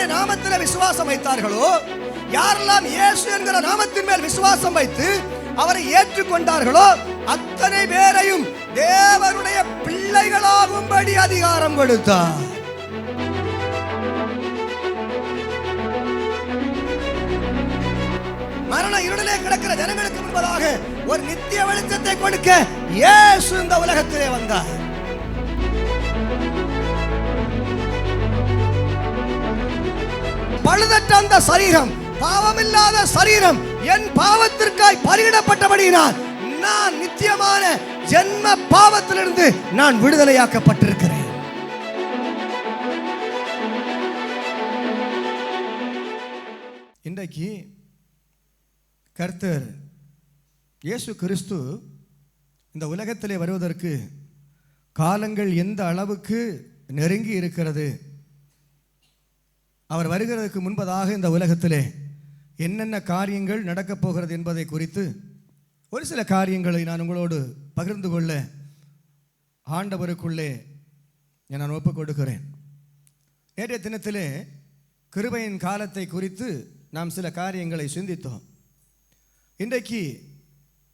அவருடைய நாமத்தில் விசுவாசம் வைத்தார்களோ, யாரெல்லாம் இயேசு என்கிற நாமத்தின் மேல் விசுவாசம் வைத்து அவரை ஏற்றுக்கொண்டார்களோ, அத்தனை பேரையும் தேவனுடைய பிள்ளைகளாகும்படி அதிகாரம் கொடுத்தார். மரண இருளிலே கிடக்கிற ஜனங்களுக்கு முன்பதாக ஒரு நித்திய வெளிச்சத்தை கொடுக்க இயேசு இந்த உலகத்திலே வந்தார். பழுதற்ற அந்த சரீரம், பாவமில்லாத சரீரம் என் பாவத்திற்காய் பலியிடப்பட்டபடியினால் நான் நித்தியமான ஜென்ம பாவத்திலிருந்து நான் விடுதலையாக்கப்பட்டிருக்கிறேன். இன்றைக்கு கர்த்தர் இயேசு கிறிஸ்து இந்த உலகத்திலே வருவதற்கு காலங்கள் எந்த அளவுக்கு நெருங்கி இருக்கிறது, அவர் வருகிறதுக்கு முன்பதாக இந்த உலகத்திலே என்னென்ன காரியங்கள் நடக்கப் போகிறது என்பதை குறித்து ஒரு சில காரியங்களை நான் உங்களோடு பகிர்ந்து கொள்ள ஆண்டவருக்குள்ளே நான் ஒப்புக் கொடுக்கிறேன். நேற்றைய தினத்திலே கிருபையின் காலத்தை குறித்து நாம் சில காரியங்களை சிந்தித்தோம். இன்றைக்கு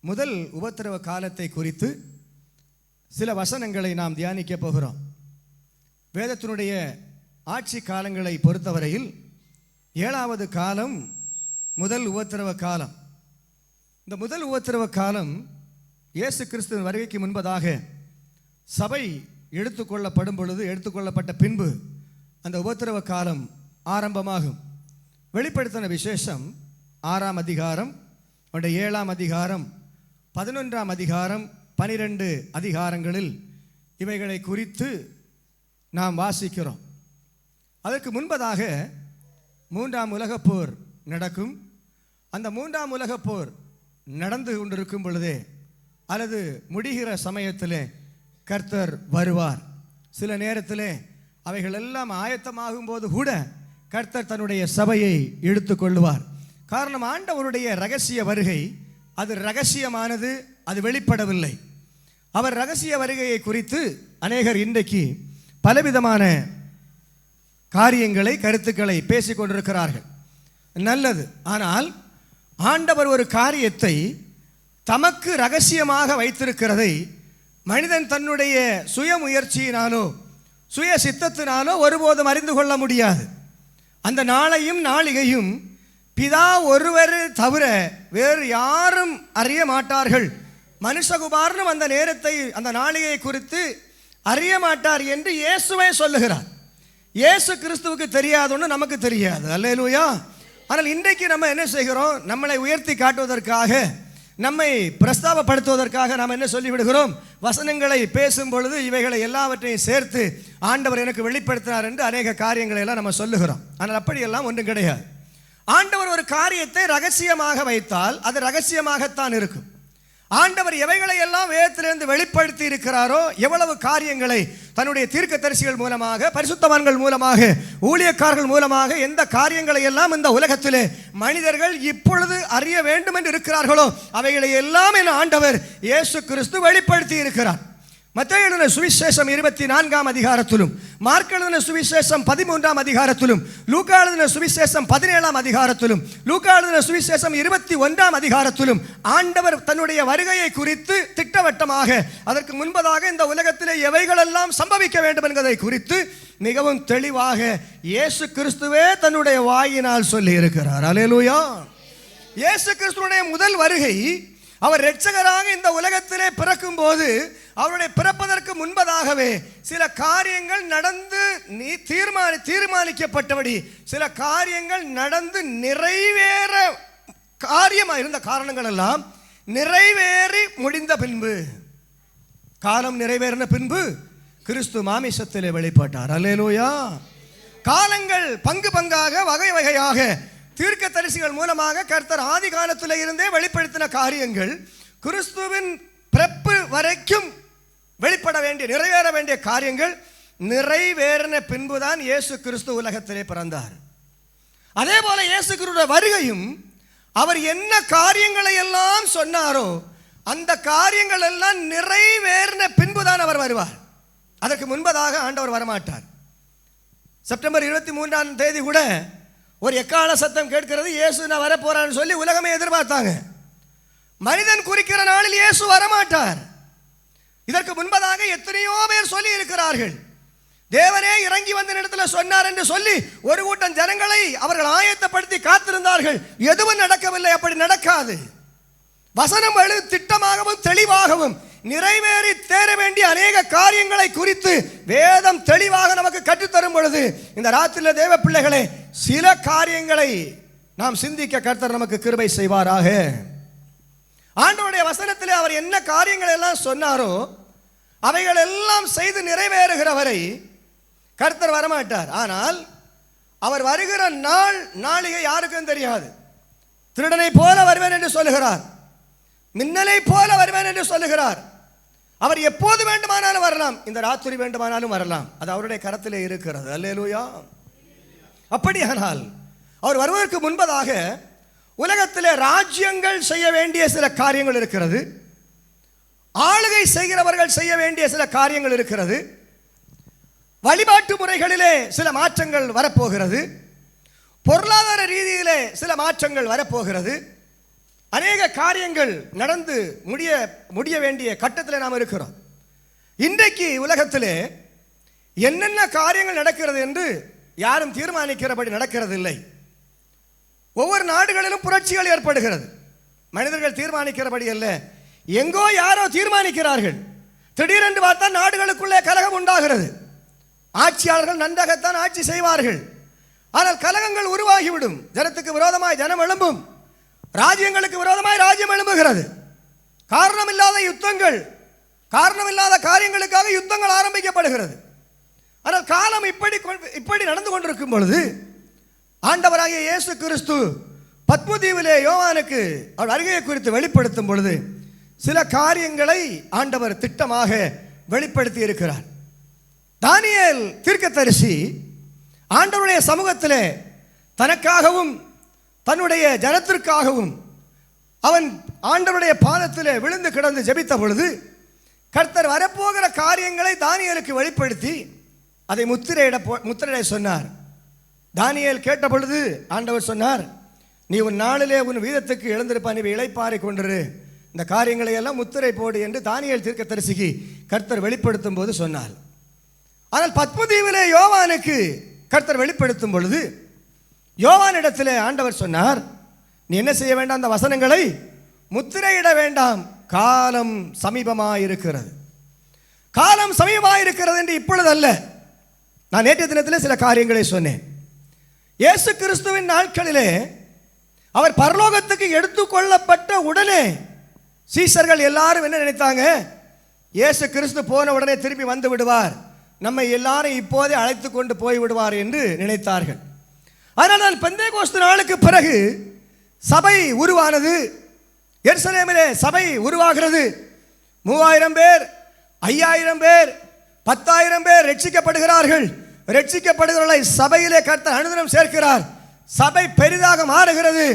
முதல் உபத்திரவ காலத்தை குறித்து சில வசனங்களை நாம் தியானிக்க போகிறோம். வேதத்தினுடைய ஆட்சி காலங்களை பொறுத்தவரையில் 7வது காலம் முதல் உபத்திரவ காலம். இந்த முதல் உபத்திரவ காலம் இயேசு கிறிஸ்துவின் வருகைக்கு முன்பதாக சபை எடுத்துக்கொள்ளப்பட்ட பின்பு அந்த உபத்திரவ காலம் ஆரம்பமாகும். வெளிப்படுத்தின விசேஷம் 6ஆம் அதிகாரம், 7ஆம் அதிகாரம், 11ஆம் அதிகாரம், 12 அதிகாரங்களில் இவைகளை குறித்து நாம் வாசிக்கிறோம். அதற்கு முன்பதாக 3ஆம் உலகப் போர் நடக்கும். அந்த 3ஆம் உலகப் போர் நடந்து கொண்டிருக்கும் பொழுதே அல்லது முடிகிற சமயத்திலே கர்த்தர் வருவார். சில நேரத்திலே அவைகள் எல்லாம் ஆயத்தமாகும் போது கூட கர்த்தர் தன்னுடைய சபையை எடுத்துக்கொள்வார். காரணம், ஆண்டவருடைய ரகசிய வருகை அது ரகசியமானது, அது வெளிப்படவில்லை. அவர் ரகசிய வருகையை குறித்து அநேகர் இன்றைக்கு பலவிதமான காரியங்களை, கருத்துக்களை பேசிக் கொண்டிருக்கிறார்கள். நல்லது. ஆனால் ஆண்டவர் ஒரு காரியத்தை தமக்கு ரகசியமாக வைத்திருக்கிறதை மனிதன் தன்னுடைய சுய முயற்சியினாலோ சுய சித்தத்தினாலோ ஒருபோதும் அறிந்து கொள்ள முடியாது. அந்த நாளையும் நாளிகையும் பிதா ஒருவர் தவிர வேறு யாரும் அறிய மாட்டார்கள். மனுஷகுமாரனும் அந்த நேரத்தை, அந்த நாளிகை குறித்து அறிய மாட்டார் என்று இயேசுவே சொல்லுகிறார். இயேசு கிறிஸ்துவுக்கு தெரியாதுன்னு நமக்கு தெரியாது. அல்லேலூயா. ஆனால் இன்றைக்கு நம்ம என்ன செய்கிறோம்? நம்மளை உயர்த்தி காட்டுவதற்காக, நம்மை பிரஸ்தாபப்படுத்துவதற்காக நாம் என்ன சொல்லிவிடுகிறோம்? வசனங்களை பேசும் பொழுது இவைகளை எல்லாவற்றையும் சேர்த்து ஆண்டவர் எனக்கு வெளிப்படுத்தினார் என்று அநேக காரியங்களை எல்லாம் நம்ம சொல்லுகிறோம். ஆனால் அப்படியெல்லாம் ஒன்றும் கிடையாது. ஆண்டவர் ஒரு காரியத்தை ரகசியமாக வைத்தால் அது ரகசியமாகத்தான் இருக்கும். ஆண்டவர் எவைகளை எல்லாம் வேதத்திலிருந்து வெளிப்படுத்தி இருக்கிறாரோ, எவ்வளவு காரியங்களை தன்னுடைய தீர்க்கதரிசிகள் மூலமாக, பரிசுத்தவான்கள் மூலமாக, ஊழியக்காரர்கள் மூலமாக எந்த காரியங்களை எல்லாம் இந்த உலகத்திலே மனிதர்கள் இப்பொழுது அறிய வேண்டும் என்று இருக்கிறார்களோ அவைகளை எல்லாம் என் ஆண்டவர் இயேசு கிறிஸ்து வெளிப்படுத்தி இருக்கிறார். மத்தேயு எழுதின சுவிசேஷம் 24ஆம் அதிகாரத்திலும், மார்க் எழுதின சுவிசேஷம் 13ஆம் அதிகாரத்திலும், லூக்கா எழுதின சுவிசேஷம் 17ஆம் அதிகாரத்திலும், லூக்கா எழுதின சுவிசேஷம் 21ஆம் அதிகாரத்திலும் ஆண்டவர் தன்னுடைய வருகையை குறித்து திட்டவட்டமாக, அதற்கு முன்பதாக இந்த உலகத்திலே எவைகளெல்லாம் சம்பவிக்க வேண்டும் என்பதை குறித்து மிகவும் தெளிவாக இயேசு கிறிஸ்துவே தன்னுடைய வாயினால் சொல்லி இருக்கிறார். அல்லேலூயா. இயேசு கிறிஸ்துவுடைய முதல் வருகை, அவர் இரட்சகராக இந்த உலகத்திலே பிறக்கும் போது அவருடைய பிறப்பதற்கு முன்பதாகவே சில காரியங்கள் நடந்து தீர்மானிக்கப்பட்டபடி சில காரியங்கள் நடந்து நிறைவேற காரியமாக இருந்த காரணங்கள் எல்லாம் நிறைவேறி முடிந்த பின்பு, காலம் நிறைவேறின பின்பு கிறிஸ்து மாமிசத்திலே வெளிப்பட்டார். அல்லேலூயா. காலங்கள் பங்கு பங்காக, வகை வகையாக தீர்க்கதரிசிகள் மூலமாக கர்த்தர் ஆதி காலத்திலே இருந்தே வெளிப்படுத்தின காரியங்கள் கிறிஸ்துவின் பிறப்பு வரைக்கும் வெளிப்பட வேண்டிய, நிறைவேற வேண்டிய காரியங்கள் நிறைவேறின பின்புதான் இயேசு கிறிஸ்து உலகத்திலே பிறந்தார். அதே போல இயேசு கிறிஸ்துவின் வருகையும் அவர் என்ன காரியங்களை எல்லாம் சொன்னாரோ அந்த காரியங்கள் எல்லாம் நிறைவேறின பின்புதான் அவர் வருவார். அதற்கு முன்பதாக ஆண்டவர் வரமாட்டார். செப்டம்பர் 23ஆம் தேதி கூட ஒரு எக்கால சத்தம் கேட்கிறது, இயேசு நான் வரப்போறான்னு சொல்லி உலகமே எதிர்பார்த்தாங்க. மனிதன் குறிக்கிற நாளில் இயேசு வரமாட்டார். இதற்கு முன்பதாக எத்தனையோ பேர் சொல்லி இருக்கிறார்கள். தேவனே இறங்கி வந்த இடத்துல சொன்னார் என்று சொல்லி ஒரு கூட்டம் ஜனங்களை அவர்கள் ஆயத்தப்படுத்தி காத்திருந்தார்கள். எதுவும் நடக்கவில்லை. அப்படி நடக்காது. வசனம் திட்டமாகவும் தெளிவாகவும் நிறைவேறி தேர வேண்டிய அநேக காரியங்களை குறித்து வேதம் தெளிவாக நமக்கு கற்றுத்தரும் பொழுது இந்த ராத்திரியில் தேவ பிள்ளைகளே சில காரியங்களை நாம் சிந்திக்க கர்த்தர் நமக்கு கிருபை செய்வாராக. ஆண்டவருடைய வசனத்திலே அவர் என்ன காரியங்கள் எல்லாம் சொன்னாரோ அவைகள் எல்லாம் செய்து நிறைவேறுகிற வரை கர்த்தர் வரமாட்டார். ஆனால் அவர் வருகிற நாளிகை யாருக்கும் தெரியாது. திருடனை போல வருவேன் என்று சொல்லுகிறார், மின்னலை போல வருவேன் என்று சொல்லுகிறார். அவர் எப்போது வேண்டுமானாலும் வரலாம், இந்த ராத்திரி வேண்டுமானாலும் வரலாம். அது அவருடைய கரத்திலே இருக்கிறது. அல்லேலூயா. அப்படியானால் அவர் வருவதற்கு முன்பதாக உலகத்திலே ராஜ்யங்கள் செய்ய வேண்டிய சில காரியங்கள் இருக்கிறது. ஆளுகை செய்கிறவர்கள் செய்ய வேண்டிய சில காரியங்கள் இருக்கிறது. வழிபாட்டு முறைகளிலே சில மாற்றங்கள் வரப்போகிறது. பொருளாதார ரீதியிலே சில மாற்றங்கள் வரப்போகிறது. அநேக காரியங்கள் நடந்து முடிய வேண்டிய கட்டத்தில் நாம் இருக்கிறோம். இன்றைக்கு உலகத்திலே என்னென்ன காரியங்கள் நடக்கிறது என்று யாரும் தீர்மானிக்கிறபடி நடக்கிறது இல்லை. ஒவ்வொரு நாடுகளிலும் புரட்சிகள் ஏற்படுகிறது. மனிதர்கள் தீர்மானிக்கிறபடி அல்ல, எங்கோ யாரோ தீர்மானிக்கிறார்கள். திடீரென்று பார்த்தா நாடுகளுக்குள்ளே கலகம் உண்டாகிறது. ஆட்சியாளர்கள் நன்றாகத்தான் ஆட்சி செய்வார்கள், ஆனால் கலகங்கள் உருவாகிவிடும். ஜனத்துக்கு விரோதமாய் ஜனம் எழும்பும், ராஜ்யங்களுக்கு விரோதமாய் ராஜ்யம் எழும்புகிறது. காரணமில்லாத யுத்தங்கள், காரணமில்லாத காரியங்களுக்காக யுத்தங்கள் ஆரம்பிக்கப்படுகிறது. ஆனால் காலம் இப்படி நடந்து கொண்டிருக்கும் பொழுது ஆண்டவராகிய இயேசு கிறிஸ்து பத்மு தீவிலே யோவானுக்கு அவர் வருகையை குறித்து வெளிப்படுத்தும் பொழுது சில காரியங்களை ஆண்டவர் திட்டமாக வெளிப்படுத்தி இருக்கிறார். தானியேல் தீர்க்கதரிசி ஆண்டவருடைய சமூகத்திலே தனக்காகவும் தன்னுடைய ஜனத்திற்காகவும் அவன் ஆண்டவருடைய பாதத்திலே விழுந்து கிடந்து ஜெபித்த பொழுது கர்த்தர் வரப்போகிற காரியங்களை தானியேலுக்கு வெளிப்படுத்தி அதை முத்திரையிட சொன்னார். தானியேல் கேட்ட பொழுது ஆண்டவர் சொன்னார், நீ உன் நாளிலே உன் வீதத்துக்கு எழுந்திருப்பா, நீ இளைப்பாறை கொண்டிரு, இந்த காரியங்களை எல்லாம் முத்திரை போடு என்று தானியேல் தீர்க்கதரிசிக்கு கர்த்தர் வெளிப்படுத்தும் போது சொன்னார். ஆனால் பத்மு தீவிலே யோவானுக்கு கர்த்தர் வெளிப்படுத்தும் பொழுது யோவானிடத்திலே ஆண்டவர் சொன்னார், நீ என்ன செய்ய வேண்டாம், அந்த வசனங்களை முத்திரையிட வேண்டாம், காலம் சமீபமாயிருக்கிறது. காலம் சமீபமாயிருக்கிறது என்று இப்பொழுது அல்ல. நான் நேற்றைய தினத்திலே சில காரியங்களை சொன்னேன். இயேசு கிறிஸ்துவின் நாட்களிலே அவர் பரலோகத்துக்கு எடுத்துக்கொள்ளப்பட்ட உடனே சீஷர்கள் எல்லாரும் என்ன நினைத்தாங்க, இயேசு கிறிஸ்து போன உடனே திரும்பி வந்து விடுவார், நம்மை எல்லாரும் இப்போதே அழைத்து கொண்டு போய் விடுவார் என்று நினைத்தார்கள். ஆனால் நான் பெந்தேகோஸ்து நாளுக்கு பிறகு சபை உருவானது. எருசலேமிலே சபை உருவாகிறது. 3000 பேர், 5000 பேர், 10,000 பேர் ரட்சிக்கப்படுகிறார்கள். ரட்சிக்கப்படுகிறவர்களை சபையிலே கர்த்தர் அனுதினம் சேர்க்கிறார். சபை பெரிதாக மாறுகிறது.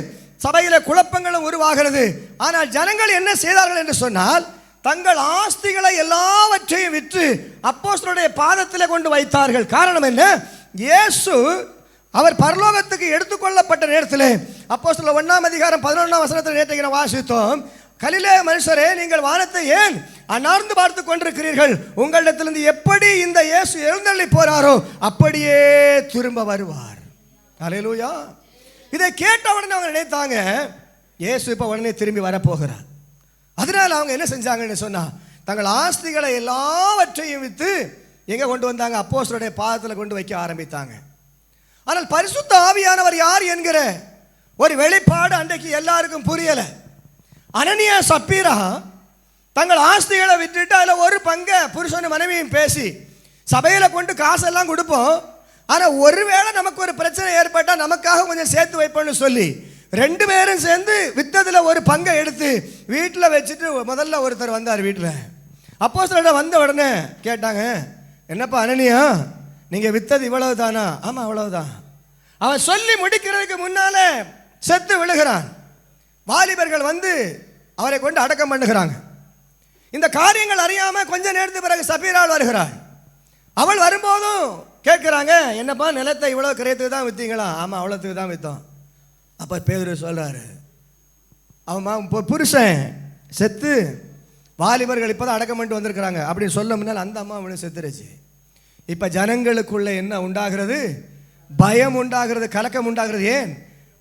சபையிலே குழப்பங்களும் உருவாகிறது. ஆனால் ஜனங்கள் என்ன செய்தார்கள் என்று சொன்னால், தங்கள் ஆஸ்திகளை எல்லாவற்றையும் விற்று அப்போஸ்தலருடைய பாதத்தில் கொண்டு வைத்தார்கள். காரணம் என்ன? இயேசு அவர் பரலோகத்துக்கு எடுத்துக்கொள்ளப்பட்ட நேரத்தில் அப்போஸ்தலர் 1ஆம் அதிகாரம் 11ஆம் வசனத்தில் நேற்றைக்கு வாசித்தோம், கலிலே மனுஷரே, நீங்கள் வானத்தை ஏன் அனார்ந்து பார்த்து கொண்டிருக்கிறீர்கள்? உங்களிடத்திலிருந்து எப்படி இந்த இயேசு எழுந்தள்ளி போறாரோ அப்படியே திரும்ப வருவார். அல்லேலூயா. இதை கேட்ட உடனே அவங்க நினைத்தாங்க, இயேசு இப்ப உடனே திரும்பி வரப்போகிறார். அதனால அவங்க என்ன செஞ்சாங்கன்னு சொன்னா, தங்கள் ஆஸ்திகளை எல்லாவற்றையும் விற்று எங்க கொண்டு வந்தாங்க? அப்போஸ்தலருடைய பாதத்தில் கொண்டு வைக்க ஆரம்பித்தாங்க. ஆனால் பரிசுத்த ஆவியானவர் யார் என்கிற ஒரு வெளிப்பாடு அன்றைக்கு எல்லாருக்கும் புரியல. அனனியா சப்பீரா தங்கள் ஆஸ்திகளை விட்டுட்டு அதில் ஒரு பங்கை புருஷனும் மனைவியும் பேசி சபையில் கொண்டு காசெல்லாம் கொடுப்போம், ஆனால் ஒருவேளை நமக்கு ஒரு பிரச்சனை ஏற்பட்டால் நமக்காக கொஞ்சம் சேர்த்து வைப்போம்னு சொல்லி 2 பேரும் சேர்ந்து வித்ததில் ஒரு பங்கை எடுத்து வீட்டில் வச்சுட்டு முதல்ல ஒருத்தர் வந்தார் வீட்டில். அப்போஸ்தலர் வந்த உடனே கேட்டாங்க, என்னப்பா அனனியா, நீங்கள் வித்தது இவ்வளவு தானா? ஆமாம் அவ்வளவுதான். அவன் சொல்லி முடிக்கிறதுக்கு முன்னாலே செத்து விழுகிறான். வாலிபர்கள் வந்து அவரை கொண்டு அடக்கம் பண்ணுகிறாங்க. இந்த காரியங்கள் அறியாம கொஞ்ச நேரத்துக்கு பிறகு சபீரால் வருகிறாள். அவள் வரும்போதும் கேட்குறாங்க, என்னப்பா நிலத்தை இவ்வளோ கிரயத்துக்கு தான் விற்றீங்களா? ஆமாம், அவ்வளோத்துக்கு தான் விற்றோம். அப்போ பேதுரு சொல்கிறாரு, அவன் புருஷன் செத்து வாலிபர்கள் இப்போ தான் அடக்கம் பண்ணிட்டு வந்திருக்கிறாங்க அப்படின்னு சொல்ல முன்னால் அந்த அம்மா அவனு செத்துருச்சு. இப்போ ஜனங்களுக்குள்ள என்ன உண்டாகிறது? பயம் உண்டாகிறது, கலக்கம் உண்டாகிறது. ஏன்?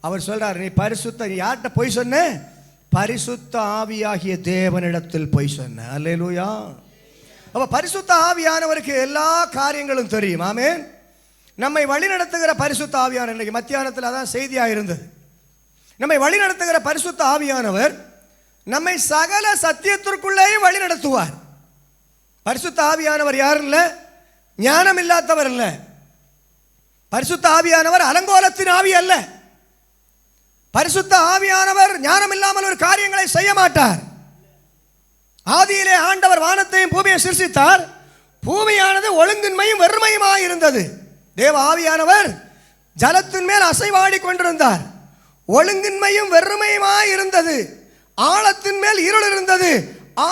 அவர் சொல்கிறார், நீ யார்கிட்ட போய் சொன்ன? பரிசுத்த ஆவியாகிய தேவனிடத்தில் போய் சொன்ன. அல்லேலூயா. அப்போ பரிசுத்த ஆவியானவருக்கு எல்லா காரியங்களும் தெரியும். ஆமென். நம்மை வழி நடத்துகிற பரிசுத்த ஆவியானவர், இன்னைக்கு மத்தியானத்தில் அதான் செய்தியாக இருந்தது. நம்மை வழி நடத்துகிற பரிசுத்த ஆவியானவர் நம்மை சகல சத்தியத்திற்குள்ளேயும் வழி நடத்துவார். பரிசுத்த ஆவியானவர் யார் இல்லை? ஞானம் இல்லாதவர் இல்லை. பரிசுத்த ஆவியானவர் அலங்கோலத்தின் ஆவி அல்ல. பரிசுத்த ஆவியானவர் ஞானம் இல்லாமல் ஒரு காரியங்களை செய்ய மாட்டார். ஆதியிலே ஆண்டவர் வானத்தையும் பூமியை சிருஷ்டித்தார். பூமியானது ஒழுங்கின்மையும் வெறுமையுமாக இருந்தது. தேவ ஆவியானவர் ஜலத்தின் மேல் அசைவாடி கொண்டிருந்தார். ஒழுங்கின்மையும் வெறுமையுமாக இருந்தது. ஆழத்தின் மேல் இருள் இருந்தது.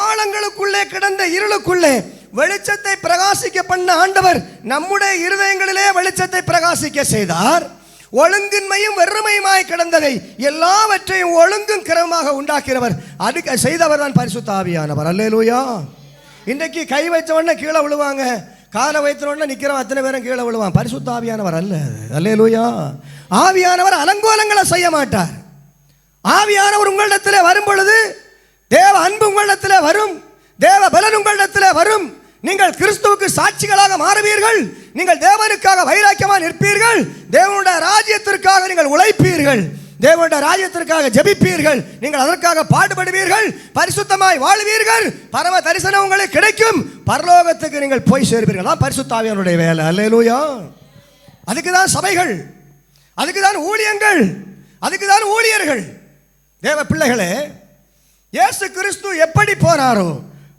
ஆழங்களுக்குள்ளே கிடந்த இருளுக்குள்ளே வெளிச்சத்தை பிரகாசிக்க பண்ண ஆண்டவர் நம்முடைய இருதயங்களிலே வெளிச்சத்தை பிரகாசிக்க செய்தார். ஒழுங்கின்மையும் வெறுமையுமாய் கிடந்ததை எல்லாவற்றையும் ஒழுங்கும் கிரமமாக உண்டாக்கிறவர், அதுக்கு செய்தவர் தான் பரிசுத்த ஆவியானவர். அல்லேலூயா. இன்றைக்கு கை வைத்த உடனே கீழே விழுவாங்க, காலை வைத்த உடனே நிற்கிறோம், அத்தனை பேரும் கீழே விழுவான். பரிசுத்த ஆவியானவர் அல்ல. அல்லேலூயா. ஆவியானவர் அலங்கோலங்களை செய்ய மாட்டார். ஆவியானவர் உங்களிடத்தில் வரும் பொழுது தேவ அன்பு உங்களிடத்தில் வரும், தேவ பலன் உங்களிடத்தில் வரும். நீங்கள் கிறிஸ்துவுக்கு சாட்சிகளாக மாறுவீர்கள். நீங்கள் தேவனுக்காக வைராக்கியமாக நிற்பீர்கள். தேவனுடைய ராஜ்யத்திற்காக நீங்கள் உழைப்பீர்கள். தேவனுடைய ராஜ்யத்திற்காக ஜெபிப்பீர்கள். நீங்கள் அதற்காக பாடுபடுவீர்கள். பரிசுத்தமாய் வாழ்வீர்கள். பரம தரிசனம் உங்களுக்கு கிடைக்கும். பரலோகத்துக்கு நீங்கள் போய் சேர்வீர்கள். தான் பரிசுத்த ஆவியானுடைய வேலை. அல்லேலூயா. அதுக்கு தான் சபைகள், அதுக்கு தான் ஊழியங்கள், அதுக்கு தான் ஊழியர்கள். தேவ பிள்ளைகளே, இயேசு கிறிஸ்து எப்படி போனாரோ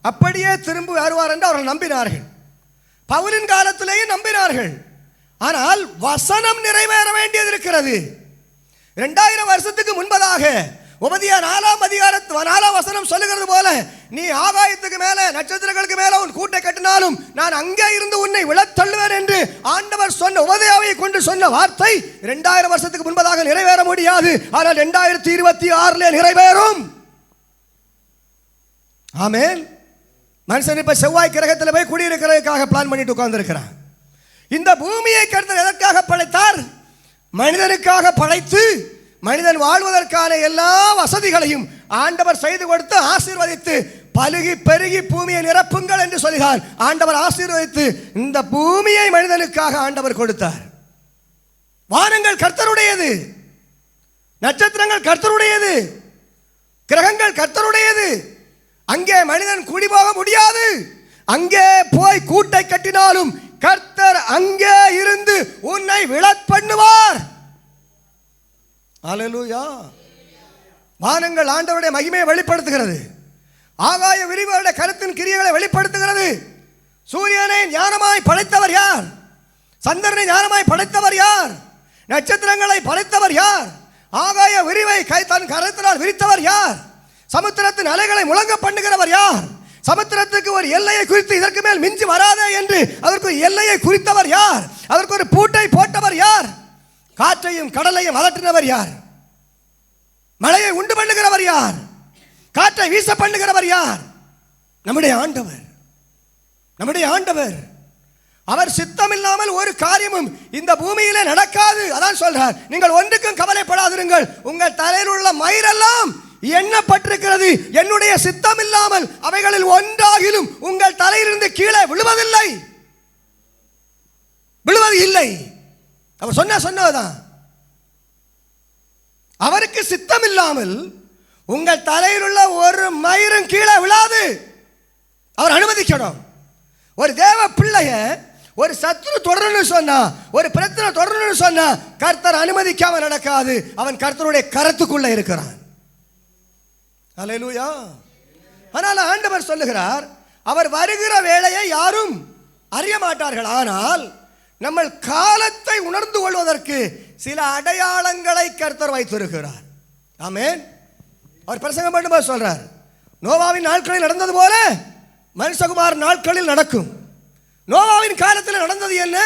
அப்படியே திரும்பி வருவார் என்று அவர்கள் நம்பினார்கள். பவுலின் காலத்திலேயே நம்பினார்கள். ஆனால் வசனம் நிறைவேற வேண்டியது இருக்கிறது. 2000 வருஷத்துக்கு முன்பதாக உபதியா 4 வசனம் சொல்லுகிறது போல, நீ ஆகாயத்துக்கு மேல நட்சத்திரங்களுக்கு மேல உன் கூட்டை கட்டினாலும் நான் அங்கே இருந்து உன்னை விழத்தள்ளுவேன் என்று ஆண்டவர் சொன்ன உபதியாவை கொண்டு சொன்ன வார்த்தை 2000 வருஷத்துக்கு முன்பதாக நிறைவேற முடியாது. ஆனால் 2026 நிறைவேறும். ஆமென். மனுஷன் இப்ப செவ்வாய் கிரகத்தில் போய் குடியிருக்கிறதுக்காக பிளான் பண்ணிட்டு உட்கார்ந்து இருக்கிறான். இந்த பூமியை கர்த்தர் எதற்காக படைத்தார்? மனிதனுக்காக படைத்து மனிதன் வாழ்வதற்கான எல்லா வசதிகளையும் ஆண்டவர் செய்து கொடுத்து ஆசீர்வதித்து பலுகி பெருகி பூமியை நிரப்புங்கள் என்று சொல்கிறார். ஆண்டவர் ஆசீர்வதித்து இந்த பூமியை மனிதனுக்காக ஆண்டவர் கொடுத்தார். வானங்கள் கர்த்தருடையது, நட்சத்திரங்கள் கர்த்தருடையது, கிரகங்கள் கர்த்தருடையது. அங்கே மனிதன் குடிபோக முடியாது. அங்கே போய் கூட்டை கட்டினாலும் கர்த்தர் அங்கே இருந்து உன்னை விழப் பண்ணுவார். அல்லேலூயா. வானங்கள் ஆண்டவருடைய மகிமையை வெளிப்படுத்துகிறது. ஆகாய விரிவுடைய கருத்தின் கிரியைகளை வெளிப்படுத்துகிறது. சூரியனை ஞானமாய் படைத்தவர் யார்? சந்திரனை ஞானமாய் படைத்தவர் யார்? நட்சத்திரங்களை படைத்தவர் யார்? ஆகாய விரிவை தன் கரத்தினால் விரித்தவர் யார்? சமுத்திரத்தின் அலைகளை முழங்க பண்ணுகிறவர் யார்? சமுத்திரத்துக்கு ஒரு எல்லையை குறித்து இதற்கு மேல் மிஞ்சி வராதே என்று அதற்கு ஒரு எல்லையை குறித்தவர் யார்? அதற்கு ஒரு பூட்டை போட்டவர் யார்? காற்றையும் கடலையும் அலற்றினவர் யார்? மழையை உண்டு பண்ணுகிறவர் யார்? காற்றை வீச பண்ணுகிறவர் யார்? நம்முடைய ஆண்டவர். நம்முடைய ஆண்டவர். அவர் சித்தம் இல்லாமல் ஒரு காரியமும் இந்த பூமியிலே நடக்காது. அதான் சொல்றார், நீங்கள் ஒன்றுக்கும் கவலைப்படாதிருங்கள், உங்கள் தலையில் உள்ள மயிரெல்லாம் எண்ணப்பட்டிருக்கிறது. என்னுடைய சித்தம் இல்லாமல் அவைகளில் ஒன்றாகிலும் உங்கள் தலையிலிருந்து கீழே விழுவதில்லை, விழுவது இல்லை. அவர் சொன்னதான். அவருக்கு சித்தம் இல்லாமல் உங்கள் தலையில் உள்ள ஒரு மயிரும் கீழே விழாது. அவர் அனுமதிக்கணும். ஒரு தேவ பிள்ளைய ஒரு சத்துரு தொடரணும்னு சொன்னா, ஒரு பிரச்சனை தொடரணும்னு சொன்னா கர்த்தர் அனுமதிக்காம நடக்காது. அவன் கர்த்தருடைய கரத்துக்குள்ள இருக்கிறான். அல்லேலூயா. ஆனால் ஆண்டவர் சொல்லுகிறார், அவர் வருகிற வேளையை யாரும் அறிய மாட்டார்கள். ஆனால் நம்ம காலத்தை உணர்ந்து கொள்வதற்கு சில அடையாளங்களை கர்த்தர் வைத்திருக்கிறார். ஆமென். அவர் பிரசங்கம் பண்ணும்போது சொல்றார், நோவாவின் நாட்களில் நடந்தது போல மனுஷகுமார் நாட்களில் நடக்கும். நோவாவின் காலத்தில் நடந்தது என்ன?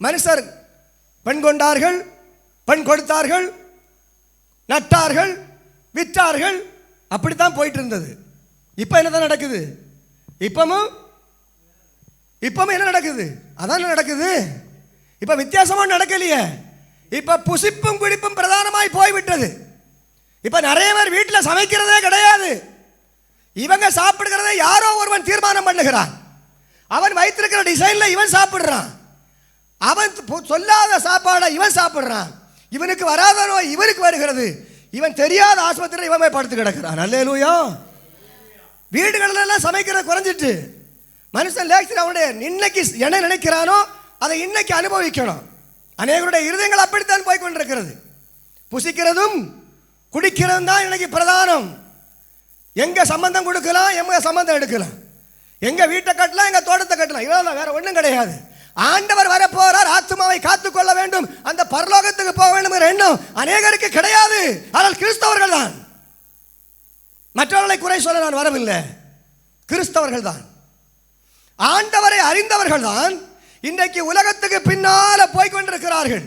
மனுஷர் பெண் கொண்டார்கள், பெண் கொடுத்தார்கள், நட்டார்கள், விற்றார்கள், அப்படித்தான் போயிட்டு இருந்தது. இப்போ என்னதான் நடக்குது? இப்பமும் என்ன நடக்குது? அதான் நடக்குது. இப்ப வித்தியாசமா நடக்கலையே. இப்ப புசிப்பும் குடிப்பும் பிரதானமாய் போய்விட்டது. இப்ப நிறைய பேர் வீட்டில் சமைக்கிறதே கிடையாது. இவங்க சாப்பிடுகிறதை யாரோ ஒருவன் தீர்மானம் பண்ணுகிறான். அவன் வைத்திருக்கிற டிசைன்ல இவன் சாப்பிடுறான். அவன் சொல்லாத சாப்பாடை இவன் சாப்பிடுறான். இவனுக்கு வராத நோய் இவனுக்கு வருகிறது. இவன் தெரியாத ஆஸ்பத்திரியில் இவன் போய் படுத்து கிடக்கிறான். அல்லேலூயா. வீடுகளில் எல்லாம் சமைக்கிறது குறைஞ்சிட்டு மனுஷன் லேக்சர் அவனுடைய இன்னைக்கு என்ன நினைக்கிறானோ அதை இன்னைக்கு அனுபவிக்கணும். அநேகருடைய இருதயங்கள் அப்படித்தான் போய் கொண்டிருக்கிறது. புசிக்கிறதும் குடிக்கிறதும் தான் இன்னைக்கு பிரதானம். எங்க சம்பந்தம் கொடுக்கலாம், எங்க சம்பந்தம் எடுக்கலாம், எங்க வீட்டை கட்டலாம், எங்க தோட்டத்தை கட்டலாம், இவ்வளவு வேற ஒன்றும் கிடையாது. ஆண்டவர் வர போறார், ஆத்துமாவை காத்துக்கொள்ள வேண்டும், அந்த பரலோகத்துக்கு போக வேண்டும் என்ற எண்ணம் அநேகருக்கு கிடையாது. ஆனால் கிறிஸ்தவர்கள் தான். மற்றவர்களை குறை சொல்ல நான் வரவில்லை. கிறிஸ்தவர்கள் தான், ஆண்டவரை அறிந்தவர்கள் தான் இன்றைக்கு உலகத்துக்கு பின்னால போய்கொண்டிருக்கிறார்கள்.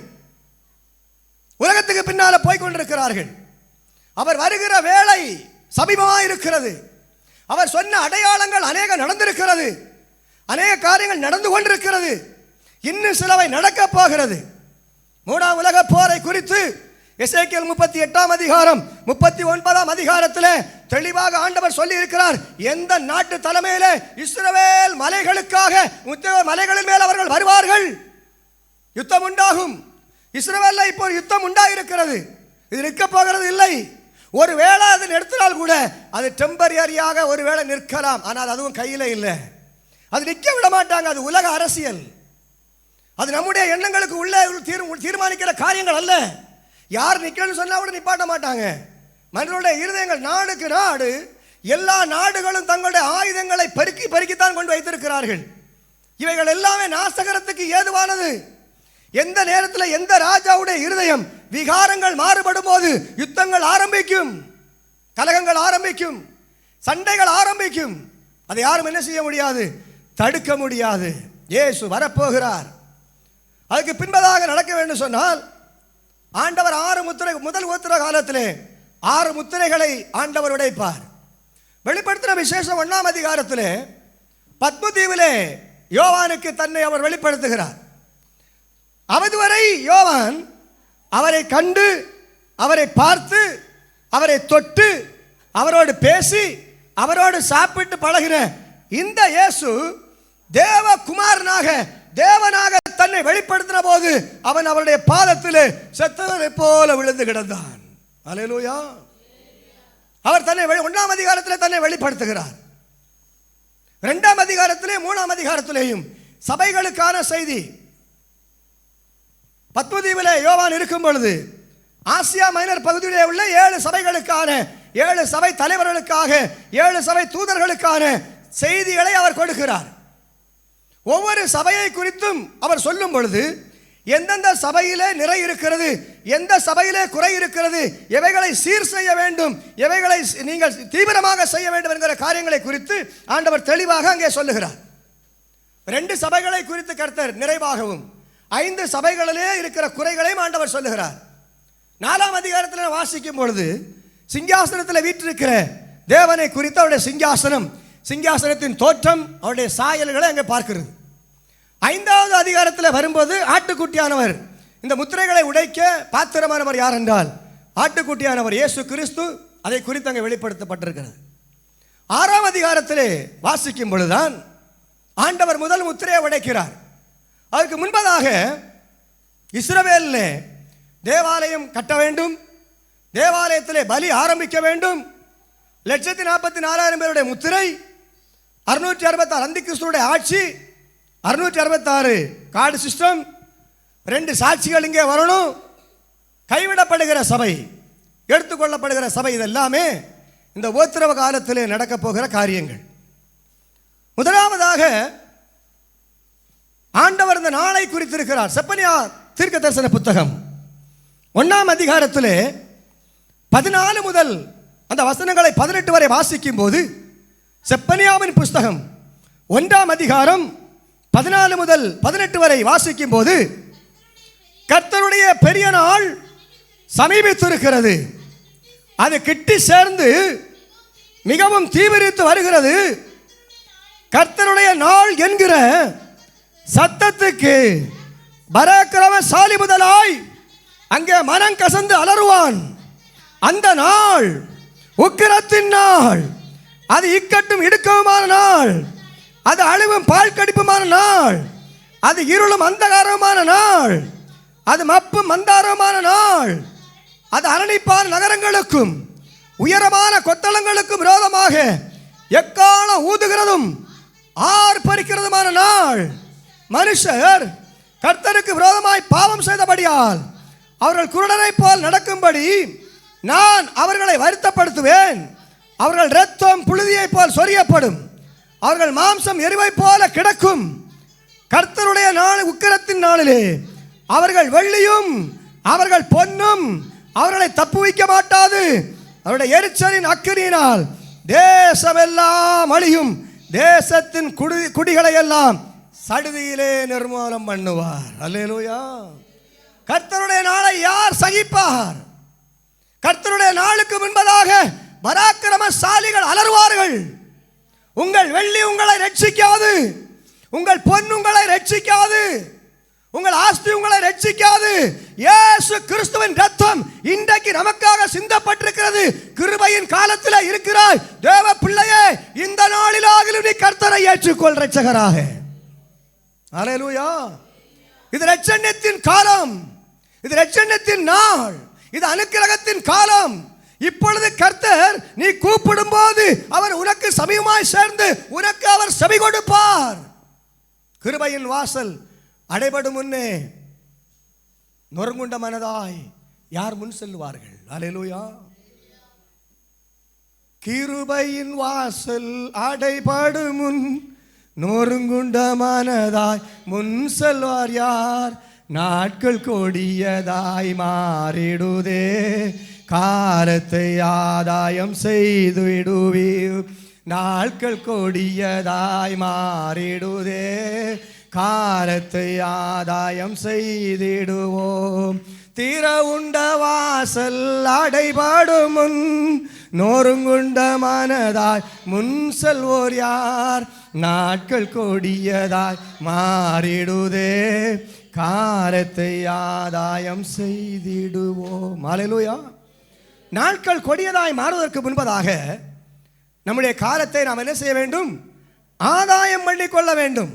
உலகத்துக்கு பின்னால போய்கொண்டிருக்கிறார்கள். அவர் வருகிற வேளை சமீபமாக இருக்கிறது. அவர் சொன்ன அடையாளங்கள் அநேக நடந்திருக்கிறது. அநேக காரியங்கள் நடந்து கொண்டிருக்கிறது. இன்னும் சிலவை நடக்க போகிறது. மூன்றாம் உலக போரை குறித்து எசேக்கியேல் 38 அதிகாரம் 39 அதிகாரத்தில் தெளிவாக ஆண்டவர் சொல்லி இருக்கிறார். எந்த நாட்டு தலைமையிலே இஸ்ரவேல் மலைகளுக்காக மலைகளின் மேல் அவர்கள் வருவார்கள், யுத்தம் உண்டாகும். இஸ்ரவேல்ல இப்போ யுத்தம் உண்டாயிருக்கிறது. இது நிற்க போகிறது இல்லை. ஒருவேளை அது நிறுத்தினால் கூட அது டெம்பரரியாக ஒருவேளை நிற்கலாம். ஆனால் அதுவும் கையில் இல்லை. அது நிற்க விட மாட்டாங்க. அது உலக அரசியல். அது நம்முடைய எண்ணங்களுக்கு உள்ளே தீர்மானிக்கிற காரியங்கள் அல்ல. யார் நிற்கணும்னு சொன்னா கூட நிப்பாட்ட மாட்டாங்க. மனிதனுடைய இருதயங்கள் நாடுக்கு நாடு, எல்லா நாடுகளும் தங்களுடைய ஆயுதங்களை பெருக்கித்தான் கொண்டு வைத்திருக்கிறார்கள். இவைகள் எல்லாமே நாசகரத்துக்கு ஏதுவானது. எந்த நேரத்தில் எந்த ராஜாவுடைய இருதயம் விகாரங்கள் மாறுபடும் போது யுத்தங்கள் ஆரம்பிக்கும், கலகங்கள் ஆரம்பிக்கும், சண்டைகள் ஆரம்பிக்கும். அதை யாரும் என்ன செய்ய முடியாது, தடுக்க முடியாது. இயேசு வரப்போகிறார். அதுக்கு பின்பதாக நடக்க வேண்டும் சொன்னால் ஆண்டவர் 6 முத்திரை, முதல் உத்திர காலத்திலே 6 முத்திரைகளை ஆண்டவர் உடைப்பார். வெளிப்படுத்தின விசேஷம் 1 அதிகாரத்திலே பத்மு தீவிலே யோவானுக்கு தன்னை அவர் வெளிப்படுத்துகிறார். அதுவரை யோவான் அவரை கண்டு, அவரை பார்த்து, அவரை தொட்டு, அவரோடு பேசி, அவரோடு சாப்பிட்டு பழகின இந்த இயேசு தேவகுமாரனாக, தேவனாக தன்னை வெளிப்படுத்தின போது அவன் அவருடைய பாதத்திலே செத்தவரை போல விழுந்து கிடந்தான். அல்லேலூயா. அவர் தன்னை 1 அதிகாரத்திலே தன்னை வெளிப்படுத்துகிறார். 2 அதிகாரத்திலே 3 அதிகாரத்திலேயும் சபைகளுக்கான செய்தி. பத்மதீவிலே யோவான் இருக்கும் பொழுது ஆசியா மைனர் பகுதியிலே உள்ள 7 சபைகளுக்கான, 7 சபை தலைவர்களுக்காக, 7 சபை தூதர்களுக்கான செய்திகளை அவர் கொடுக்கிறார். ஒவ்வொரு சபையை குறித்தும் அவர் சொல்லும் பொழுது எந்தெந்த சபையிலே நிறை இருக்கிறது, எந்த சபையிலே குறை இருக்கிறது, எவைகளை சீர் செய்ய வேண்டும், எவைகளை நீங்கள் தீவிரமாக செய்ய வேண்டும் என்கிற காரியங்களை குறித்து ஆண்டவர் தெளிவாக அங்கே சொல்லுகிறார். 2 சபைகளை குறித்து கர்த்தர் நிறைவாகவும் 5 சபைகளிலே இருக்கிற குறைகளையும் ஆண்டவர் சொல்லுகிறார். 4 அதிகாரத்தில் வாசிக்கும் பொழுது சிங்காசனத்தில் வீற்றிருக்கிற தேவனை குறித்து அவருடைய சிங்காசனம், சிங்காசனத்தின் தோற்றம், அவருடைய சாயல்களை அங்கே பார்க்கிறது. 5வது அதிகாரத்தில் வரும்போது ஆட்டுக்குட்டியானவர், இந்த முத்திரைகளை உடைக்க பாத்திரமானவர் யார் என்றால் ஆட்டுக்குட்டியானவர் இயேசு கிறிஸ்து. அதை குறித்து அங்கே வெளிப்படுத்தப்பட்டிருக்கிறது. 6 அதிகாரத்திலே வாசிக்கும் பொழுதுதான் ஆண்டவர் முதல் முத்திரையை உடைக்கிறார். அதற்கு முன்பதாக இஸ்ரவேலிலே தேவாலயம் கட்ட வேண்டும், தேவாலயத்திலே பலி ஆரம்பிக்க வேண்டும். 1,44,000 பேருடைய முத்திரை, 666 அந்தி கிறிஸ்துவுடைய ஆட்சி, 666 கார்டு சிஸ்டம், 2 சாட்சிகள் இங்கே வரணும், கைவிடப்படுகிற சபை, எடுத்துக்கொள்ளப்படுகிற சபை, இதெல்லாமே இந்த உபத்திரவ காலத்திலே நடக்க போகிற காரியங்கள். முதலாவதாக ஆண்டவர் இந்த நாளை குறித்திருக்கிறார். செப்பனியா தீர்க்க தரிசன புத்தகம் 1 அதிகாரத்திலே 14 முதல் அந்த வசனங்களை 18 வரை வாசிக்கும் போது, செப்பனியாவின் புஸ்தகம் 1 அதிகாரம் 14 முதல் 18 வரை வாசிக்கும் போது கர்த்தருடைய பெரிய நாள் சமீபித்திருக்கிறது. அது கிட்டி சேர்ந்து மிகவும் தீவிரித்து வருகிறது. கர்த்தருடைய நாள் என்கிற சத்தத்துக்கு பராக்கிரமசாலி முதலாய் அங்கே மனம் கசந்து அலறுவான். அந்த நாள் உக்கிரத்தின் நாள், அது இக்கட்டும் இடுக்கவுமான நாள், அது அழிவும் பால் கடிப்புமான நாள், அது இருளும் அந்தகாரமான நாள், அது மப்பும் மந்தாரமான நாள், அது அரணிப்பான நகரங்களுக்கும் உயரமான கொத்தளங்களுக்கும் விரோதமாக எக்காலம் ஊதுகிறதும் ஆர்ப்பரிக்கிறதுமான நாள். மனுஷர் கர்த்தருக்கு விரோதமாய் பாவம் செய்தபடியால் அவர்கள் குருடரை போல் நடக்கும்படி நான் அவர்களை வருத்தப்படுத்துவேன். அவர்கள் இரத்தம் புழுதியை போல் சொரியப்படும், அவர்கள் மாம்சம் எரிவை போல கிடக்கும். கர்த்தருடைய நாள் உக்கிரத்தின் நாளிலே அவர்கள் வெள்ளியும் அவர்கள் பொன்னும் அவர்களை தப்புவிக்க மாட்டாது. அவருடைய எரிச்சலின் அக்கினியினால் தேசமெல்லாம் அழியும், தேசத்தின் குடிகளை எல்லாம் சடுதியிலே நிர்மூலம் பண்ணுவார். அல்லேலூயா. கர்த்தருடைய நாளை யார் சகிப்பார்? கர்த்தருடைய நாளுக்கு முன்பதாக பராக்கிரமசாலிகள் அலறுவார்கள். உங்கள் வெள்ளி உங்களை ரட்சிக்காது, உங்கள் பொன் உங்களை ரட்சிக்காது, உங்கள் ஆஸ்தி உங்களை ரட்சிக்காது. இயேசு கிறிஸ்துவின் ரத்தம் இன்றைக்கு நமக்காக சிந்தப்பட்டிருக்கிறது. கிருபையின் காலத்தில் இருக்கிறாய் தேவ பிள்ளையே, இந்த நாளிலாகிலும் நீ கர்த்தரை ஏற்றுக்கொள் இரட்சகராக. அல்லேலூயா. இது இரட்சண்யத்தின் காலம், இது இரட்சண்யத்தின் நாள், இது அனுக்கிரகத்தின் காலம். இப்பொழுது கர்த்தர் நீ கூப்பிடும் போது அவர் உனக்கு சமீபமாய் சேர்ந்து உனக்கு அவர் செவி கொடுப்பார். கிருபையின் வாசல் அடைபடும் முன்னே நொறுங்குண்ட மனதாய் யார் முன் செல்வார்கள்? அல்லேலூயா. கிருபையின் வாசல் அடைபடும் முன் நொறுங்குண்ட மனதாய் முன் செல்வார் யார்? நாட்கள் கொடியதாய் மாறிடுதே, காலத்தை ஆதாயம் செய்துவிடுவீர். நாட்கள் கொடியதாய் மாறிடுதே, காலத்தை ஆதாயம் செய்திடுவோம். தீர உண்ட வாசல் அடைபடும் முன் நொறுங்குண்ட மனதாய் முன் செல்வோர் யார்? நாட்கள் கொடியதாய் மாறிடுதே, காலத்தை ஆதாயம் செய்திடுவோம். அல்லேலூயா. நாட்கள் கொடியதாய் மாறுவதற்கு முன்பதாக நம்முடைய காலத்தை நாம் என்ன செய்ய வேண்டும்? ஆதாயம் பண்ணிக்கொள்ள வேண்டும்.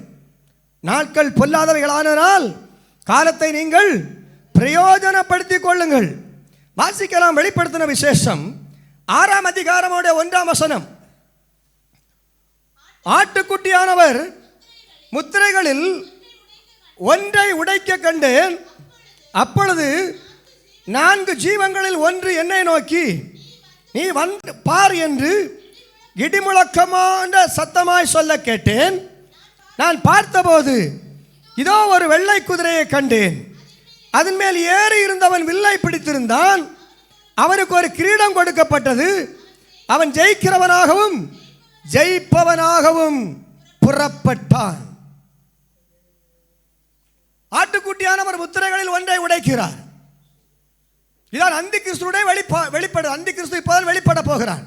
நாட்கள் பொல்லாதவைகளானால் காலத்தை நீங்கள் பிரயோஜனப்படுத்திக் கொள்ளுங்கள். வாசிக்கலாம் வெளிப்படுத்தின விசேஷம் 6ஆம் அதிகாரமோட 1ஆம் வசனம். ஆட்டுக்குட்டியானவர் முத்திரைகளில் ஒன்றை உடைக்க கண்டேன். அப்பொழுது 4 ஜீவங்களில் ஒன்று என்னை நோக்கி, நீ வந்து பார் என்று இடிமுழக்கமான சத்தமாய் சொல்ல கேட்டேன். நான் பார்த்தபோது இதோ ஒரு வெள்ளை குதிரையை கண்டேன். அதன் மேல் ஏறி இருந்தவன் வில்லை பிடித்திருந்தான். அவனுக்கு ஒரு கிரீடம் கொடுக்கப்பட்டது. அவன் ஜெயிக்கிறவனாகவும் ஜெயிப்பவனாகவும் புறப்பட்டான். ஆட்டுக்குட்டியானவர் முத்திரைகளில் ஒன்றை உடைக்கிறார். இதான் அந்தி கிறிஸ்துடைய வெளிப்பாடு. அந்தி கிறிஸ்து இப்போதான் வெளிப்பட போகிறான்.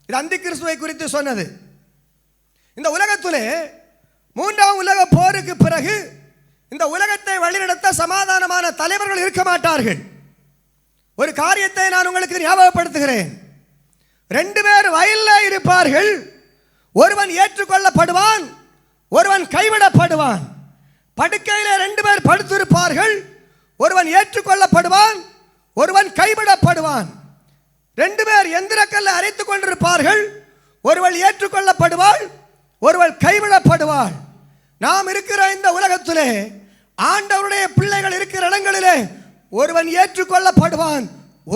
இது அந்தி கிறிஸ்துவை குறித்து சொன்னது. இந்த உலகத்திலே 3ஆம் உலக போருக்கு பிறகு இந்த உலகத்தை வழிநடத்த சமாதானமான தலைவர்கள் இருக்க மாட்டார்கள். ஒரு காரியத்தை நான் உங்களுக்கு ஞாபகப்படுத்துகிறேன். 2 பேர் வயலில் இருப்பார்கள். ஒருவன் ஏற்றுக்கொள்ளப்படுவான், ஒருவன் கைவிடப்படுவான். படுக்கையிலே 2 பேர் படுத்திருப்பார்கள். ஒருவன் ஏற்றுக்கொள்ளப்படுவான், ஒருவன் கைவிடப்படுவான். 2 பேர் எந்திரக்கல்ல அரைத்துக் கொண்டிருப்பார்கள். ஒருவள் ஏற்றுக்கொள்ளப்படுவாள், ஒருவள் கைவிடப்படுவாள். நாம் இருக்கிற இந்த உலகத்திலே ஆண்டவருடைய பிள்ளைகள் இருக்கிற இடங்களிலே ஒருவன் ஏற்றுக்கொள்ளப்படுவான்,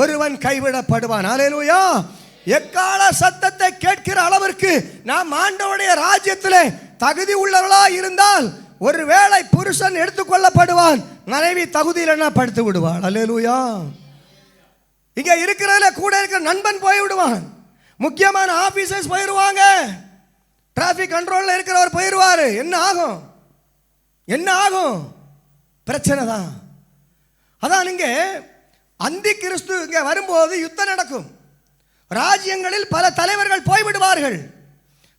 ஒருவன் கைவிடப்படுவான். அல்லேலூயா. எக்கால சத்தத்தை கேட்கிற அளவிற்கு நாம் ஆண்டவருடைய ராஜ்யத்திலே தகுதி உள்ளவர்களாக இருந்தால் ஒருவேளை புருஷன் எடுத்துக்கொள்ளப்படுவான், மனைவி தகுதியில் என்ன படுத்து விடுவாள். அல்லேலூயா. இங்க இருக்கிறதுல கூட இருக்கிற நண்பன் போய் விடுவான், முக்கியமான ஆபீசர்ஸ் போயிடுவாங்க, டிராபிக் கண்ட்ரோல்ல இருக்கிறவர் போயிடுவாரு. என்ன ஆகும்? என்ன ஆகும்? பிரச்சனை தான். அதான் இங்கே அந்தி கிறிஸ்து இங்கே வரும்போது யுத்தம் நடக்கும். ராஜ்யங்களில் பல தலைவர்கள் போய்விடுவார்கள்.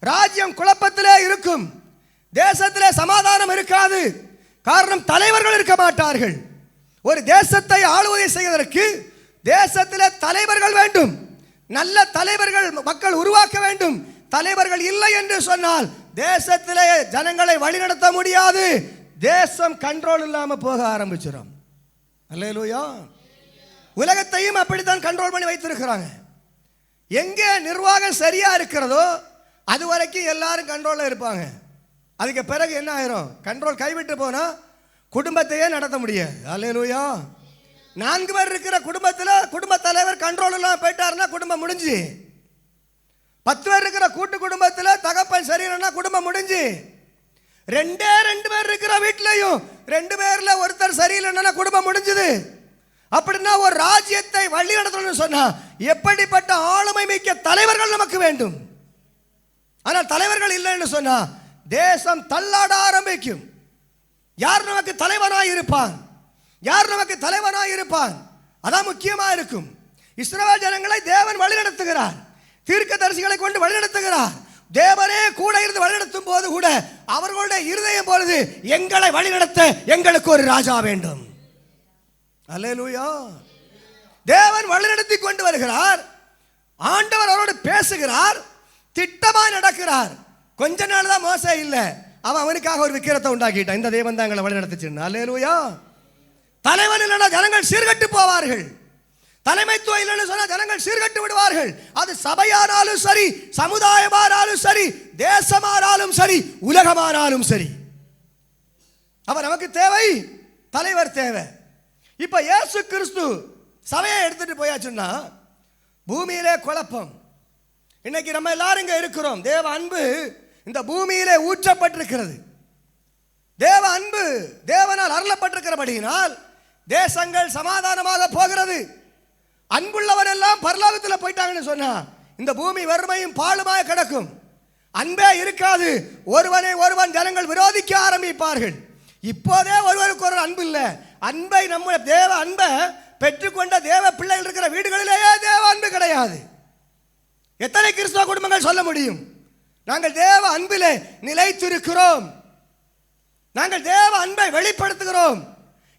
ராஜ்யம் குழப்பத்திலே இருக்கும். தேசத்திலே சமாதானம் இருக்காது. காரணம், தலைவர்கள் இருக்க மாட்டார்கள். ஒரு தேசத்தை ஆளுவதை செய்வதற்கு தேசத்திலே தலைவர்கள் வேண்டும். நல்ல தலைவர்கள் மக்கள் உருவாக்க வேண்டும். தலைவர்கள் இல்லை என்று சொன்னால் தேசத்திலே ஜனங்களை வழிநடத்த முடியாது. தேசம் கண்ட்ரோல் இல்லாமல் போக ஆரம்பிச்சிடும். அல்லேலூயா. உலகத்தையும் அப்படித்தான் கண்ட்ரோல் பண்ணி வைத்திருக்கிறாங்க. எங்கே நிர்வாகம் சரியா இருக்கிறதோ அது வரைக்கும் எல்லாரும் கண்ட்ரோலில் இருப்பாங்க. அதுக்கு பிறகு என்ன ஆயிரும்? கண்ட்ரோல் கைவிட்டு போனா குடும்பத்தையே நடத்த முடியாது. அல்லேலூயா. 4 பேர் இருக்கிற குடும்பத்தில் குடும்ப தலைவர் கண்ட்ரோல் எல்லாம் போயிட்டாருன்னா குடும்பம் முடிஞ்சு. 10 பேர் இருக்கிற கூட்டு குடும்பத்தில் தகப்பன் சரியில்லைன்னா குடும்பம் முடிஞ்சு. 2 பேர் இருக்கிற வீட்டிலையும் 2 பேர்ல ஒருத்தர் சரியில்லைன்னா குடும்பம் முடிஞ்சது. அப்படின்னா ஒரு ராஜ்யத்தை வழி நடத்தணும்னு சொன்னா எப்படிப்பட்ட ஆளுமை மிக்க தலைவர்கள் நமக்கு வேண்டும். ஆனால் தலைவர்கள் இல்லைன்னு சொன்னா தேசம் தள்ளாட ஆரம்பிக்கும். யார் நமக்கு தலைவனாய் இருப்பான்? யார் நமக்கு தலைவனாய் இருப்பான்? அதான் முக்கியமா இருக்கும். இஸ்ரவேல் ஜனங்களை தேவன் வழிநடத்துகிறார். தீர்க்கதரிசிகளை கொண்டு வழிநடத்துகிறார். தேவனே கூட இருந்து வழிநடத்தும் போது கூட அவர்களுடைய இருதயம் பொழுது எங்களை வழிநடத்த எங்களுக்கு ஒரு ராஜா வேண்டும். அல்லேலூயா. தேவன் வழிநடத்தி கொண்டு வருகிறார். ஆண்டவர் அவரோடு பேசுகிறார். திட்டமாய் நடக்கிறார். கொஞ்ச நாள் தான் மோசே இல்லை, அவனுக்காக ஒரு விக்கிரத்தை உண்டாக்கிட்டான். இந்த தேவன் தான் எங்களை வழிநடத்துச்சு. அல்லேலூயா. தலைவன் இல்லைன்னா ஜனங்கள் சீர்கட்டு போவார்கள். தலைமைத்துவம் இல்லைன்னு சொன்னா ஜனங்கள் சீர்கட்டு விடுவார்கள். அது சபையானாலும் சரி, சமுதாயமானாலும் சரி, தேசமானாலும் சரி, உலகமானாலும் சரி. அவர் நமக்கு தேவை, தலைவர் தேவை. இப்ப இயேசு கிறிஸ்து சபையை எடுத்துட்டு போயாச்சுன்னா பூமியிலே குழப்பம். இன்னைக்கு நம்ம எல்லாரும் இங்க இருக்கிறோம். தேவ அன்பு இந்த பூமியிலே ஊற்றப்பட்டிருக்கிறது. தேவ அன்பு தேவனால் அருளப்பட்டிருக்கிறபடியினால் தேசங்கள் சமாதானமாக போகிறது. அன்புள்ளவன் எல்லாம் பரலோகத்தில் போயிட்டாங்கன்னு சொன்னா இந்த பூமி வறுமையும் பாழுமாய் கிடக்கும். அன்பே இருக்காது. ஒருவனை ஒருவன் ஜனங்கள் விரோதிக்க ஆரம்பிப்பார்கள். இப்போதே ஒருவருக்கு ஒரு அன்பு இல்லை. அன்பை நம்ம தேவ அன்பை பெற்றுக்கொண்ட தேவ பிள்ளைகள் இருக்கிற வீடுகளிலேயே தேவ அன்பு கிடையாது. எத்தனை கிறிஸ்தவ குடும்பங்கள் சொல்ல முடியும்? நாங்கள் தேவ அன்பிலே நிலைத்திருக்கிறோம். நாங்கள் தேவ அன்பை வெளிப்படுத்துகிறோம்.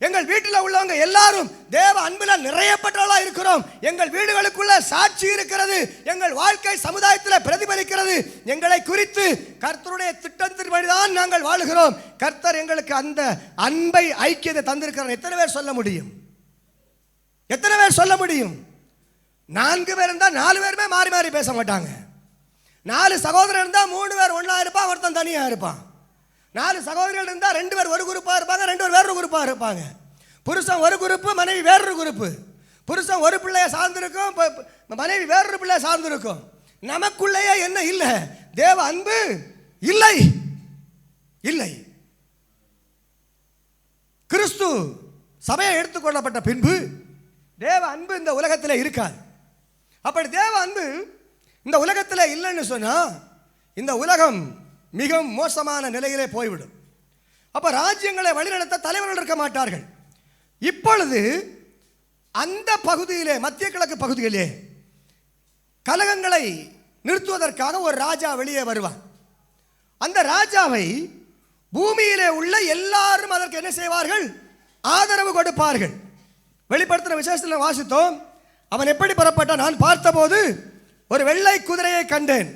எங்கள் வீட்டில் உள்ளவங்க எல்லாரும் தேவ அன்பில் நிறையப்பட்டவர்களா இருக்கிறோம். எங்கள் வீடுகளுக்குள்ள சாட்சி இருக்கிறது. எங்கள் வாழ்க்கை சமுதாயத்தில் பிரதிபலிக்கிறது. எங்களை குறித்து கர்த்தருடைய திட்டத்தின்படிதான் நாங்கள் வாழுகிறோம். கர்த்தர் எங்களுக்கு அந்த அன்பை ஐக்கியத்தை தந்திருக்கிறார். எத்தனை பேர் சொல்ல முடியும்? எத்தனை பேர் சொல்ல முடியும்? 4 பேர் இருந்தால் 4 பேருமே மாறி மாறி பேச மாட்டாங்க. 4 சகோதரர் இருந்தால் 3 பேர் ஒன்றா இருப்பான், ஒருத்தன் தனியாக இருப்பான். 4 சகோதரர்கள் இருந்தால் 2 பேர் ஒரு குரூப்பாக இருப்பாங்க, 2 பேர் வேறொரு குரூப்பாக இருப்பாங்க. புருஷன் ஒரு குரூப்பு, மனைவி வேறொரு குரூப்பு. புருஷன் ஒரு பிள்ளைய சார்ந்திருக்கும், மனைவி வேறொரு பிள்ளைய சார்ந்திருக்கும். நமக்குள்ளேயே என்ன இல்லை? தேவ அன்பு இல்லை. இல்லை. கிறிஸ்து சபையை எடுத்துக்கொள்ளப்பட்ட பின்பு தேவ அன்பு இந்த உலகத்தில் இருக்காது. அப்படி தேவ அன்பு இந்த உலகத்தில் இல்லைன்னு சொன்னா இந்த உலகம் மிகவும் மோசமான நிலையிலே போய்விடும். அப்ப ராஜ்யங்களை வழிநடத்த தலைவர்கள் இருக்க மாட்டார்கள். இப்பொழுது அந்த பகுதியிலே, மத்திய கிழக்கு பகுதியிலே கலகங்களை நிறுத்துவதற்காக ஒரு ராஜா வெளியே வருவான். அந்த ராஜாவை பூமியிலே உள்ள எல்லாரும் அதற்கு என்ன செய்வார்கள்? ஆதரவு கொடுப்பார்கள். வெளிப்படுத்தின விசேஷத்தில் வாசித்தோம். அவன் எப்படி புறப்பட்டான்? நான் பார்த்தபோது ஒரு வெள்ளை குதிரையை கண்டேன்.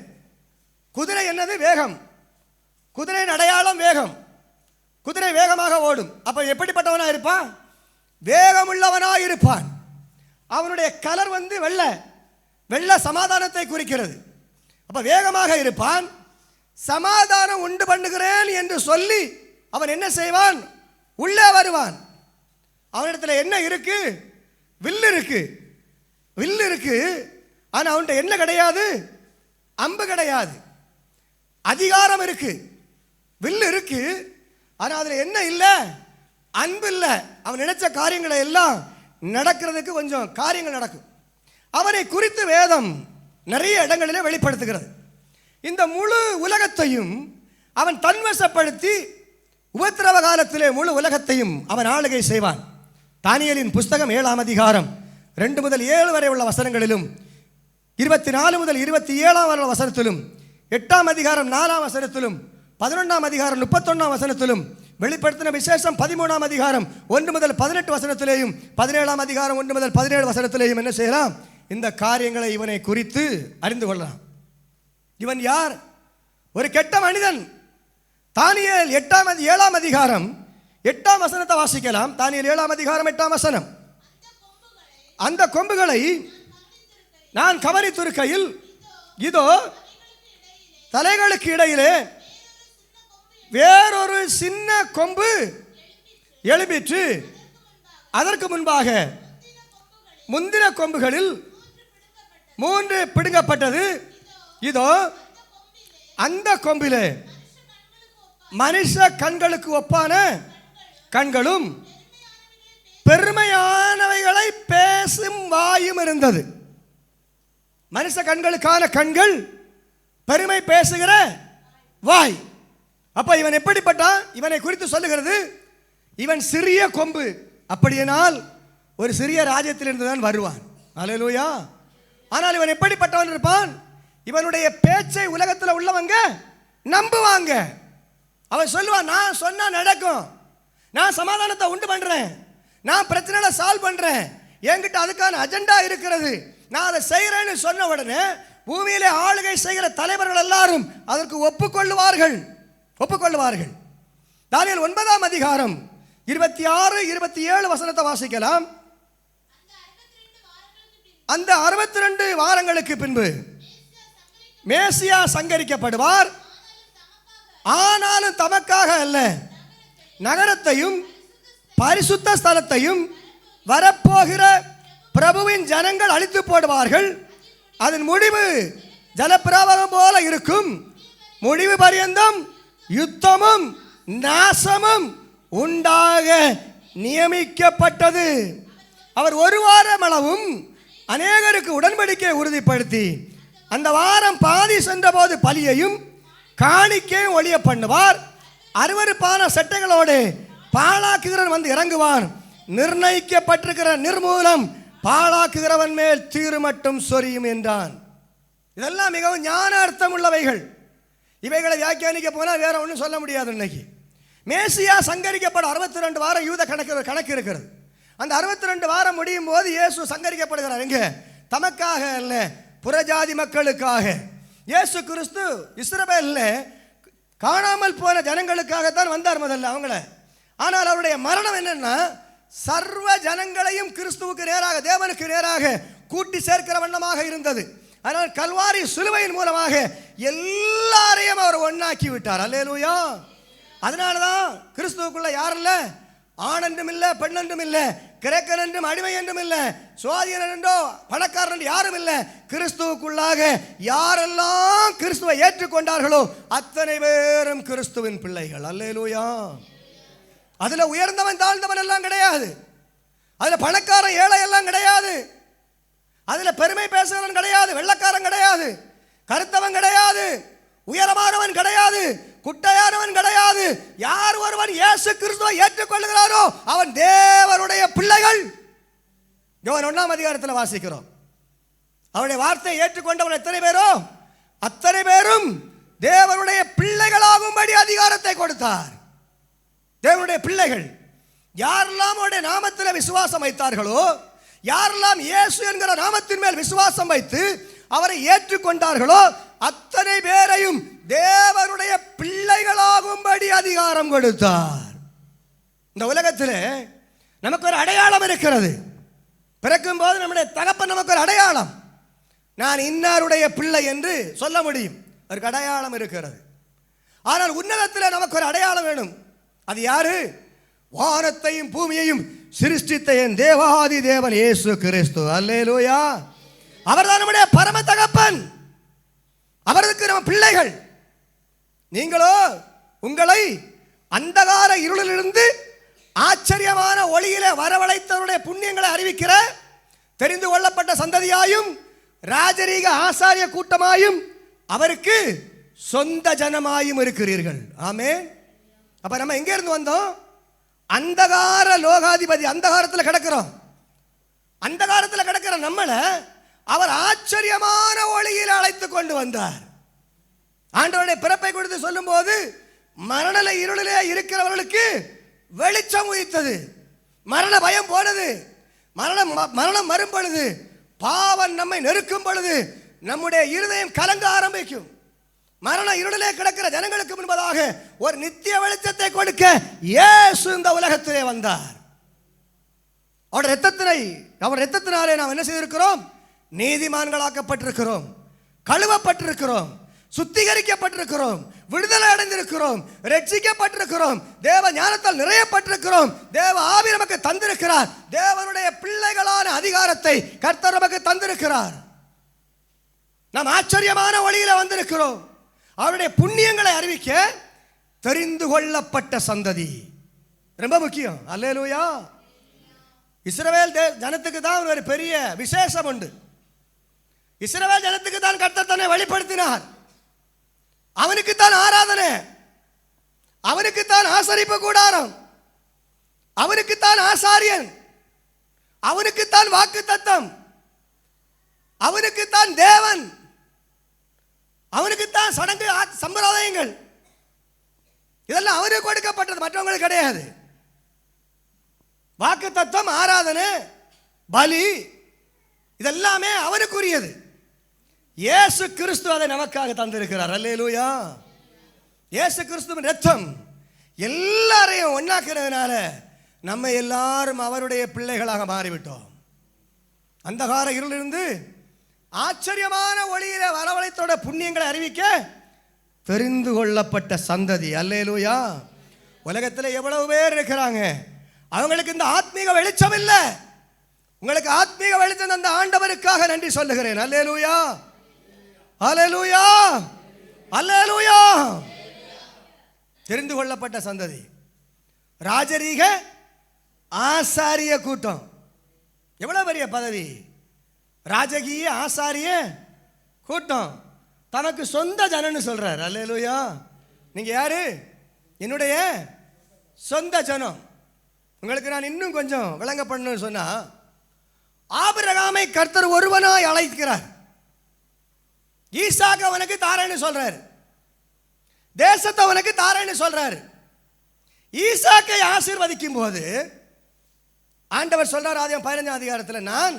குதிரை என்னது? வேகம். குதிரையின் அடையாளம் வேகம். குதிரை வேகமாக ஓடும். அப்ப எப்படிப்பட்டவனா இருப்பான்? வேகமுள்ளவனாக இருப்பான். அவனுடைய கலர் வெள்ளை. வெள்ளை சமாதானத்தை குறிக்கிறது. அப்ப வேகமாக இருப்பான். சமாதானம் உண்டு பண்ணுகிறேன் என்று சொல்லி அவன் என்ன செய்வான்? உள்ளே வருவான். அவனிடத்தில் என்ன இருக்கு? வில்லு இருக்கு. வில்லு இருக்கு. ஆனா அவன்கிட்ட என்ன கிடையாது? அம்பு கிடையாது. அதிகாரம் இருக்கு. வில்லு இருக்கு. ஆனா அதுல என்ன இல்லை? அன்பு இல்லை. அவன் நினைச்ச காரியங்களை எல்லாம் நடக்கிறதுக்கு கொஞ்சம் காரியங்கள் நடக்கும். அவனை குறித்து வேதம் நிறைய இடங்களிலே வெளிப்படுத்துகிறது. இந்த முழு உலகத்தையும் அவன் தன்வசப்படுத்தி உபத்திரவ காலத்திலே முழு உலகத்தையும் அவன் ஆளுகை செய்வான். தானியேலின் புஸ்தகம் 7ஆம் அதிகாரம் 2 முதல் 7 வரை உள்ள வசனங்களிலும் 24 முதல் 27 வரை வசனத்திலும் 8ஆம் அதிகாரம் 4ஆம் வசனத்திலும் 11ஆம் அதிகாரம் 31ஆம் வசனத்திலும் வெளிப்படுத்தின விசேஷம் 13ஆம் அதிகாரம் 1 முதல் 18 வசனத்திலேயும் 17ஆம் அதிகாரம் 1 முதல் 17 வசனத்திலேயும் என்ன செய்யலாம்? இந்த காரியங்களை இவனை குறித்து அறிந்து கொள்ளலாம். இவன் யார்? ஒரு கெட்ட மனிதன். தானியேல் 7ஆம் அதிகாரம் 8ஆம் வசனத்தை வாசிக்கலாம். தானியேல் 7ஆம் அதிகாரம் 8ஆம் வசனம். அந்த கொம்புகளை நான் கவனித்திருக்கையில் இதோ தலைகளுக்கு இடையிலே வேறொரு சின்ன கொம்பு எழும்பிற்று. அதற்கு முன்பாக முந்தின கொம்புகளில் 3 பிடுங்கப்பட்டது. இதோ அந்த கொம்பிலே மனுஷ கண்களுக்கு ஒப்பான கண்களும் பெருமையானவைகளை பேசும் வாயும் இருந்தது. மனுஷ கண்களுக்கான கண்கள், பெருமை பேசுகிற வாய். அப்ப இவன் எப்படிப்பட்டான்? இவனை குறித்து சொல்லுகிறது, இவன் சிறிய கொம்பு. அப்படியானால் ஒரு சிறிய ராஜ்யத்திலிருந்து தான் வருவான். அல்லேலூயா. ஆனால் இவன் எப்படிப்பட்டவன் இருப்பான்? இவனுடைய பேச்சை உலகத்தில் உள்ளவங்க நம்புவாங்க. அவன் சொல்லுவான், நான் சொன்னா நடக்கும், நான் சமாதானத்தை உண்டு பண்றேன், நான் பிரச்சனைகளை சால்வ் பண்றேன், என்கிட்ட அதுக்கான அஜெண்டா இருக்கிறது, நான் அதை செய்கிறேன்னு சொன்ன உடனே பூமியிலே ஆளுகை செய்கிற தலைவர்கள் எல்லாரும் அதற்கு ஒப்புக்கொள்ளுவார்கள். தானியேல் 9ஆம் அதிகாரம் 26, 27 வசனத்தை வாசிக்கலாம். அந்த 62 வாரங்களுக்கு பின்பு மேசியா சங்கரிக்கப்படுவார். ஆனாலும் தமக்காக அல்ல, நகரத்தையும் பரிசுத்த ஸ்தலத்தையும் வரப்போகிற பிரபுவின் ஜனங்கள் அழித்து போடுவார்கள். அதன் முடிவு ஜலப்பிரவாகம் போல இருக்கும். முடிவு பரியந்தம் யுத்தமும் நாசமும் உண்டாக நியமிக்கப்பட்டது. அவர் ஒரு வாரம் அளவும் அநேகருக்கு உடன்படிக்கை உறுதிப்படுத்தி அந்த வாரம் பாதி சென்றபோது பலியையும் காணிக்கையும் ஒழிய பண்ணுவார். அருவருப்பான சட்டைகளோடு பாழாக்குகிறவன் வந்து இறங்குவான். நிர்ணயிக்கப்பட்டிருக்கிற நிர்மூலம் பாழாக்குகிறவன் மேல் தீரு மட்டும் சொரியும் என்றான். இதெல்லாம் மிகவும் ஞான அர்த்தம் உள்ளவைகள். இவைகளை வியாக்கியானிக்க போனால் வேற ஒன்றும் சொல்ல முடியாது. இன்னைக்கு மேசியா சங்கரிக்கப்படும் 62 வாரம் யூத கணக்கு இருக்கிறது. அந்த 62 வாரம் முடியும் போது இயேசு சங்கரிக்கப்படுகிறார். எங்க? தமக்காக அல்ல, புறஜாதி மக்களுக்காக. இயேசு கிறிஸ்து இஸ்ரவேல்ல காணாமல் போன ஜனங்களுக்காகத்தான் வந்தார் முதல்ல அவங்கள. ஆனால் அவருடைய மரணம் என்னன்னா, சர்வ ஜனங்களையும் கிறிஸ்துவுக்கு நேராக, தேவனுக்கு நேராக கூட்டி சேர்க்கிற வண்ணமாக இருந்தது. ஆனால் கல்வாரி சிலுவையின் மூலமாக எல்லாரையும் அவர் ஒன்னாக்கி விட்டார். அல்லேலூயா. அதனாலதான் கிறிஸ்துவுக்குள்ள யாரும் இல்ல, ஆண் என்றும் இல்லை, பெண் என்றும் இல்லை, கிரேக்கன் என்றும் அடிமை என்றும் இல்லை, சுவாதீனன் என்றோ பணக்காரன் என்று யாரும் இல்லை. கிறிஸ்துவுக்குள்ளாக யாரெல்லாம் கிறிஸ்துவை ஏற்றுக்கொண்டார்களோ அத்தனை பேரும் கிறிஸ்துவின் பிள்ளைகள். அல்லேலூயா. அதுல உயர்ந்தவன் தாழ்ந்தவன் எல்லாம் கிடையாது. அதுல பணக்காரன் ஏழை எல்லாம் கிடையாது. அதுல பெருமை பேசுகிறவன் கிடையாது, வெள்ளக்காரன் கிடையாது, கருத்தவன் கிடையாது, உயரமானவன் கிடையாது, குட்டையானவன் கிடையாது. யார் ஒருவன் இயேசு கிறிஸ்துவை ஏற்றுக்கொள்கிறாரோ அவன் தேவனுடைய பிள்ளைகள். யோவான் 1ஆம் அதிகாரத்தில் வாசிக்கிறோம். அவருடைய வார்த்தையை ஏற்றுக்கொண்டவன் எத்தனை பேரோ அத்தனை பேரும் தேவனுடைய பிள்ளைகளாகும்படி அதிகாரத்தை கொடுத்தார். தேவனுடைய பிள்ளைகள் யாரெல்லாம் அவருடைய நாமத்தில் விசுவாசம் வைத்தார்களோ, யாரெல்லாம் இயேசு என்கிற நாமத்தின் மேல் விசுவாசம் வைத்து அவரை ஏற்றுக்கொண்டார்களோ அத்தனை பேரையும் தேவனுடைய பிள்ளைகளாகும்படி அதிகாரம் கொடுத்தார். இந்த உலகத்தில் நமக்கு ஒரு அடையாளம் இருக்கிறது. பிறக்கும் போது நம்முடைய தகப்பன் நமக்கு ஒரு அடையாளம். நான் இன்னாருடைய பிள்ளை என்று சொல்ல முடியும், ஒரு அடையாளம் இருக்கிறது. ஆனால் உன்னதத்தில் நமக்கு ஒரு அடையாளம் வேணும். அது யாரு? வானத்தையும் பூமியையும் சிருஷ்டித்த என் தேவாதி தேவன் இயேசு கிறிஸ்து. அல்லேலூயா. அவர்தான் நம்முடைய பரம தகப்பன். அவருக்கு நம்ம பிள்ளைகள். நீங்களோ உங்களை அந்தகார இருளிலிருந்து ஆச்சரியமான ஒளியிலே வரவழைத்தவருடைய புண்ணியங்களை அறிவிக்கிற தெரிந்து கொள்ளப்பட்ட சந்ததியாயும் ராஜரீக ஆசாரிய கூட்டமாயும் அவருக்கு சொந்த ஜனமாயும் இருக்கிறீர்கள். ஆமென். அப்ப நம்ம எங்க இருந்து வந்தோம்? அந்தகார லோகாதிபதி, அந்தகாரத்தில் கிடக்கிறோம். அந்தகாரத்தில் கிடக்கிற நம்மளை அவர் ஆச்சரியமான ஒளியில் அழைத்து கொண்டு வந்தார். ஆண்டவருடைய பிறப்பை கொடுத்து சொல்லும் போது மரண இருளிலே இருக்கிறவர்களுக்கு வெளிச்சம் உயிர்த்தது, மரண பயம் போனது. மரணம் வரும் பொழுது, பாவம் நம்மை நெருக்கும் பொழுது நம்முடைய இருதயம் கலங்க ஆரம்பிக்கும். மரண இருளிலே கிடக்கிற ஜனங்களுக்கு முன்பதாக ஒரு நித்திய வெளிச்சத்தை கொடுக்க இயேசு இந்த உலகத்திலே வந்தார். அவர் இரத்தத்தினாலே நாம் என்ன செய்திருக்கிறோம்? நீதிமான்களாக்கப்பட்டிருக்கிறோம், கழுவப்பட்டிருக்கிறோம், சுத்திகரிக்கப்பட்டிருக்கிறோம், விடுதலை அடைந்திருக்கிறோம், ரட்சிக்கப்பட்டிருக்கிறோம், தேவ ஞானத்தால் நிறையப்பட்டிருக்கிறோம். தேவ ஆவி நமக்கு தந்திருக்கிறார். தேவனுடைய பிள்ளைகளான அதிகாரத்தை கர்த்தர் நமக்கு தந்திருக்கிறார். நாம் ஆச்சரியமான வழியில வந்திருக்கிறோம். அவருடைய புண்ணியங்களை அறிவிக்க தெரிந்து கொள்ளப்பட்ட சந்ததி ரொம்ப முக்கியம். அல்லேலூயா. இஸ்ரவேல் ஜனத்துக்கு தான் ஒரு பெரிய விசேஷம் உண்டு. இஸ்ரவேல் ஜனத்துக்கு தான் கர்த்தர் தன்னை வெளிப்படுத்தினார். அவனுக்குத்தான் ஆராதனை, அவனுக்குத்தான் ஆசரிப்பு கூடாரம், அவனுக்குத்தான் ஆசாரியன், அவனுக்குத்தான் வாக்கு தத்தம், அவனுக்குத்தான் தேவன், அவனுக்குத்தான் சடங்கு சம்பிரதாயங்கள். இதெல்லாம் அவனுக்கு கொடுக்கப்பட்டது, மற்றவங்களுக்கு கிடையாது. வாக்கு தத்துவம், ஆராதனை, பலி இதெல்லாமே அவனுக்குரியது. இயேசு கிறிஸ்து அதை நமக்காக தந்திருக்கிறார். அல்லேலூயா. இயேசு கிறிஸ்துவின் ரத்தம் எல்லாரையும் ஒன்னாக்குறதுனால நம்ம எல்லாரும் அவருடைய பிள்ளைகளாக மாறிவிட்டோம். அந்தகார இருளிலிருந்து ஆச்சரியமான ஒளியில வரவழைத்தோட புண்ணியங்களை அறிவிக்க தெரிந்து கொள்ளப்பட்ட சந்ததி. அல்லேலூயா. உலகத்தில் எவ்வளவு பேர் இருக்கிறாங்க, அவங்களுக்கு இந்த ஆத்மீக வெளிச்சம் இல்லை. உங்களுக்கு ஆத்மீக வெளிச்சம் அந்த ஆண்டவருக்காக நன்றி சொல்லுகிறேன். அல்லேலூயா, அல்லேலூயா, அல்லேலூயா. தெரிந்து கொள்ளப்பட்ட சந்ததி, ராஜரீக ஆசாரிய கூட்டம். எவ்வளவு பெரிய பதவி! ராஜகீய ஆசாரிய கூட்டம். தனக்கு சொந்த ஜனன்னு சொல்றார். அல்லேலூயா. நீங்க யாரு? என்னுடைய சொந்த ஜனம். உங்களுக்கு நான் இன்னும் கொஞ்சம் விளங்க பண்ணணும்னு சொன்னா, ஆபிரகாமை கர்த்தர் ஒருவனாய் அழைக்கிறார். ஈசாக்கு அவனுக்கு தாரேன்னு சொல்றாரு, தேசத்தை அவனுக்கு தாரேன்னு சொல்றாரு. ஈசாக்கை ஆசீர்வதிக்கும் போது ஆண்டவர் சொல்றார் ஆதியாகமம் 15 அதிகாரத்தில், நான்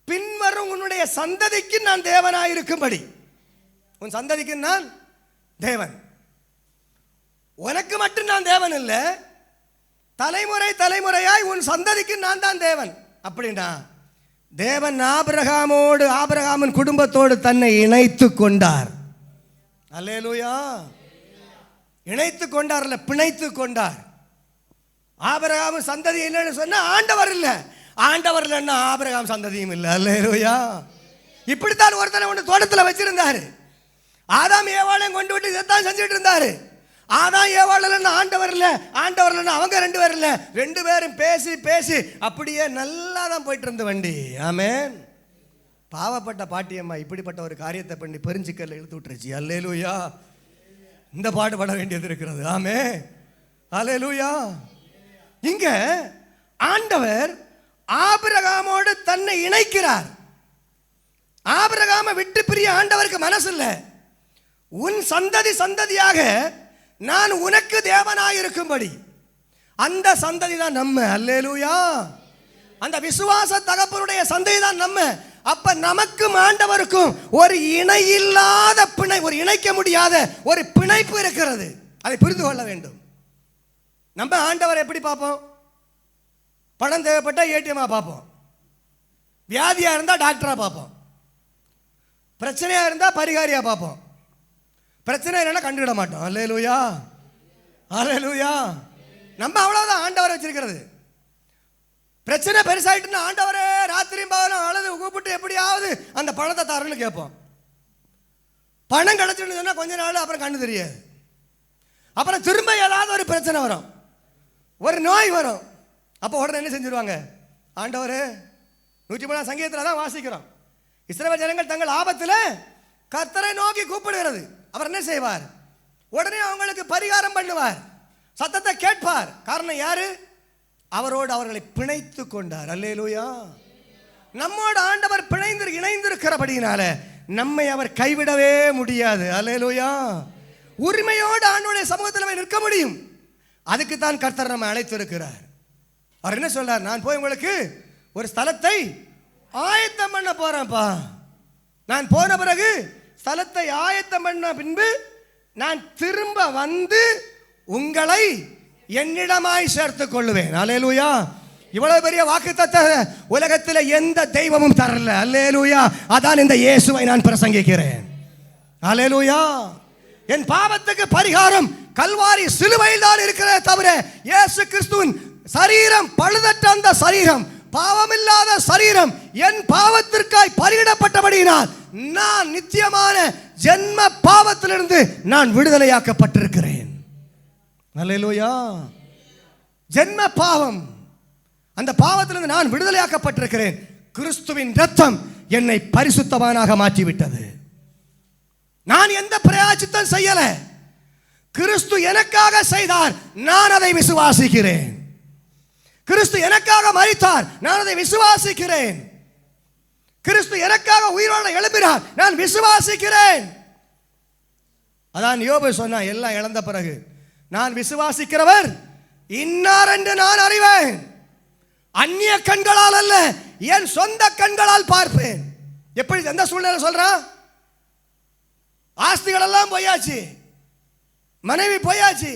பின்வரும் உன்னுடைய சந்ததிக்கு நான் தேவனாய் இருக்கும்படி. உன் சந்ததிக்கு நான் தேவன். உனக்கு மட்டும் நான் தேவன் இல்லை, தலைமுறை தலைமுறையாய் உன் சந்ததிக்கு நான் தான் தேவன். அப்படின்னா தேவன் ஆபிரகாமின் குடும்பத்தோடு தன்னை இணைத்து கொண்டார். அல்லேலூயா. இணைத்து கொண்டார், இல்ல பிணைத்து கொண்டார். ஆபிரகாம் சந்ததி இல்லைன்னு சொன்னா ஆண்டவர் இல்லை, ஆண்டவர் இல்லைன்னா ஆபிரகாம் சந்ததியும் இல்லை. அல்லேலூயா. இப்படித்தான் ஒருத்தனை ஒன்று தோட்டத்தில் வச்சிருந்தாரு. ஆதாம் ஏவாளையும் கொண்டு விட்டு இதைத்தான் செஞ்சுட்டு இருந்தாரு. ஆதாம் ஏவாள் இல்லைன்னா ஆண்டவர் இல்லை, ஆண்டவர் இல்லைன்னா அவங்க 2 பேர் இல்லை. 2 பேரும் பேசி பேசி அப்படியே நல்லா தான் போயிட்டு இருந்த வண்டி. ஆமென். பாவப்பட்ட பாட்டியம்மா இப்படிப்பட்ட ஒரு காரியத்தை பண்ணி பெருஞ்சிக்கல்ல இழுத்து விட்டுருச்சு. அல்லேலூயா. இந்த பாடுபட வேண்டியது இருக்கிறது. ஆமென். அல்லேலூயா. இங்க ஆண்டவர் ஆபிரகாமோடு தன்னை இணைக்கிறார். ஆபிரகாமை விட்டு பிரிய ஆண்டவருக்கு மனசு இல்லை. உன் சந்ததி சந்ததியாக நான் உனக்கு தேவனாயிருக்கும்படி அந்த சந்ததி தான் நம்ம. அல்லேலூயா. அந்த விசுவாச தகப்பனுடைய சந்ததி தான் நம்ம. அப்ப நமக்கும் ஆண்டவருக்கும் ஒரு இணையில்லாத பிணை, ஒரு இணைக்க முடியாத ஒரு பிணைப்பு இருக்கிறது. அதை புரிந்து கொள்ள வேண்டும். நம்ம ஆண்டவர் எப்படி பார்ப்போம்? பணம் தேவைப்பட்ட ஏடிஎம்மா பார்ப்போம், வியாதியா இருந்தா டாக்டரா பார்ப்போம், பிரச்சனையா இருந்தா பரிகாரியா பார்ப்போம், பிரச்சனை இல்லைன்னா கண்டுவிட மாட்டோம். அல்லேலூயா, அல்லேலூயா. நம்ம அவ்வளவுதான் ஆண்டவரை வச்சிருக்கிறது. பிரச்சனை பெருசாயிட்டுன்னா ஆண்டவரே ராத்திரியும் பகலும் அழுது கூப்பிட்டு எப்படியாவது அந்த பணத்தை தரணும்னு கேட்போம். பணம் கிடைச்சுன்னு சொன்னா கொஞ்ச நாள் அப்புறம் கண்ணு தெரியாது. அப்புறம் திரும்ப ஏதாவது ஒரு பிரச்சனை வரும், ஒரு நோய் வரும். அப்போ உடனே என்ன செஞ்சிருவாங்க? ஆண்டவரே 103 சங்கீதத்தில் தான் வாசிக்கிறோம், இஸ்ரவேல் ஜனங்கள் தங்கள் ஆபத்தில் கர்த்தரை நோக்கி கூப்பிடுகிறது. அவர் என்ன செய்வார்? உடனே அவங்களுக்கு பரிகாரம் பண்ணுவார். சத்தத்தை கேட்பார். காரணம் யாரு? அவரோடு அவர்களை பிணைத்து கொண்டார். அல்லேலூயா. நம்மோடு ஆண்டவர் இணைந்திருக்கிறபடியினால நம்மை அவர் கைவிடவே முடியாது. அல்லேலூயா. உரிமையோடு ஆண்டவருடைய சமூகத்தில் நிற்க முடியும். அதுக்கு தான் கர்த்தர் நம்மை அழைத்திருக்கிறார். அவர் என்ன சொல்றார்? நான் போய் உங்களுக்கு ஒரு ஸ்தலத்தை ஆயத்தம் பண்ண போறேன்ப்பா. நான் போன பிறகு ஸ்தலத்தை ஆயத்தம் பண்ண பின்பு நான் திரும்ப வந்து உங்களை என்னிடமாய் சேர்த்துக் கொள்வேன். அல்லேலூயா. இவ்வளவு பெரிய வாக்குத்தத்தத்தை உலகத்தில் எந்த தெய்வமும் தரல. அல்லேலூயா. அதான் இந்த இயேசுவை நான் பிரசங்கிக்கிறேன். அல்லேலூயா. என் பாவத்துக்கு பரிகாரம் கல்வாரி சிலுவையில் தான் இருக்கிறதே தவிர இயேசு கிறிஸ்துவின் சரீரம், பழுதற்ற அந்த சரீரம், பாவமில்லாத சரீரம் என் பாவத்திற்காய் பலியிடப்பட்டபடியினால் நான் நித்தியமான ஜென்ம பாவத்திலிருந்து நான் விடுதலையாக்கப்பட்டிருக்கிறேன். அல்லேலூயா. ஜென்ம பாவம், அந்த பாவத்திலிருந்து நான் விடுதலையாக்கப்பட்டிருக்கிறேன். கிறிஸ்துவின் இரத்தம் என்னை பரிசுத்தவானாக மாற்றிவிட்டது. நான் எந்த பிரயாச்சித்தம் செய்யல, கிறிஸ்து எனக்காக செய்தார். நான் அதை விசுவாசிக்கிறேன். கிறிஸ்து எனக்காக மரித்தார். நான் அதை விசுவாசிக்கிறேன். கிறிஸ்து எனக்காக உயிரோடு எழுப்பினார். நான் விசுவாசிக்கிறேன். அதான் யோபு சொன்னா, எல்லாம் இழந்த பிறகு நான் விசுவாசிக்கிறவர் இன்னார் என்று நான் அறிவேன். அந்நிய கண்களால் அல்ல, என் சொந்த கண்களால் பார்ப்பேன். எப்படி, எந்த சூழ்நிலை சொல்றான்? ஆஸ்திகள் எல்லாம் போயாச்சு, மனைவி போயாச்சு,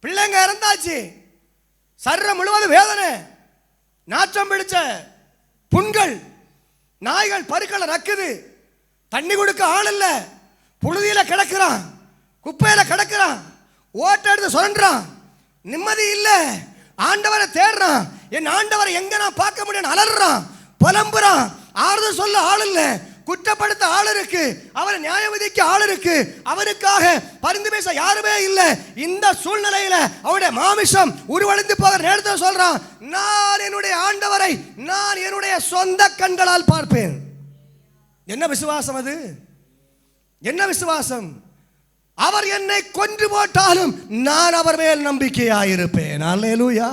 பிள்ளைங்க இறந்தாச்சு, சர்ற முழுவதும் வேதனை, நாற்றம் பிடிச்ச புண்கள், நாய்கள் பருக்களை நக்குது, தண்ணி கொடுக்க ஆள் இல்ல, புழுதியில கிடக்கிறான், குப்பையில கிடக்கிறான், ஓட்ட எடுத்து சுரண்டான், நிம்மதி இல்ல, ஆண்டவரை தேடுறான். என் ஆண்டவரை எங்க நான் பார்க்க முடியும்? அலறான், புலம்புறான். ஆறுதல் சொல்ல ஆள் இல்ல, குற்றப்படுத்த ஆள் இருக்கு, அவரை நியாய விதிக்க ஆள் இருக்கு, அவருக்காக பரிந்து பேச யாருமே இல்லை. இந்த சூழ்நிலையில அவருடைய மாமிசம் உருவழிந்து போகிற நேரத்தில் சொல்றான், நான் என்னுடைய ஆண்டவரை நான் என்னுடைய சொந்த கண்களால் பார்ப்பேன். என்ன விசுவாசம் அது? என்ன விசுவாசம்? அவர் என்னை கொன்று போட்டாலும் நான் அவர் மேல் நம்பிக்கையாயிருப்பேன். அல்லேலூயா.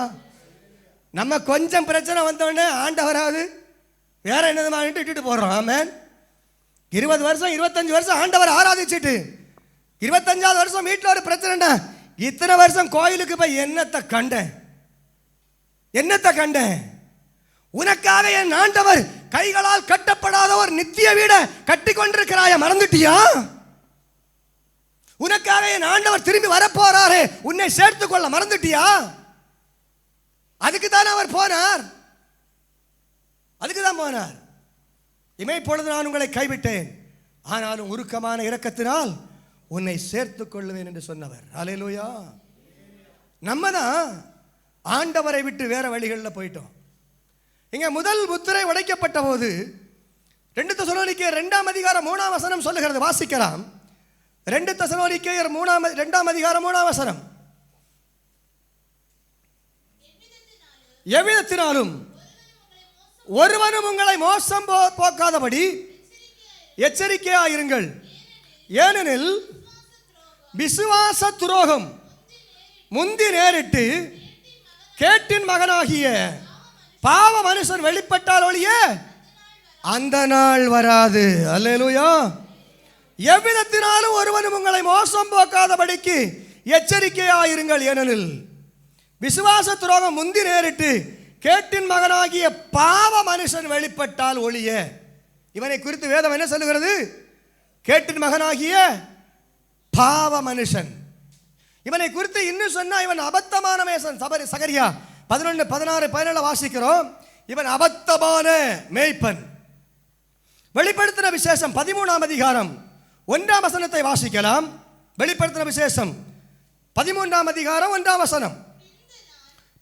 நம்ம கொஞ்சம் பிரச்சனை வந்தோடனே ஆண்டவராது வேற என்னதுமா இட்டுட்டு போடுறோம். ஆமென். 20 வருஷம் 25 வருஷம் ஆண்டவர் ஆராதிச்சுட்டு 25வது வருஷம் வீட்டில் ஒரு பிரச்சனை, இத்தனை வருஷம் கோயிலுக்கு போய் என்னத்தை கண்டேன், என்னத்தை கண்டேன்? உனக்காக என் ஆண்டவர் கைகளால் கட்டப்படாத ஒரு நித்திய வீட கட்டி கொண்டிருக்கிறாய, மறந்துட்டியா? உனக்காக என் ஆண்டவர் திரும்பி வரப்போறாரே, உன்னை சேர்த்துக் கொள்ள மறந்துட்டியா? அதுக்கு தான் அவர் போனார், அதுக்கு தான் போனார். இமைப்பொழுது நான் உங்களை கைவிட்டேன், ஆனாலும் உருக்கமான இரக்கத்தினால் உன்னை சேர்த்துக் கொள்வேன் என்று சொன்னவர். அல்லேலூயா. நம்ம தான் ஆண்டவரை விட்டு வேற வழிகளில் போயிட்டோம். இங்க முதல் முத்திரை உடைக்கப்பட்ட போது 2 தெசலோனிக்கேயர் 2ஆம் அதிகாரம் 3ஆம் வசனம் சொல்லுகிறது, வாசிக்கலாம். 2 தெசலோனிக்கேயர் 2ஆம் அதிகாரம் 3ஆம் வசனம். எவ்விதத்தினாலும் ஒருவனும் உங்களை மோசம் போக்காதபடி எச்சரிக்கையாயிருங்கள், ஏனெனில் விசுவாச துரோகம் முந்தி நேரிட்டு கேட்டின் மகனாகிய பாவ மனுஷன் வெளிப்பட்டால் ஒழிய அந்த நாள் வராது. அல்லேலூயா. எவ்விதத்தினாலும் ஒருவனும் உங்களை மோசம் போக்காதபடிக்கு எச்சரிக்கையாயிருங்கள், ஏனெனில் விசுவாச துரோகம் முந்தி நேரிட்டு கேட்டின் மகனாகிய பாவ மனுஷன் வெளிப்பட்டால் ஒழிய. இவனை குறித்து வேதம் என்ன சொல்லுகிறது? கேட்டின் மகனாகிய பாவ மனுஷன். இவனை குறித்து இன்னும் சொன்னா இவன் அபத்தமான மேசன். சகரியா 11, 16, 17 வாசிக்கிறோம். இவன் அபத்தமான மேய்ப்பன். வெளிப்படுத்தின விசேஷம் 13ஆம் அதிகாரம் 1ஆம் வசனத்தை வாசிக்கலாம். வெளிப்படுத்தின விசேஷம் 13ஆம் அதிகாரம் 1ஆம் வசனம்.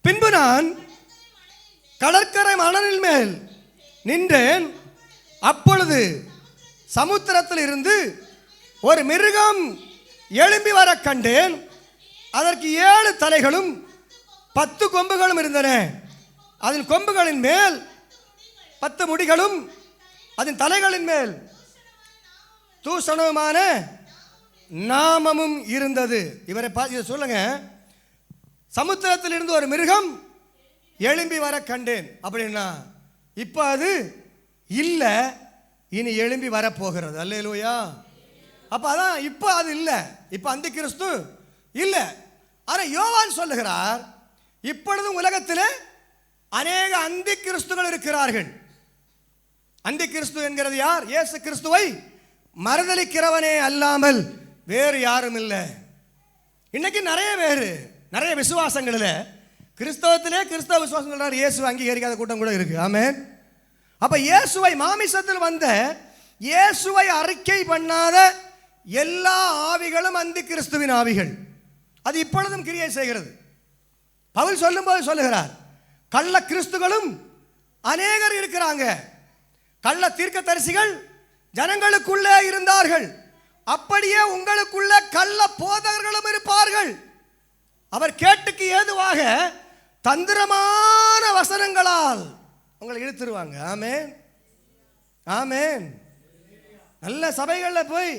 பின்பு நான் கடற்கரை மணலின் மேல் நின்றேன், அப்பொழுது சமுத்திரத்தில் இருந்து ஒரு மிருகம் எழும்பி வர கண்டேன். அதற்கு 7 தலைகளும் 10 கொம்புகளும் இருந்தன. அதன் கொம்புகளின் மேல் 10 முடிகளும், அதன் தலைகளின் மேல் தூஷணமான நாமமும் இருந்தது. இவரை சொல்லுங்க, சமுத்திரத்தில் இருந்து ஒரு மிருகம் எழும்பி வர கண்டேன் அப்படின்னா இப்போ அது இல்லை, இனி எழும்பி வரப்போகிறது. அல்லேலூயா. அப்போ அதான் இப்போ அது இல்லை, இப்போ அந்தி கிறிஸ்து இல்லை. ஆனால் யோவான் சொல்லுகிறார், இப்பொழுதும் உலகத்தில் அநேக அந்தி கிறிஸ்துகள் இருக்கிறார்கள். அந்தி கிறிஸ்து என்கிறது யார்? இயேசு கிறிஸ்துவை மறுதலிக்கிறவனே அல்லாமல் வேறு யாரும் இல்லை. இன்னைக்கு நிறைய விசுவாசங்களில் கிறிஸ்தவத்திலே கிறிஸ்தவ விசுவாசங்கள் இயேசுவை அங்கீகரிக்காத கூட்டம் கூட இருக்கு. ஆமென். அப்ப இயேசுவை மாமிசத்தில் வந்த இயேசுவை அறிக்கை பண்ணாத எல்லா ஆவிகளும் அந்தி கிறிஸ்துவின் ஆவிகள். அது இப்பொழுதும் கிரியை செய்கிறது. பவுல் சொல்லும்போது சொல்லுகிறார், கள்ள கிறிஸ்துகளும் அநேகர் இருக்கிறாங்க. கள்ள தீர்க்கதரிசிகள் ஜனங்களுக்குள்ளே இருந்தார்கள். அப்படியே உங்களுக்குள்ள கள்ள போதகர்களும் இருப்பார்கள். அவர் கேட்டுக்கு ஏதுவாக தந்திரமான வசனங்களால் உங்களை இழுத்துருவாங்க. ஆமென், ஆமென். நல்ல சபைகளில் போய்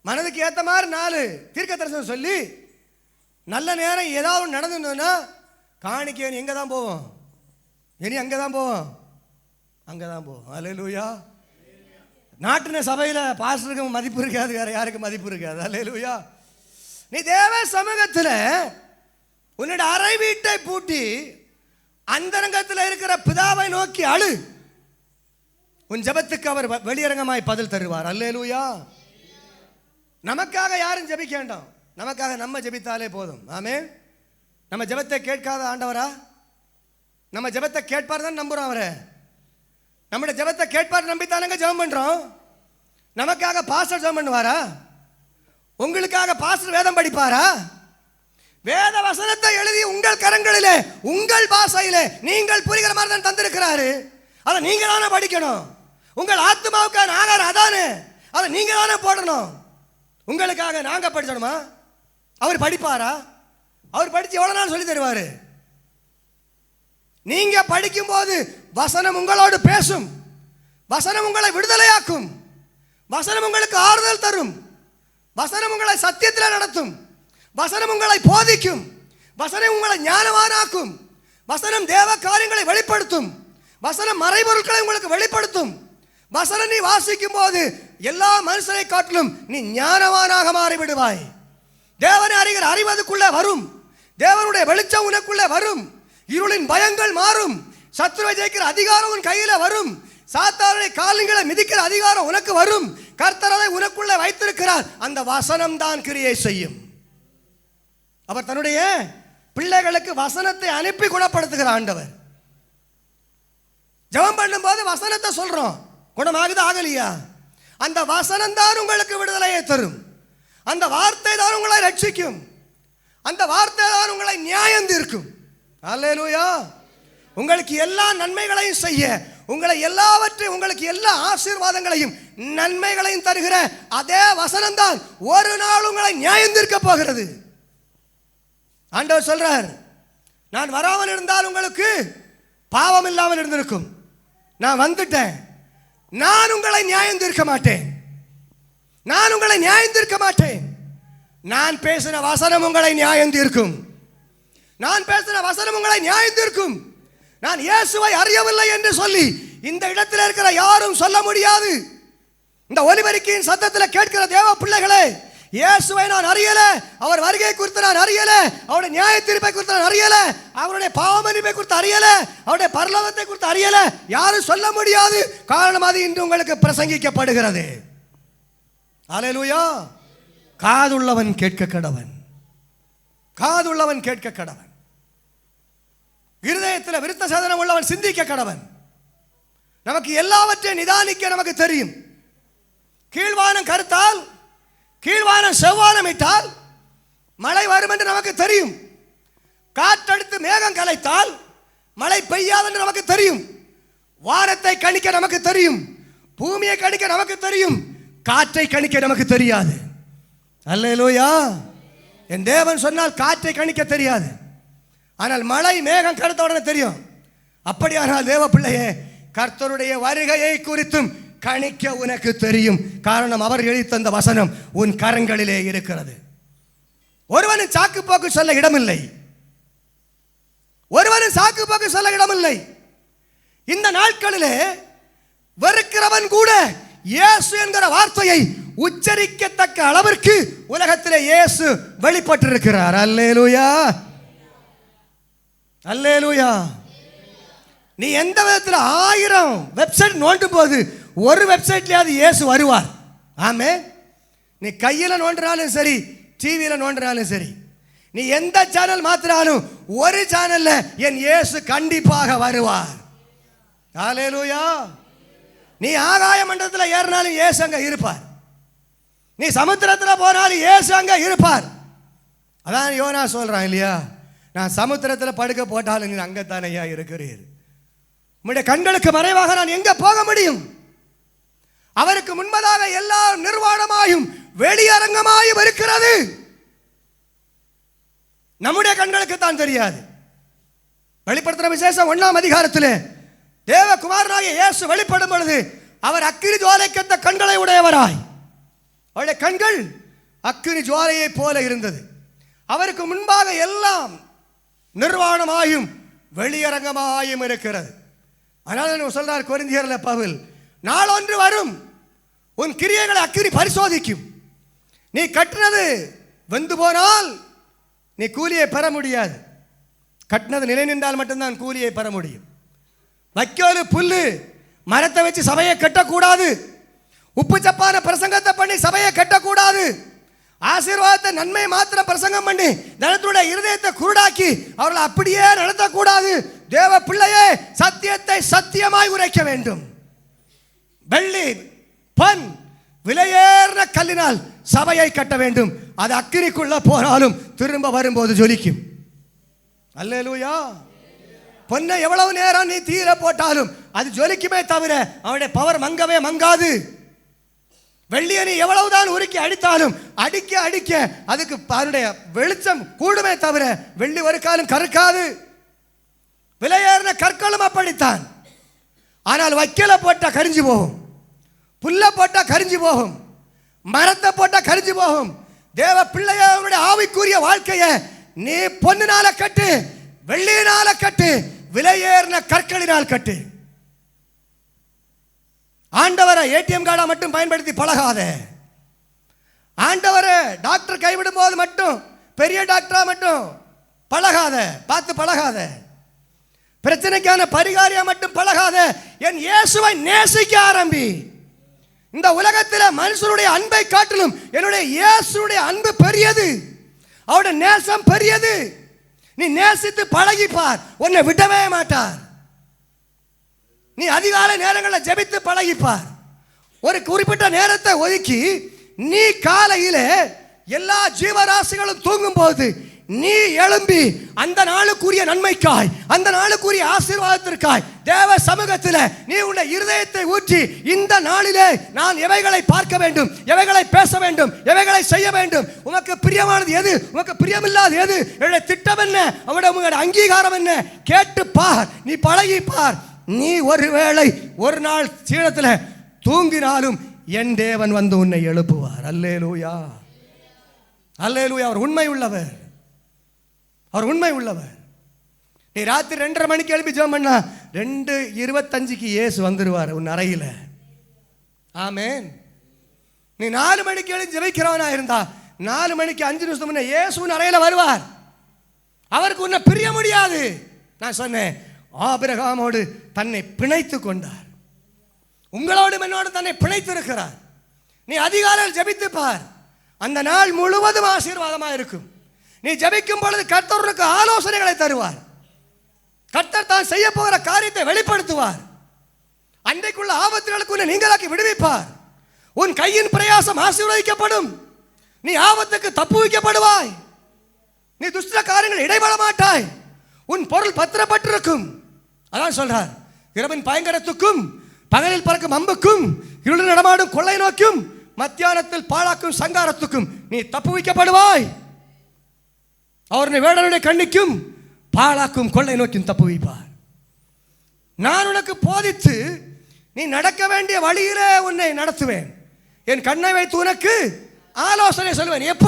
மனதுக்கு ஏற்ற மாதிரி 4 தீர்க்க தரிசனம் சொல்லி நல்ல நேரம் ஏதாவது நடந்துன்னா காணிக்க எங்கே தான் போவோம்? இனி அங்கே தான் போவோம், அங்கே தான் போவோம். அல்லேலூயா. நாட்டின சபையில் பாஸ்டருக்கு மதிப்பு இருக்காது, வேற யாருக்கு மதிப்பு இருக்காது. அல்லேலூயா. நீ தேவ சமூகத்தில் உன்னுடைய அறை வீட்டை பூட்டி அந்தரங்கத்தில் இருக்கிற பிதாவை நோக்கி அழு. உன் ஜெபத்துக்கு அவர் வெளியரங்கமாய் பதில் தருவார். அல்லேலூயா. நமக்காக யாரும் ஜெபிக்க வேண்டாம், நமக்காக நம்ம ஜெபித்தாலே போதும். ஆமென். நம்ம ஜெபத்தை கேட்காத ஆண்டவரா? நம்ம ஜெபத்தை கேட்பார் தான் நம்புறோம் அவரை. நம்முடைய ஜெபத்தை கேட்பார் நம்பித்தானங்க ஜெபம் பண்றோம். நமக்காக பாஸ்டர் ஜெபம் பண்ணுவாரா? உங்களுக்காக பாஸ்டர் வேதம் படிப்பாரா? வேத வசனத்தை எழுதி உங்கள் கரங்களிலே உங்கள் பாஷையிலே நீங்கள் புரிகிற மாதிரி தான் தந்திருக்கிறாரு. அதை நீங்க தானே படிக்கணும். உங்கள் ஆத்மாவுக்கான ஆகாரம் அதானே, அதை நீங்க தானே போடணும். உங்களுக்காக நாங்க படிச்சோமா? அவர் படிப்பாரா? அவர் படிச்சு எவ்வளவு நாள் சொல்லி தருவாரு? நீங்க படிக்கும் போது வசனம் உங்களோடு பேசும், வசனம் உங்களை விடுதலையாக்கும், வசனம் உங்களுக்கு ஆறுதல் தரும், வசனம் உங்களை சத்தியத்தில் நடத்தும், வசனம் உங்களை போதிக்கும், வசனம் உங்களை ஞானவானாக்கும், வசனம் தேவ காரியங்களை வெளிப்படுத்தும், வசனம் மறைபொருட்களை உங்களுக்கு வெளிப்படுத்தும். வசனம் நீ வாசிக்கும் போது எல்லா மனுஷனை காட்டிலும் நீ ஞானவானாக மாறிவிடுவாய். தேவனை அறிகிற அறிவதுக்குள்ளே வரும், தேவனுடைய வெளிச்சம் உனக்குள்ளே வரும், இருளின் பயங்கள் மாறும், சத்துருவை ஜெயிக்கிற அதிகாரம் உன் கையில வரும், சாத்தானுடைய கால்களை மிதிக்கிற அதிகாரம் உனக்கு வரும். கர்த்தர் அதை உனக்குள்ளே வைத்திருக்கிறார். அந்த வசனம் தான் கிரியை செய்யும். அவர் தன்னுடைய பிள்ளைகளுக்கு வசனத்தை அனுப்பி குணப்படுத்துகிற ஆண்டவர். ஜெபம் பண்ணும்போது வசனத்தை சொல்றோம், குணமாகுது ஆகலையா? அந்த வசனம் தான் உங்களுக்கு விடுதலையை தரும். அந்த வார்த்தை தான் உங்களை ரட்சிக்கும். அந்த வார்த்தை தான் உங்களை நியாயம் தீர்க்கும். அல்லேலூயா. உங்களுக்கு எல்லா நன்மைகளையும் செய்ய, உங்களை எல்லாவற்றையும், உங்களுக்கு எல்லா ஆசீர்வாதங்களையும் நன்மைகளையும் தருகிற அதே வசனம் தான் ஒரு நாள் உங்களை நியாயம் தீர்க்க போகிறது. ஆண்டவர் சொல்றார், நான் வராமல் இருந்தால் உங்களுக்கு பாவம் இல்லாமல் இருந்திருக்கும். நான் வந்துட்டேன், நான் உங்களை நியாயம் தீர்க்க மாட்டேன், நான் உங்களை நியாயம் தீர்க்க மாட்டேன். நான் பேசின வசனம் உங்களை நியாயம் தீர்க்கும். நான் பேசின வசனம் உங்களை நியாயம் தீர்க்கும். நான் இயேசுவை அறியவில்லை என்று சொல்லி இந்த இடத்தில் இருக்கிற யாரும் சொல்ல முடியாது. இந்த ஒலிபரிக்கையின் சத்தத்தில் கேட்கிற தேவ பிள்ளைகளே, இயேசுவை நான் அறியல, அவர் வருகை குறித்து நான் அறியல, அவருடைய நியாய தீர்ப்பை குறித்து நான் அறியல, அவருடைய பாவ மன்னிப்பை குறித்து அறியல, அவருடைய பரலோகத்தை குறித்து அறியல, யாரும் சொல்ல முடியாது. காரணம் அது இன்று உங்களுக்கு பிரசங்கிக்கப்படுகிறது. அல்லேலூயா. காதுள்ளவன் கேட்க கடவன், காதுள்ளவன் கேட்க கடவன், இருதயத்தில் விருத்த சேதனம் உள்ளவன் சிந்திக்க கடவன். நமக்கு எல்லாவற்றையும் நிதானிக்க நமக்கு தெரியும். கீழ்வானம் கருத்தால், கீழ்வானம் செவ்வானம் இட்டால் மழை வரும் என்று நமக்கு தெரியும். காற்றடித்து மேகம் கலைத்தால் மழை பெய்யாது என்று நமக்கு தெரியும். வானத்தை கணிக்க நமக்கு தெரியும், பூமியை கணிக்க நமக்கு தெரியும், காற்றை கணிக்க நமக்கு தெரியாது. அல்லேலூயா. என் தேவன் சொன்னால் காற்றை கணிக்க தெரியாது, ஆனால் மழை மேகம் கருத்த உடனே தெரியும். அப்படியானால் தேவ பிள்ளையே, கர்த்தருடைய வருகையை குறித்தும் கணிக்க உனக்கு தெரியும். காரணம், அவர் எழுதித்தந்த வசனம் உன் கரங்களிலே இருக்கிறது. ஒருவனின் சாக்கு போக்கு சொல்ல இடமில்லை. ஒருவரும் சாக்கு போக்கு சொல்ல இடமில்லை. இந்த நாட்களிலே வெறுக்கிறவன் கூட இயேசு என்கிற வார்த்தையை உச்சரிக்கத்தக்க அளவிற்கு உலகத்திலே இயேசு வெளிப்பட்டிருக்கிறார். அல்லேலூயா, அல்லேலூயா. நீ எந்த விதத்தில் 1000 வெப்சைட் நோண்டும் போது ஒரு வெப்சைட்லயாவது இயேசு வருவார். ஆமே. நீ கையில் நோண்டினாலும் சரி, டிவியில் நோண்டினாலும் சரி, நீ எந்த சேனல் மாத்தினாலும் ஒரு சேனல்ல என் இயேசு கண்டிப்பாக வருவார். அல்லேலூயா. நீ ஆகாய மண்டலத்தில் ஏறினாலும் இயேசு அங்க இருப்பார். நீ சமுத்திரத்தில் போனாலும் இயேசு அங்க இருப்பார். அதான் யோனா சொல்றான் இல்லையா, நான் சமுத்திரத்தில் படுக்க போட்டாலும் நீ அங்கத்தானே இருக்கிறீர். உம்முடைய கண்களுக்கு மறைவாக நான் எங்க போக முடியும்? அவருக்கு முன்பதாக எல்லா நிர்வாணமாயும் வெளியரங்கமாயும் இருக்கிறது. நம்முடைய கண்களுக்கு தான் தெரியாது. வெளிப்படுத்துற விசேஷம் 1ஆம் அதிகாரத்தில் தேவகுமாரனாகிய இயேசு வெளிப்படும் பொழுது அவர் அக்கினி ஜுவாலைக்கத்த கண்களை உடையவராய், அவருடைய கண்கள் அக்கினி ஜுவாலையை போல இருந்தது. அவருக்கு முன்பாக எல்லாம் நிர்வாணமாயும் வெளியரங்கமாயும் இருக்கிறது. அதனால சொல்றார் கொரிந்தியர்ல பவுல், நாளொன்று வரும் உன் கிரியைகளை அக்கினி பரிசோதிக்கும். நீ கட்டினது வெந்து போனால் நீ கூலியை பெற முடியாது. கட்டினது நிலை நின்றால் மட்டும்தான் கூலியை பெற முடியும். வைக்கோல் புல்லு மரத்தை வச்சு சபையை கட்டக்கூடாது. உப்பு சப்பான பிரசங்கத்தை பண்ணி சபையை கட்டக்கூடாது. ஆசீர்வாதத்தை நன்மை மாத்திரம் பிரசங்கம் பண்ணி ஜனத்துடைய இருதயத்தை குருடாக்கி அவர்களை அப்படியே நடத்தக்கூடாது. தேவ பிள்ளையே, சத்தியத்தை சத்தியமாய் உரைக்க வேண்டும். வெள்ளி பொன் விலையேறின கல்லினால் சபையை கட்ட வேண்டும். அது அக்கினிக்குள்ள போனாலும் திரும்ப வரும்போது ஜொலிக்கும். அல்லேலூயா. பொன்னை எவ்வளவு நேரம் நீ தீர போட்டாலும் அது ஜொலிக்குமே தவிர அவனுடைய பவர் மங்கவே மங்காது. வெள்ளியை நீ எவ்வளவுதான் உருக்கி அடித்தாலும் அடிக்க அடிக்க அதுக்கு அதனுடைய வெளிச்சம் கூடுமே தவிர வெள்ளி ஒரு காலம் கருக்காது. விலையேறின கற்களும் அப்படித்தான். ஆனால் வைக்கல போட்டா கரிஞ்சு போகும், புல்ல போட்டா கரிஞ்சு போகும், மரத்தை போட்டா கரிஞ்சு போகும். தேவ பிள்ளைய ஆவிக்குரிய வாழ்க்கையை நீ பொன்னினால கட்டு, வெள்ளியினால கட்டு, விலையேறின கற்களினால் கட்டு. ஆண்டவரை ஏடிஎம் கார்டா மட்டும் பயன்படுத்தி பழகாத. ஆண்டவரை டாக்டர் கைவிடும் போது மட்டும் பெரிய டாக்டரா மட்டும் பழகாத, பார்த்து பழகாத. பிரச்சனைக்கான பரிகாரியா மட்டும் பழகாத. என் இயேசுவை நேசிக்க ஆரம்பி. இந்த உலகத்தில் மனுஷனுடைய அன்பை காட்டிலும் என்னுடைய இயேசுடைய அன்பு பெரியது, அவருடைய நேசம் பெரியது. நீ நேசித்து பழகிப்பார், உன்னை விடவே மாட்டார். நீ அதிகாலை நேரங்களில் ஜெபித்து பழகிப்பார். ஒரு குறிப்பிட்ட நேரத்தை ஒதுக்கி நீ காலையில எல்லா ஜீவராசிகளும் தூங்கும் போது நீ எழும்பி அந்த நாளுக்குரிய நன்மைக்காய், அந்த நாளுக்குரிய ஆசீர்வாதத்திற்காய் தேவ சமூகத்தில் நீ உன்னுடைய இருதயத்தை ஊற்றி, இந்த நாளிலே நான் எவைகளை பார்க்க வேண்டும், எவைகளை பேச வேண்டும், எவைகளை செய்ய வேண்டும், உமக்கு பிரியமானது எது, உமக்கு பிரியமில்லாத எது, என்னுடைய திட்டம் என்ன, அவனுடைய அங்கீகாரம் என்ன கேட்டு பார். நீ பழகி பார். நீ ஒருவேளை ஒரு நாள் சீனத்தில் தூங்கினாலும் என் தேவன் வந்து உன்னை எழுப்புவார். அல்லேலூயா, அல்லேலூயா. அவர் உண்மை உள்ளவர், அவர் உண்மை உள்ளவர். நீ ராத்திரி 2:30 மணிக்கு எழுப்பி ஜெபம் பண்ணா 2:25 இயேசு வந்துருவார் உன் அறையில். ஆமென். நீ 4 மணிக்கு எழுப்பி ஜெபிக்கிறவனா இருந்தா 4 மணிக்கு 5 நிமிஷம் முன்ன இயேசு உன் அறையில் வருவார். அவருக்கு உன்னை பிரிய முடியாது. நான் சொன்னேன், ஆபிரகாமோடு தன்னை பிணைத்து கொண்டார், உங்களோடு என்னோடு தன்னை பிணைத்து இருக்கிறார். நீ அதிகாலையில் ஜெபித்து பார், அந்த நாள் முழுவதும் ஆசீர்வாதமாக இருக்கும். நீ ஜெபிக்கும் பொழுது கர்த்தருக்கு ஆலோசனைகளை தருவார். கர்த்தர் தான் செய்ய போகிற காரியத்தை வெளிப்படுத்துவார். அன்றைக்குள்ள ஆபத்துகளுக்கு உன்னை நீங்களாக்கி விடுவிப்பார். உன் கையின் பிரயாசம் ஆசீர்வதிக்கப்படும். நீ ஆபத்துக்கு தப்பு வைக்கப்படுவாய். நீ துஷ்ட காரியங்கள் இடைபட மாட்டாய். உன் பொருள் பத்திரப்பட்டிருக்கும். அதான் சொல்றார், இரவின் பயங்கரத்துக்கும் பகலில் பறக்கும் அம்புக்கும் இருள் நடமாடும் கொள்ளை நோக்கும் மத்தியானத்தில் பாழாக்கும் சங்காரத்துக்கும் நீ தப்பு வைக்கப்படுவாய். அவருடைய வேடனுடைய கண்ணிக்கும் பாழாக்கும் கொள்ளை நோக்கும் தப்பு வைப்பார். நான் உனக்கு போதித்து நீ நடக்க வேண்டிய வழியிலே உன்னை நடத்துவேன். என் கண்ணை வைத்து உனக்கு ஆலோசனை சொல்லுவேன். எப்ப?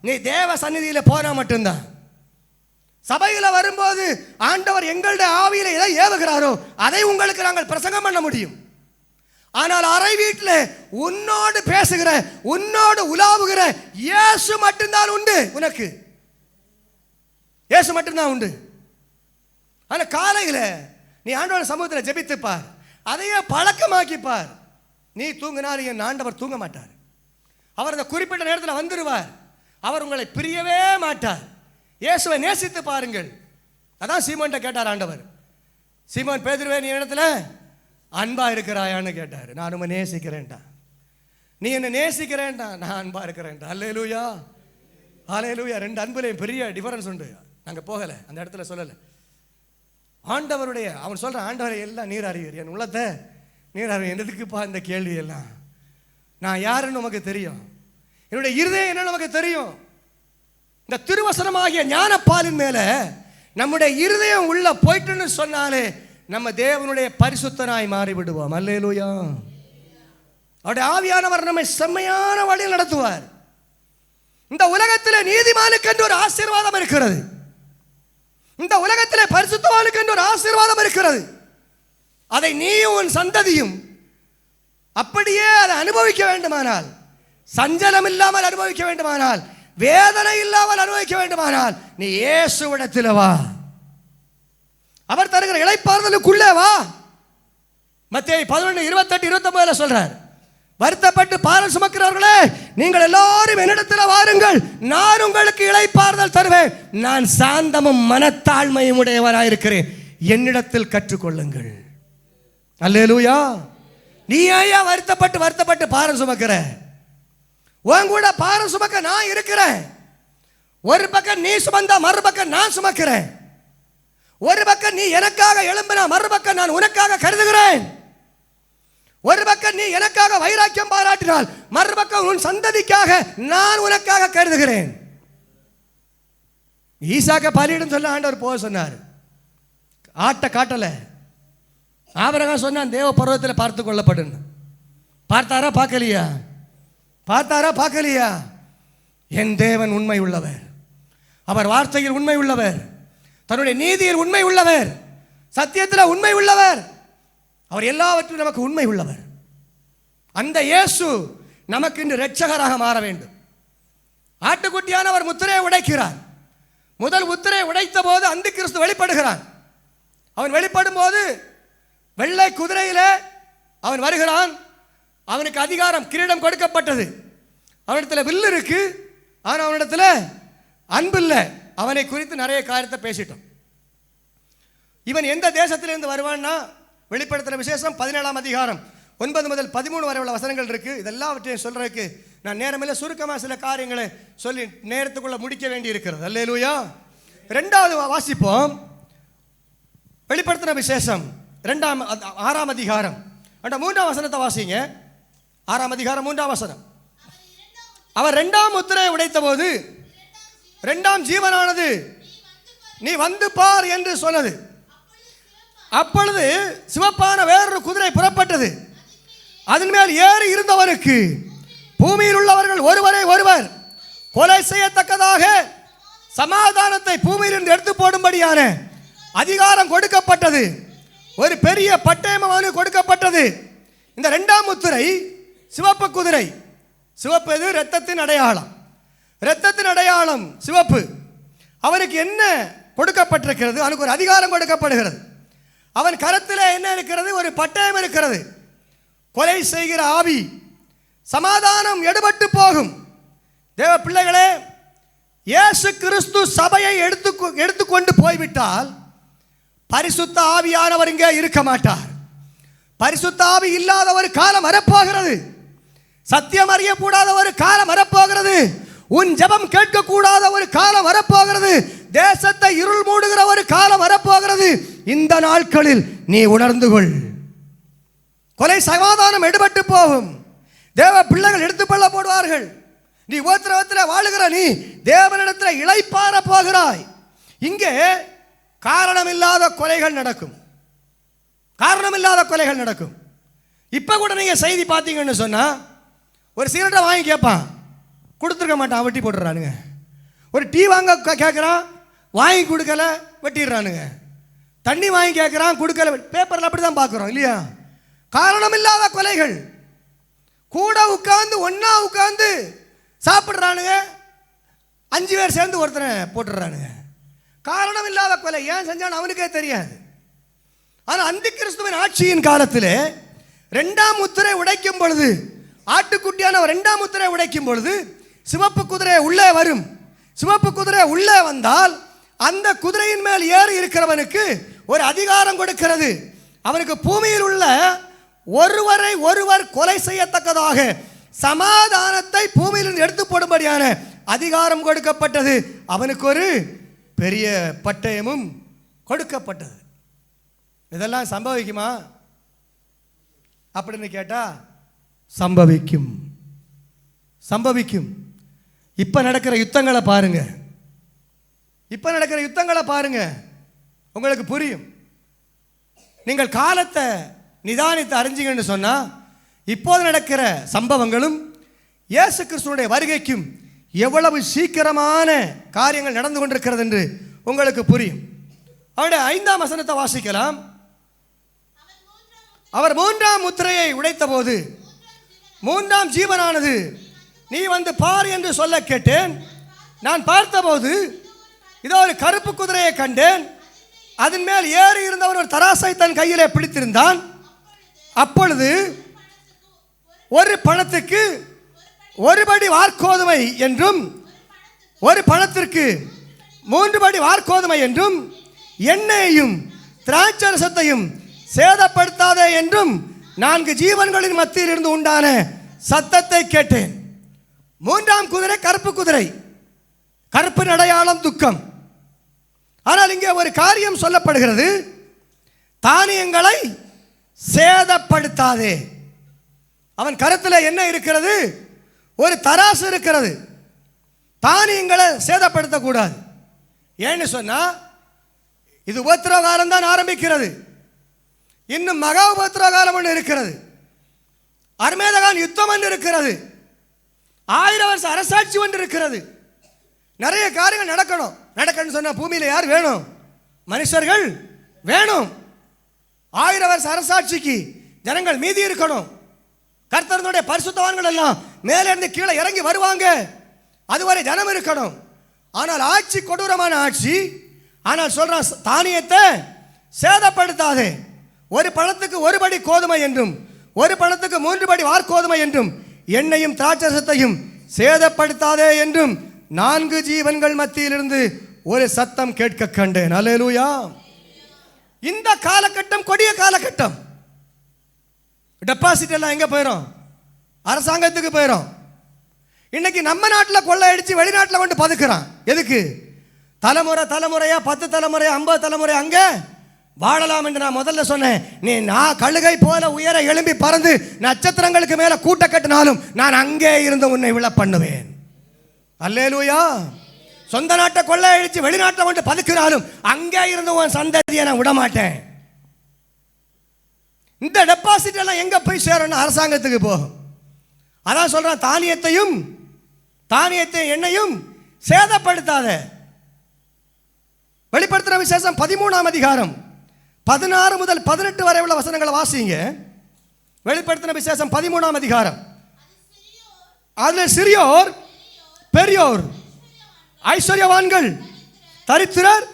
நீ தேவ சந்நிதியில் போனா மட்டும்தான். சபையில வரும்போது ஆண்டவர் எங்களுடைய ஆவியில எதை ஏவுகிறாரோ அதை உங்களுக்கு நாங்கள் பிரசங்கம் பண்ண முடியும். ஆனால் அறை வீட்டில் உன்னோடு பேசுகிற, உன்னோடு உலாவுகிற இயேசு மட்டும்தான் உண்டு. உனக்கு இயேசு மட்டும்தான் உண்டு. ஆனா காலையில நீ ஆண்டவர் சமூகத்தில் ஜெபித்துப்பார், அதையே பழக்கமாக்கிப்பார். நீ தூங்கினாலும் என் ஆண்டவர் தூங்க மாட்டார். அவர் அந்த குறிப்பிட்ட நேரத்தில் வந்துடுவார். அவர் உங்களை பிரியவே மாட்டார். இயேசுவை நேசித்து பாருங்கள். அதான் சீமோன்ட்ட கேட்டார் ஆண்டவர். சீமோன் பேதுருவே, நீ இடத்துல அன்பா இருக்கிறாயான்னு கேட்டார். நான் உன்னை நேசிக்கிறேன்டா. நீ என்ன நேசிக்கிறேன்டா, நான் அன்பா இருக்கிறேன்டா. அல்லேலூயா, அல்லேலூயா. ரெண்டு அன்புலையும் பெரிய டிஃபரன்ஸ் உண்டு. நாங்கள் போகலை, அந்த இடத்துல சொல்லலை. ஆண்டவருடைய அவன் சொல்ற, ஆண்டவரை எல்லாம் நீர் அறிவீர், என் உள்ளத்தை நீர் அறிவீர். என்னதுக்குப்பா இந்த கேள்வி எல்லாம்? நான் யாருன்னு நமக்கு தெரியும், என்னுடைய இருதயம் என்ன நமக்கு தெரியும். இந்த திருவசனமாகிய ஞானப்பாலின் மேல நம்முடைய இருதயம் உள்ள போயிட்டுன்னு சொன்னாலே நம்ம தேவனுடைய பரிசுத்தனாய் மாறி விடுவோம். அல்லேலூயா. அவருடைய ஆவியானவர் நம்மை செம்மையான வழியில் நடத்துவார். இந்த உலகத்தில் நீதிமானுக்கு என்று ஒரு ஆசீர்வாதம் இருக்கிறது. இந்த உலகத்தில் பரிசுத்தவானுக்கு என்று ஒரு ஆசீர்வாதம் இருக்கிறது. அதை நீயும் உன் சந்ததியும் அப்படியே அதை அனுபவிக்க வேண்டுமானால், சஞ்சலம் இல்லாமல் அனுபவிக்க வேண்டுமானால், வேதனை இல்லாமல் அனுபவிக்க வேண்டுமானால், நீ இயேசுவிடத்தில் வா. அவர் தருகிற இளைப்பாறுதலுக்குள்ளே வா. மத்தேயு 11:28-29 சொல்றார், வருத்தப்பட்டு பாரம் சுமக்கிறவர்களே, நீங்கள் எல்லாரும் என்னிடத்தில் வாருங்கள், நான் உங்களுக்கு இளைப்பாறுதல் தருவேன். நான் சாந்தமும் மனத்தாழ்மையும் உடையவராயிருக்கிறேன், என்னிடத்தில் கற்றுக்கொள்ளுங்கள். அல்லேலூயா. நீ ஏன் வருத்தப்பட்டு பாரம் சுமக்கிற? உன் கூட பாரம் சுமக்க நான் இருக்கிறேன். ஒரு பக்கம் நீ சுமந்தா மறுபக்கம் நான் சுமக்கிறேன். ஒரு பக்கம் நீ எனக்காக எழும்பினா மறுபக்கம் நான் உனக்காக கருதுகிறேன். ஒரு பக்கம் நீ எனக்காக வைராக்கியம் பாராட்டினால் மறுபக்கம் உன் சந்ததிக்காக நான் உனக்காக கருதுகிறேன். ஈசாக்க பலியிடும் சொல்ல ஆண்டவர் போக சொன்னார். ஆட்ட காட்டல. ஆபிரகாம் சொன்னான், தேவ பர்வத்தில் பார்த்து கொள்ளப்படும். பார்த்தாரா பார்க்கலையா? பார்த்தாரா பார்க்கலையா? என் தேவன் உண்மை உள்ளவர், அவர் வார்த்தையில் உண்மை உள்ளவர், தன்னுடைய நீதியில் உண்மை உள்ளவர், சத்தியத்தில் உண்மை உள்ளவர், அவர் எல்லாவற்றிலும் நமக்கு உண்மை உள்ளவர். அந்த இயேசு நமக்கு இன்று இரட்சகராக மாற வேண்டும். ஆட்டுக்குட்டியானவர் முத்திரையை உடைக்கிறார். முதல் முத்திரையை உடைத்த போது அந்தி கிறிஸ்து வெளிப்படுகிறான். அவன் வெளிப்படும் போது வெள்ளை குதிரையிலே அவன் வருகிறான். அவனுக்கு அதிகாரம், கிரீடம் கொடுக்கப்பட்டது. அவனிடத்தில் வில்லு இருக்கு, ஆனால் அவனிடத்தில் அன்பு இல்லை. அவனை குறித்து நிறைய காரியத்தை பேசிட்டோம். இவன் எந்த தேசத்திலிருந்து வருவான்னா, வெளிப்படுத்தின விசேஷம் 17ஆம் அதிகாரம் 9 முதல் 13 வரை உள்ள வசனங்கள் இருக்கு. இதெல்லாவற்றையும் சொல்றதுக்கு நான் நேரமில்லை. சுருக்கமாக சில காரியங்களை சொல்லி நேரத்துக்குள்ள முடிக்க வேண்டி இருக்கிறது. அல்லேலூயா. ரெண்டாவது வாசிப்போம். வெளிப்படுத்தின விசேஷம் 6ஆம் அதிகாரம் 3ஆம் வசனத்தை வாசிங்க. 6ஆம் அதிகாரம் 3ஆம் வசனம். அவர் 2ஆம் முத்திரையை உடைத்த போது 2ஆம் ஜீவனானது நீ வந்து பார் என்று சொன்னது. அப்பொழுது சிவப்பான வேறொரு குதிரை புறப்பட்டது. அதன் மேல் ஏறி இருந்தவருக்கு பூமியில் உள்ளவர்கள் ஒருவரை ஒருவர் கொலை செய்யத்தக்கதாக சமாதானத்தை பூமியிலிருந்து எடுத்து போடும்படியான அதிகாரம் கொடுக்கப்பட்டது. ஒரு பெரிய பட்டயம் அவனுக்கு கொடுக்கப்பட்டது. இந்த 2ஆம் முத்திரை சிவப்பு குதிரை. சிவப்பு எது? இரத்தத்தின் அடையாளம். இரத்தத்தின் அடையாளம் சிவப்பு. அவனுக்கு என்ன கொடுக்கப்பட்டிருக்கிறது? அவனுக்கு ஒரு அதிகாரம் கொடுக்கப்படுகிறது. அவன் கரத்தில் என்ன இருக்கிறது? ஒரு பட்டயம் இருக்கிறது. கொலை செய்கிற ஆவி, சமாதானம் எடுபட்டு போகும். தேவ பிள்ளைகளே, இயேசு கிறிஸ்து சபையை எடுத்துக்கொண்டு போய்விட்டால் பரிசுத்த ஆவியானவர் இங்கே இருக்க மாட்டார். பரிசுத்த ஆவி இல்லாத ஒரு காலம் வரப்போகிறது. சத்தியம் அறியக்கூடாத ஒரு காலம் வரப்போகிறது. உன் ஜெபம் கேட்கக்கூடாத ஒரு காலம் வரப்போகிறது. தேசத்தை இருள் மூடுகிற ஒரு காலம் வரப்போகிறது. இந்த நாட்களில் நீ உணர்ந்து கொள். கொலை சமாதானம் எடுபட்டு போகும். தேவ பிள்ளைகள் எடுத்து கொள்ள போடுவார்கள். நீ உபத்திரவத்தில் வாழுகிற நீ தேவனிடத்தில் இளைப்பாற போகிறாய். இங்கே காரணமில்லாத கொலைகள் நடக்கும். காரணமில்லாத கொலைகள் நடக்கும். இப்போ கூட நீங்கள் செய்தி பார்த்தீங்கன்னு சொன்னால், ஒரு சிகரெட்டை வாங்கி கேட்பான், கொடுத்துருக்க மாட்டான், வெட்டி போட்டுறானுங்க. ஒரு டீ வாங்க கேட்குறான், வாங்கி கொடுக்கல வெட்டிடுறானுங்க. தண்ணி வாங்கி கேட்குறான் கொடுக்கல, பேப்பரில் அப்படி தான் பார்க்குறோம் இல்லையா? காரணம் இல்லாத கொலைகள். கூட உட்காந்து ஒன்றா உட்காந்து சாப்பிட்றானுங்க, 5 பேர் சேர்ந்து ஒருத்தனை போட்டுடுறானுங்க. காரணம் இல்லாத கொலை. ஏன் செஞ்சான்னு அவனுக்கே தெரியாது. ஆனால் அந்தி கிறிஸ்துவின் ஆட்சியின் காலத்தில் 2ஆம் முத்திரை உடைக்கும் பொழுது, ஆட்டுக்குட்டியான 2ஆம் முத்திரை உடைக்கும் பொழுது சிவப்பு குதிரை உள்ளே வரும். சிவப்பு குதிரை உள்ளே வந்தால் அந்த குதிரையின் மேல் ஏறி இருக்கிறவனுக்கு ஒரு அதிகாரம் கொடுக்கிறது. அவனுக்கு பூமியில் உள்ள ஒருவரை ஒருவர் கொலை செய்யத்தக்கதாக சமாதானத்தை பூமியிலிருந்து எடுத்து போடும்படியான அதிகாரம் கொடுக்கப்பட்டது. அவனுக்கு ஒரு பெரிய பட்டயமும் கொடுக்கப்பட்டது. இதெல்லாம் சம்பவிக்குமா அப்படின்னு கேட்டா சம்பவிக்கும். சம்பவிக்கும். இப்ப நடக்கிற யுத்தங்களை பாருங்க. இப்ப நடக்கிற யுத்தங்களை பாருங்க, உங்களுக்கு புரியும். நீங்கள் காலத்தை நிதானித்து அறிஞ்சிங்கன்னு சொன்னா இப்போது நடக்கிற சம்பவங்களும் இயேசு கிறிஸ்துவினுடைய வருகைக்கும் எவ்வளவு சீக்கிரமான காரியங்கள் நடந்து கொண்டிருக்கிறது என்று உங்களுக்கு புரியும். அவருடைய 5ஆம் வசனத்தை வாசிக்கலாம். அவர் 3ஆம் முத்திரையை உடைத்த போது 3ஆம் ஜீவனானது நீ வந்து பார் என்று சொல்ல கேட்டேன். நான் பார்த்தபோது இதோ ஒரு கருப்பு குதிரையை கண்டேன். அதன் மேல் ஏறி இருந்தவன் ஒரு தராசை தன் கையிலே பிடித்திருந்தான். அப்பொழுது ஒரு பணத்துக்கு ஒரு படி வார்கோதுமை என்றும் ஒரு பணத்திற்கு 3 படி வார்கோதுமை என்றும் எண்ணெயையும் திராட்சரசத்தையும் சேதப்படுத்தாதே என்றும் 4 ஜீவன்களின் மத்தியில் இருந்து உண்டான சத்தத்தை கேட்டேன். 3ஆம் குதிரை கருப்பு குதிரை. கருப்பு அடையாளம் துக்கம். ஆனால் இங்கே ஒரு காரியம் சொல்லப்படுகிறது, தானியங்களை சேதப்படுத்தாதே. அவன் கருத்தில் என்ன இருக்கிறது? ஒரு தராசு இருக்கிறது. தானியங்களை சேதப்படுத்தக்கூடாது. ஏன்னு சொன்னா இது உபத்திரவ காலம் தான் ஆரம்பிக்கிறது. இன்னும் மகா உபத்திரவ காலம் ஒன்று இருக்கிறது. அர்மேதகான் யுத்தம் ஒன்று இருக்கிறது. 1000 வருஷ அரசாட்சி ஒன்று இருக்கிறது. நிறைய காரியங்கள் நடக்கணும்னு சொன்னா பூமியில யார் வேணும்? மனுஷர்கள் வேணும். 1000 வருஷ அரசாட்சிக்கு ஜனங்கள் மீதி இருக்கணும். கர்த்தருடைய பரிசுத்தவான்கள் எல்லாம் மேலே இருந்து கீழே இறங்கி வருவாங்க. அதுவரை ஜனம் இருக்கணும். ஆனால் ஆட்சி கொடூரமான ஆட்சி. ஆனால் சொல்றான், தானியத்தை சேதப்படுத்தாதே. ஒரு பழத்துக்கு 1 படி கோதுமை என்றும் ஒரு பழத்துக்கு 3 படி வார்கோதுமை என்றும் எண்ணெயும் திராட்சரசத்தையும் சேதப்படுத்தாதே என்றும் 4 ஜீவன்கள் மத்தியிலிருந்து ஒரு சத்தம் கேட்க கண்டேன். அல்லேலூயா. இந்த காலகட்டம் கொடிய காலகட்டம். டெபாசிட் எல்லாம் எங்க போயிடும்? அரசாங்கத்துக்கு போயிடும். இன்னைக்கு நம்ம நாட்டில் கொள்ளை அடிச்சு வெளிநாட்டில் கொண்டு பதுக்குறான். எதுக்கு? தலைமுறையா 10 தலைமுறை 50 தலைமுறை அங்க வாழலாம் என்று நான் முதல்ல சொன்னேன். நீ நான் கழுகை போல உயர எழும்பி பறந்து நட்சத்திரங்களுக்கு மேல கூட்ட கட்டினாலும் நான் அங்கே இருந்து உன்னை விழ பண்ணுவேன். அல்லேலூயா. சொந்த நாட்டை கொள்ளை அடிச்சு வெளிநாட்டில் கொண்டு பதுக்கினாலும் அங்கே இருந்து உன் சந்ததியை நான் விட மாட்டேன். இந்த டெபாசிட் எல்லாம் எங்க போய் சேரணும்? அரசாங்கத்துக்கு போகும். அதான் சொல்றான், தானியத்தையும் எண்ணெயும் சேதப்படுத்தாத. வெளிப்படுத்தின விசேஷம் 13ஆம் அதிகாரம் 16 முதல் 18 வரை உள்ள வசனங்களை வாசிங்க. வெளிப்படுத்தின விசேஷம் 13ஆம் அதிகாரம். அதில் சிறியோர் பெரியோர், ஐஸ்வர்யவான்கள், தரித்திரர்,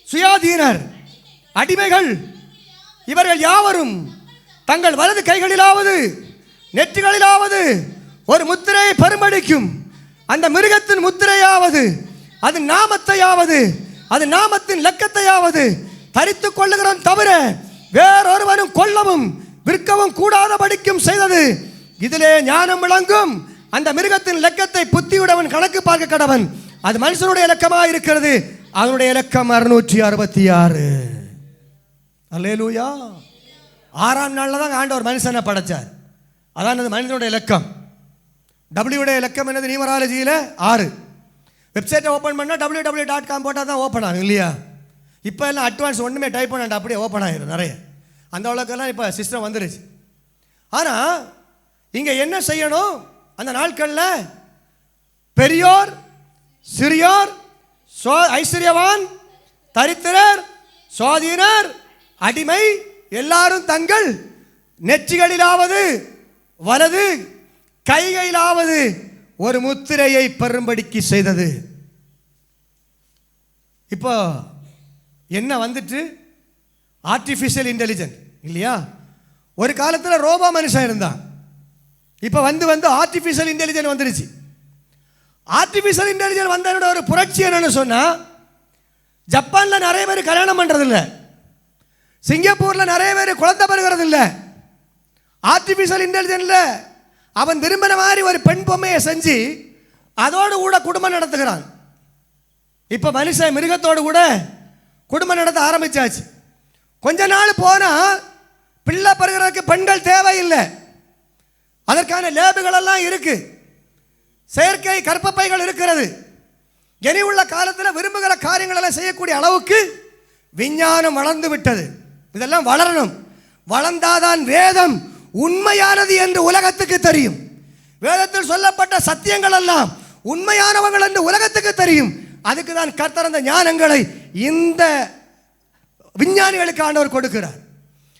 சுயாதீனர், அடிமைகள், இவர்கள் யாவரும் தங்கள் வலது கைகளிலாவது நெற்றிகளிலாவது ஒரு முத்திரையை பெரும்படிக்கும் அந்த மிருகத்தின் முத்திரையாவது அது நாமத்தையாவது அது நாமத்தின் லக்கத்தையாவது தரித்துக் கொள்ளுகிறோம் தவிர வேறொருவனும் கொல்லவும் விற்கவும் கூடாதபடிக்கும் செய்தது. இதிலே ஞானம் விளங்கும். அந்த மிருகத்தின் லக்கத்தை புத்தியுடவன் கணக்கு பார்க்க கடவன். அது மனுஷனுடைய இலக்கமாக இருக்கிறது. அதனுடைய இலக்கம் 666. அல்லேலூயா. 6ஆம் நாளில் தான் ஆண்டவர் மனுஷனை படைச்சார். அதான் அது மனிதனுடைய இலக்கம். டபிள்யூடைய இலக்கம் என்னது? நியூமராலஜியில் 6. வெப்சைட்டை ஓப்பன் பண்ணால் www.com போட்டால் தான் ஓப்பன் ஆகும் இல்லையா? இப்போ எல்லாம் அட்வான்ஸ் ஒன்றுமே டைப் பண்ணாண்டா அப்படியே ஓப்பன் ஆகிடும் நிறைய. அந்த அளவுக்கெல்லாம் இப்போ சிஸ்டம் வந்துருச்சு. ஆனால் இங்கே என்ன செய்யணும்? அந்த நாட்களில் பெரியோர் சிறியோர் ஐஸ்வர்யவான், தரித்திரர், சுவாதீனர், அடிமை எல்லாரும் தங்கள் நெற்றிகளிலாவது வலது கைகளிலாவது ஒரு முத்திரையை பெறும்படிக்கு செய்தது. இப்போ என்ன வந்துட்டு? ஆர்டிஃபிஷியல் இன்டெலிஜென்ட் இல்லையா? ஒரு காலத்தில் ரோபோ மனுஷன் இருந்தான். இப்போ வந்து ஆர்டிஃபிஷியல் இன்டெலிஜென்ட் வந்துருச்சு. ஆர்டிஃபிஷியல் இன்டெலிஜென்ட் வந்ததோட ஒரு புரட்சி என்னன்னு சொன்னால், ஜப்பானில் நிறைய பேர் கல்யாணம் பண்ணுறதில்ல, சிங்கப்பூரில் நிறைய பேர் குழந்தை பெறுகிறது இல்லை. ஆர்டிஃபிஷியல் இன்டெலிஜென்ட்ல அவன் விரும்பின மாதிரி ஒரு பெண் பொம்மையை செஞ்சு அதோடு கூட குடும்பம் நடத்துகிறான். இப்போ மனுஷன் மிருகத்தோடு கூட குடும்பம் நடத்த ஆரம்பிச்சாச்சு. கொஞ்ச நாள் போனால் பிள்ளை பெறுகிறதுக்கு பெண்கள் தேவையில்லை. அதற்கான லேபுகள் எல்லாம் இருக்கு, செயற்கை கற்பப்பைகள் இருக்கிறது. இனி உள்ள காலத்தில் விரும்புகிற காரியங்கள் எல்லாம் செய்யக்கூடிய அளவுக்கு விஞ்ஞானம் வளர்ந்து விட்டது. இதெல்லாம் வளரணும். வளர்ந்தாதான் வேதம் உண்மையானது என்று உலகத்துக்கு தெரியும். வேதத்தில் சொல்லப்பட்ட சத்தியங்கள் எல்லாம் உண்மையானவங்கள் என்று உலகத்துக்கு தெரியும். அதுக்கு தான் கர்த்தர் அந்த ஞானங்களை இந்த விஞ்ஞானிகளுக்கு ஆண்டவர் கொடுக்கிறார்.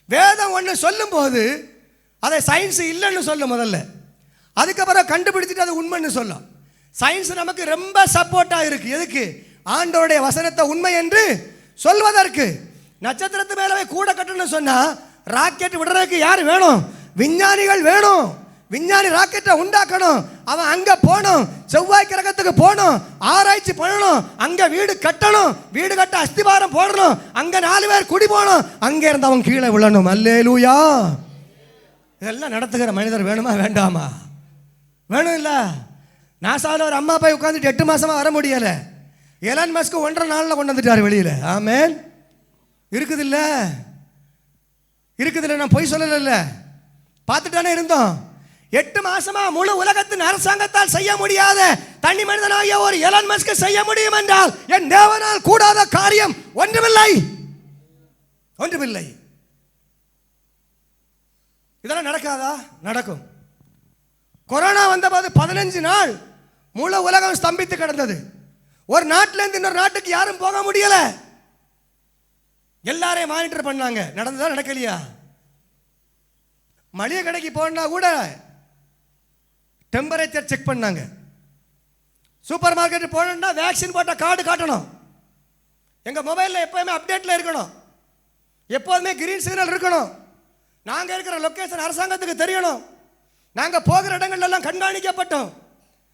வேதம் ஒன்று சொல்லும் போது அதை சயின்ஸ் இல்லைன்னு சொல்லும் முதல்ல, அதுக்கப்புறம் கண்டுபிடிச்சிட்டு அது உண்மைன்னு சொல்லும். சயின்ஸ் நமக்கு ரொம்ப சப்போர்ட்டாக இருக்கு. எதுக்கு? ஆண்டவருடைய வசனத்தை உண்மை என்று சொல்வதற்கு. நட்சத்திரத்து மேலவே கூட கட்டணும்னு சொன்னா ராக்கெட் விடுறதுக்கு யார் வேணும்? விஞ்ஞானிகள் வேணும். விஞ்ஞானி ராக்கெட்டை உண்டாக்கணும், அவன் அங்க போகணும், செவ்வாய் கிரகத்துக்கு போகணும், ஆராய்ச்சி பண்ணணும், அங்க வீடு கட்டணும், வீடு கட்ட அஸ்திபாரம் போடணும், அங்க 4 பேர் குடி போகணும், அங்க இருந்து அவன் கீழே விழணும். அல்லேலூயா. இதெல்லாம் நடத்துகிற மனிதர் வேணுமா வேண்டாமா? வேணும் இல்ல? நாசாவில் ஒரு அம்மா போய் உட்காந்துட்டு 8 மாசமா வர முடியல. எலான் மஸ்க் 1.5 நாளில் கொண்டு வந்துட்டார் வெளியில. ஆமேன். இருக்குது இல்ல? நான் பொய் சொல்லல, பார்த்துட்டானே இருந்தோம். 8 மாசமா முழு உலகத்தின் அரசாங்கத்தால் செய்ய முடியாத தனி மனிதனாகிய ஒரு எலான் மஸ்க் செய்ய முடியும் என்றால் என் தேவனால் கூடாத காரியம் ஒன்றுமில்லை. இதெல்லாம் நடக்காதா? நடக்கும். கொரோனா வந்தபோது 15 நாள் முழு உலகம் ஸ்தம்பித்து கிடந்தது. ஒரு நாட்டிலேருந்து இன்னொரு நாட்டுக்கு யாரும் போக முடியல. எல்லாரையும் மானிட்டர் பண்ணாங்க. நடந்ததா நடக்கலையா? மளிகை கடைக்கு போனா கூட டெம்பரேச்சர் செக் பண்ணாங்க. சூப்பர் மார்க்கெட் போனா வேக்சின் போட்ட கார்டு காட்டணும். எங்க மொபைலில் எப்போதுமே அப்டேட்ல இருக்கணும், எப்போதுமே கிரீன் சிக்னல் இருக்கணும். நாங்கள் இருக்கிற லொக்கேஷன் அரசாங்கத்துக்கு தெரியணும். நாங்கள் போகிற இடங்கள்லாம் கண்காணிக்கப்பட்டோம்.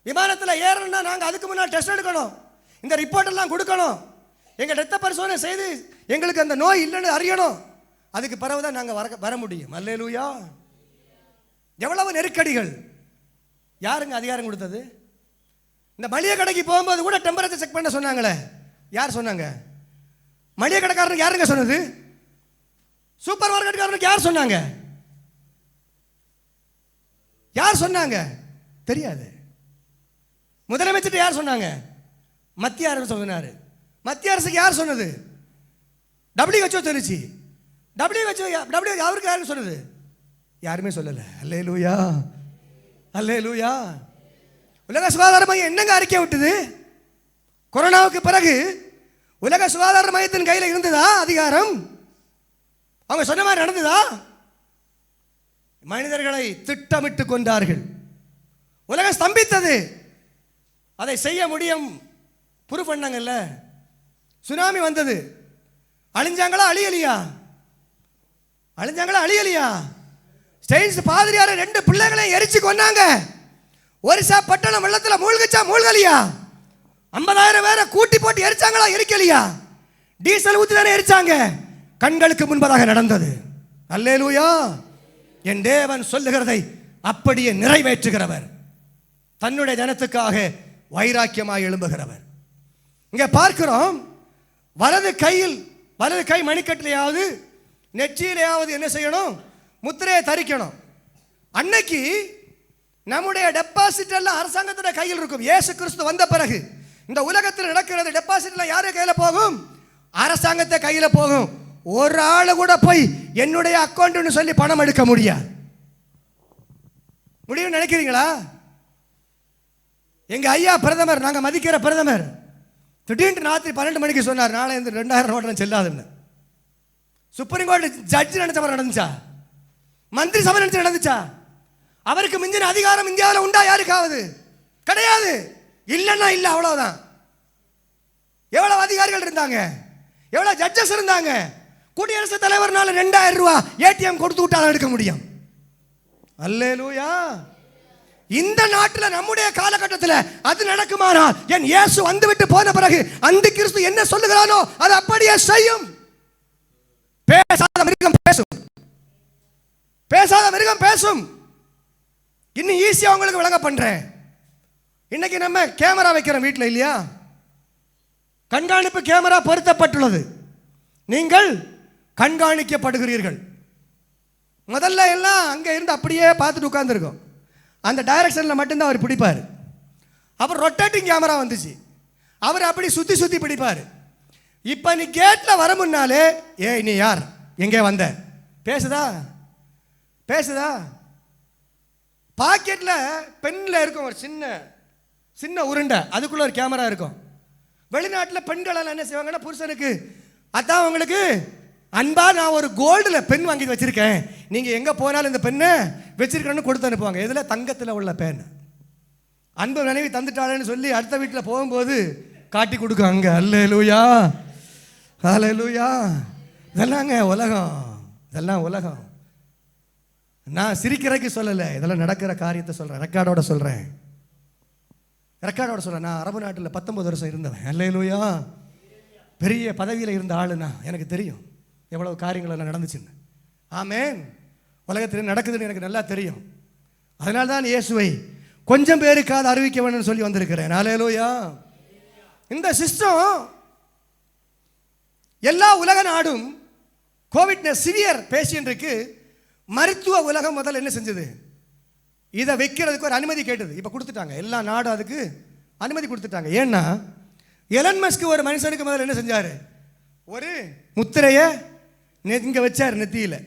விமானத்தில் ஏறணும்னா நாங்கள் அதுக்கு முன்னாடி டெஸ்ட் எடுக்கணும், இந்த ரிப்போர்ட் எல்லாம் கொடுக்கணும், எங்கள் ரத்த பரிசோதனை செய்து எங்களுக்கு அந்த நோய் இல்லைன்னு அறியணும். அதுக்கு பிறகுதான் நாங்கள் வர முடியும். அல்லேலூயா. எவ்வளவு நெருக்கடிகள்! யாருங்க அதிகாரம் கொடுத்தது? இந்த மளிகை கடைக்கு போகும்போது கூட டெம்பரேச்சர் செக் பண்ண சொன்னாங்களே, யார் சொன்னாங்க? மளிகை கடைக்காரனுக்கு யாருங்க சொன்னது? சூப்பர் மார்க்கெட்காரனுக்கு யார் சொன்னாங்க? யார் சொன்னாங்க? தெரியாது. முதலமைச்சர் யார் சொன்னாங்க? மத்திய அரசு சொன்னாரு. மத்திய அரசுக்கு யார் சொன்னது? WHO சொல்லுச்சு. WHO அவருக்கு யாருன்னு சொன்னது? யாருமே சொல்லல. அல்லேலூயா, அல்லேலூயா. உலக சுகாதார மையம் என்னங்க அறிக்கை விட்டது? கொரோனாவுக்கு பிறகு உலக சுகாதார மையத்தின் கையில் இருந்ததா அதிகாரம்? அவங்க சொன்ன மாதிரி நடந்ததா? மனிதர்களை திட்டமிட்டு கொண்டார்கள். உலகம் ஸ்தம்பித்தது. அதை செய்ய முடியும் ப்ரூஃப் பண்ணாங்கல்ல. சுனாமி வந்தது, அழிஞ்சாங்களா அழியலியா? அழியலியா? ஸ்டெயின்ஸ் பாதிரியார 2 பிள்ளைகளை எரிச்சு கொண்டாங்க. ஒரிசா பட்டணம் வெள்ளத்தில் மூழ்கிச்சா மூழ்கலியா? 50,000 பேரை கூட்டி போட்டு எரிச்சாங்களா எரிக்கலியா? டீசல் ஊத்தி தானே எரிச்சாங்க. கண்களுக்கு முன்பதாக நடந்தது. அல்லேலூயா. என் தேவன் சொல்லுகிறதை அப்படியே நிறைவேற்றுகிறவர், தன்னுடைய ஜனத்துக்காக வைராக்கியமாய் எழும்புகிறவர். இங்க பார்க்கிறோம், வலது கை மணிக்கட்டிலையாவது நெற்றியிலையாவது என்ன செய்யணும்? முத்திரையை தரிக்கணும். அன்னைக்கு நம்முடைய டெபாசிட் எல்லாம் அரசாங்கத்துடைய கையில் இருக்கும். இயேசு கிறிஸ்து வந்த பிறகு இந்த உலகத்தில் நடக்கிறது டெபாசிட் எல்லாம் யாரு கையில போகும்? அரசாங்கத்தை கையில போகும். ஒரு ஆளு கூட போய் என்னுடைய அக்கௌண்ட்னு சொல்லி பணம் எடுக்க முடியாது. முடியும் நினைக்கிறீங்களா? எங்க ஐயா பிரதமர், நாங்க மதிக்கிற பிரதமர், திடீர்னு ராத்திரி 12 மணிக்கு சொன்னார், நாளை இந்த 2000 நோட்டெல்லாம் செல்லாதுன்னு. சுப்ரீம் கோர்ட் ஜட்ஜி நினைச்ச மாதிரி நடந்துச்சா? மந்திரி சபை நினைச்சு நடந்துச்சா? அவருக்கு மிஞ்சின அதிகாரம் இந்தியாவில் உண்டா யாருக்காவது? கிடையாது. இல்லைன்னா இல்லை, அவ்வளவுதான். எவ்வளவு அதிகாரிகள் இருந்தாங்க, எவ்வளவு ஜட்ஜஸ் இருந்தாங்க. குடியரசுத் தலைவர்னால 2000 ரூபாய் ஏடிஎம் கொடுத்து விட்டாலும் எடுக்க முடியும். அல்லேலூயா. இந்த நாட்டில் நம்முடைய காலகட்டத்தில் அது நடக்குமானால், என் இயேசு வந்துவிட்டு போன பிறகு அந்த கிறிஸ்து என்ன சொல்லுகிறானோ அது அப்படியே செய்யும். பேசாத மிருகம் பேசும், பேசாத மிருகம் பேசும். இன்னும் ஈஸியா உங்களுக்கு விளங்க பண்றேன். இன்னைக்கு நம்ம கேமரா வைக்கிறோம் வீட்டில், இல்லையா? கண்காணிப்பு கேமரா பொருத்தப்பட்டுள்ளது. நீங்கள் கண்காணிக்கப்படுகிறீர்கள். முதல்ல எல்லாம் அங்கே இருந்து அப்படியே பார்த்துட்டு உட்கார்ந்துருக்கோம். அந்த டைரக்ஷனில் மட்டும்தான் அவர் பிடிப்பார். அப்புறம் ரொட்டேட்டிங் கேமரா வந்துச்சு, அவர் அப்படி சுற்றி சுற்றி பிடிப்பார். இப்போ நீ கேட்டில் வர முன்னாலே, ஏய் நீ யார், எங்கே வந்த, பேசுதா பேசுதா? பாக்கெட்டில் பெண்ணில் இருக்கும் ஒரு சின்ன சின்ன உருண்டை, அதுக்குள்ள ஒரு கேமரா இருக்கும். வெளிநாட்டில் பெண்கள் எல்லாம் என்ன செய்வாங்கன்னா, புருஷனுக்கு அதான் உங்களுக்கு அன்பா நான் ஒரு கோல்டில் பெண் வாங்கி வச்சிருக்கேன், நீங்கள் எங்கே போனாலும் இந்த பெண்ணை வச்சிருக்கணும்னு கொடுத்து அனுப்புவாங்க. இதில் தங்கத்தில் உள்ள பெண். அன்பு மனைவி தந்துட்டாளேன்னு சொல்லி அடுத்த வீட்டில் போகும்போது காட்டி கொடுக்காங்க. அல்லேலூயா, அல்லேலூயா. இதெல்லாங்க உலகம், இதெல்லாம் உலகம். நான் சிரிக்கிறதுக்கு சொல்லலை, இதெல்லாம் நடக்கிற காரியத்தை சொல்கிறேன். ரெக்கார்டோட சொல்கிறேன், ரெக்கார்டோட சொல்கிறேன். நான் அரபு நாட்டில் 19 வருஷம் இருந்தவன். அல்லேலூயா. பெரிய பதவியில் இருந்த ஆளுனா எனக்கு தெரியும் எவ்வளவு காரியங்கள் எல்லாம் நடந்துச்சுன்னு. ஆமேன். உலகத்தில் நடக்குதுன்னு எனக்கு நல்லா தெரியும். அதனால தான் இயேசுவை கொஞ்சம் பேருக்காவது அறிவிக்க வேணும்னு சொல்லி வந்திருக்கிறேன். அல்லேலூயா. இந்த சிஸ்டம் எல்லா உலக நாடும் கோவிட் சிவியர் பேஷண்ட்டுக்கு மருத்துவ உலகம் முதல்ல என்ன செஞ்சது, இதை வைக்கிறதுக்கு ஒரு அனுமதி கேட்டது. இப்போ கொடுத்துட்டாங்க, எல்லா நாடும் அதுக்கு அனுமதி கொடுத்துட்டாங்க. ஏன்னா எலன் மஸ்க் ஒரு மனுஷனுக்கு முதல்ல என்ன செஞ்சார், ஒரு முத்திரையை இங்கே வச்சார் நெத்தியில்.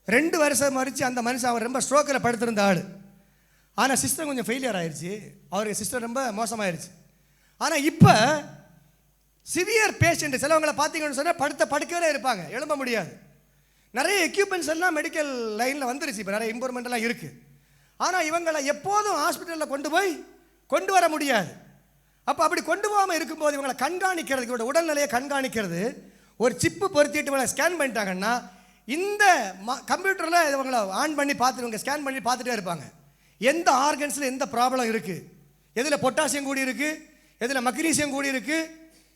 2 வருஷம் மறிச்சு அந்த மனுஷன், அவர் ரொம்ப ஸ்ட்ரோக்கில் படுத்திருந்த ஆள். ஆனால் சிஸ்டம் கொஞ்சம் ஃபெயிலியர் ஆயிடுச்சு, அவருக்கு சிஸ்டம் ரொம்ப மோசமாயிருச்சு. ஆனால் இப்போ சிவியர் பேஷண்ட் சிலவங்களை பார்த்தீங்கன்னு சொன்னால் படுக்கவே இருப்பாங்க, எழும்ப முடியாது. நிறைய எக்யூப்மெண்ட்ஸ் எல்லாம் மெடிக்கல் லைனில் வந்துருச்சு, இப்போ நிறைய இம்ப்ரூவ்மெண்ட் எல்லாம் இருக்குது. ஆனால் இவங்களை எப்போதும் ஹாஸ்பிட்டலில் கொண்டு வர முடியாது. அப்போ அப்படி கொண்டு போகாமல் இருக்கும்போது இவங்களை கண்காணிக்கிறதுக்கு, இவங்களோட உடல்நிலையை கண்காணிக்கிறது, ஒரு சிப்பு பொருத்திட்டு இவங்களை ஸ்கேன் பண்ணிட்டாங்கன்னா இந்த கம்ப்யூட்டரில் இவங்களை ஆன் பண்ணி பார்த்துட்டு, இவங்க ஸ்கேன் பண்ணி பார்த்துட்டே இருப்பாங்க. எந்த ஆர்கன்ஸில் எந்த ப்ராப்ளம் இருக்குது, எதில் பொட்டாசியம் கூடி இருக்குது, எதில் மக்னீசியம் கூடி இருக்குது,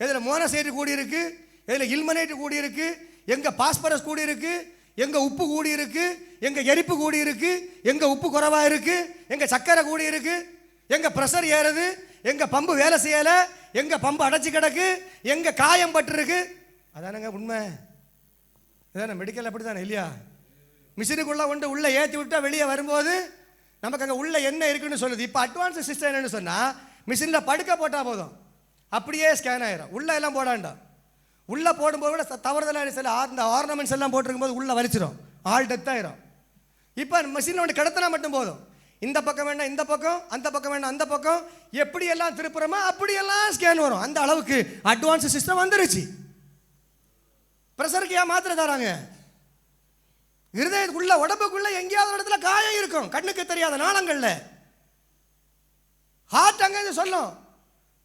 எதில் மோனோசைட்டு கூடி இருக்குது, எதில் இல்மனேட்டு கூடி இருக்குது, எங்கே பாஸ்பரஸ் கூடி இருக்குது, எங்கே உப்பு கூடி இருக்குது, எங்கே எரிப்பு கூடி இருக்குது, எங்கே உப்பு குறைவாக இருக்குது, எங்கே சர்க்கரை கூடி இருக்குது, எங்கே ப்ரெஷர் ஏறுது, எங்கே பம்பு வேலை செய்யலை, எங்கே பம்பு அடைச்சி கிடக்கு, எங்கே காயம் பட்டுருக்கு. அதானங்க உண்மை. இதானே மெடிக்கல், அப்படி தானே இல்லையா? மிஷினுக்குள்ளே உள்ளே ஏற்றி விட்டால் வெளியே வரும்போது நமக்கு அங்கே உள்ளே என்ன இருக்குன்னு சொல்லுது. இப்போ அட்வான்ஸ் சிஸ்டம் என்னன்னு சொன்னால், மிஷினில் படுக்க போட்டால் போதும், அப்படியே ஸ்கேன் ஆயிரும். உள்ளே எல்லாம் போடாண்டா. உள்ளே போடும்போது கூட தவறுதலாக சில அந்த ஆர்னமெண்ட்ஸ் எல்லாம் போட்டிருக்கும்போது உள்ளே வலிச்சிடும், ஆள் டெத் ஆயிரும். இப்போ மிஷினில் ஒன்று கடத்தினா மட்டும் போதும், இந்த பக்கம் வேண்டாம் இந்த பக்கம், அந்த பக்கம் வேண்டாம் அந்த பக்கம், எப்படியெல்லாம் திருப்புறமா அப்படியெல்லாம் ஸ்கேன் வரும். அந்த அளவுக்கு அட்வான்ஸ் சிஸ்டம் வந்துருச்சு. ப்ரெஷருக்கு ஏன் மாத்திரை தராங்க? இருதயத்துக்குள்ள உடம்புக்குள்ள எங்கேயாவது இடத்துல காயம் இருக்கும், கண்ணுக்கு தெரியாத நாளங்களில். ஹார்ட் அங்கே சொல்லும்,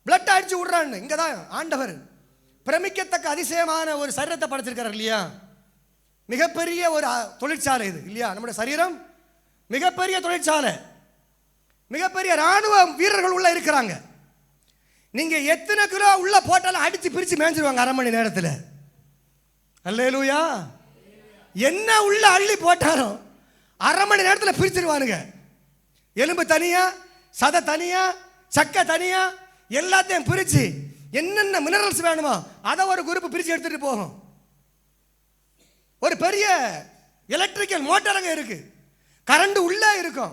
பிளட் அடிச்சு விடுறான்னு. இங்கே தான் ஆண்டவர் பிரமிக்கத்தக்க அதிசயமான ஒரு சரீரத்தை படைச்சிருக்காரு இல்லையா? மிகப்பெரிய ஒரு தொழிற்சாலை இது இல்லையா? நம்முடைய சரீரம் மிகப்பெரிய தொழிற்சாலை, மிகப்பெரிய ராணுவ வீரர்கள் உள்ள இருக்கிறாங்க. நீங்க எத்தனை கிலோ உள்ள போட்டாலும் அடிச்சு பிரிச்சு மேய்ஞ்சிருவாங்க 1/2 மணி நேரத்தில். அல்லேலூயா. என்ன உள்ள அள்ளி போட்டாலும் 1/2 மணி நேரத்தில் பிரிச்சிருவானுங்க. எலும்பு தனியா, சதை தனியா, சக்கை தனியா, எல்லாத்தையும் பிரிச்சு என்னென்ன மினரல்ஸ் வேணுமோ அதை ஒரு குரூப் பிரிச்சு எடுத்துட்டு போகும். ஒரு பெரிய எலக்ட்ரிக்கல் மோட்டார் அங்கே இருக்கு, கரண்ட் உள்ளே இருக்கும்,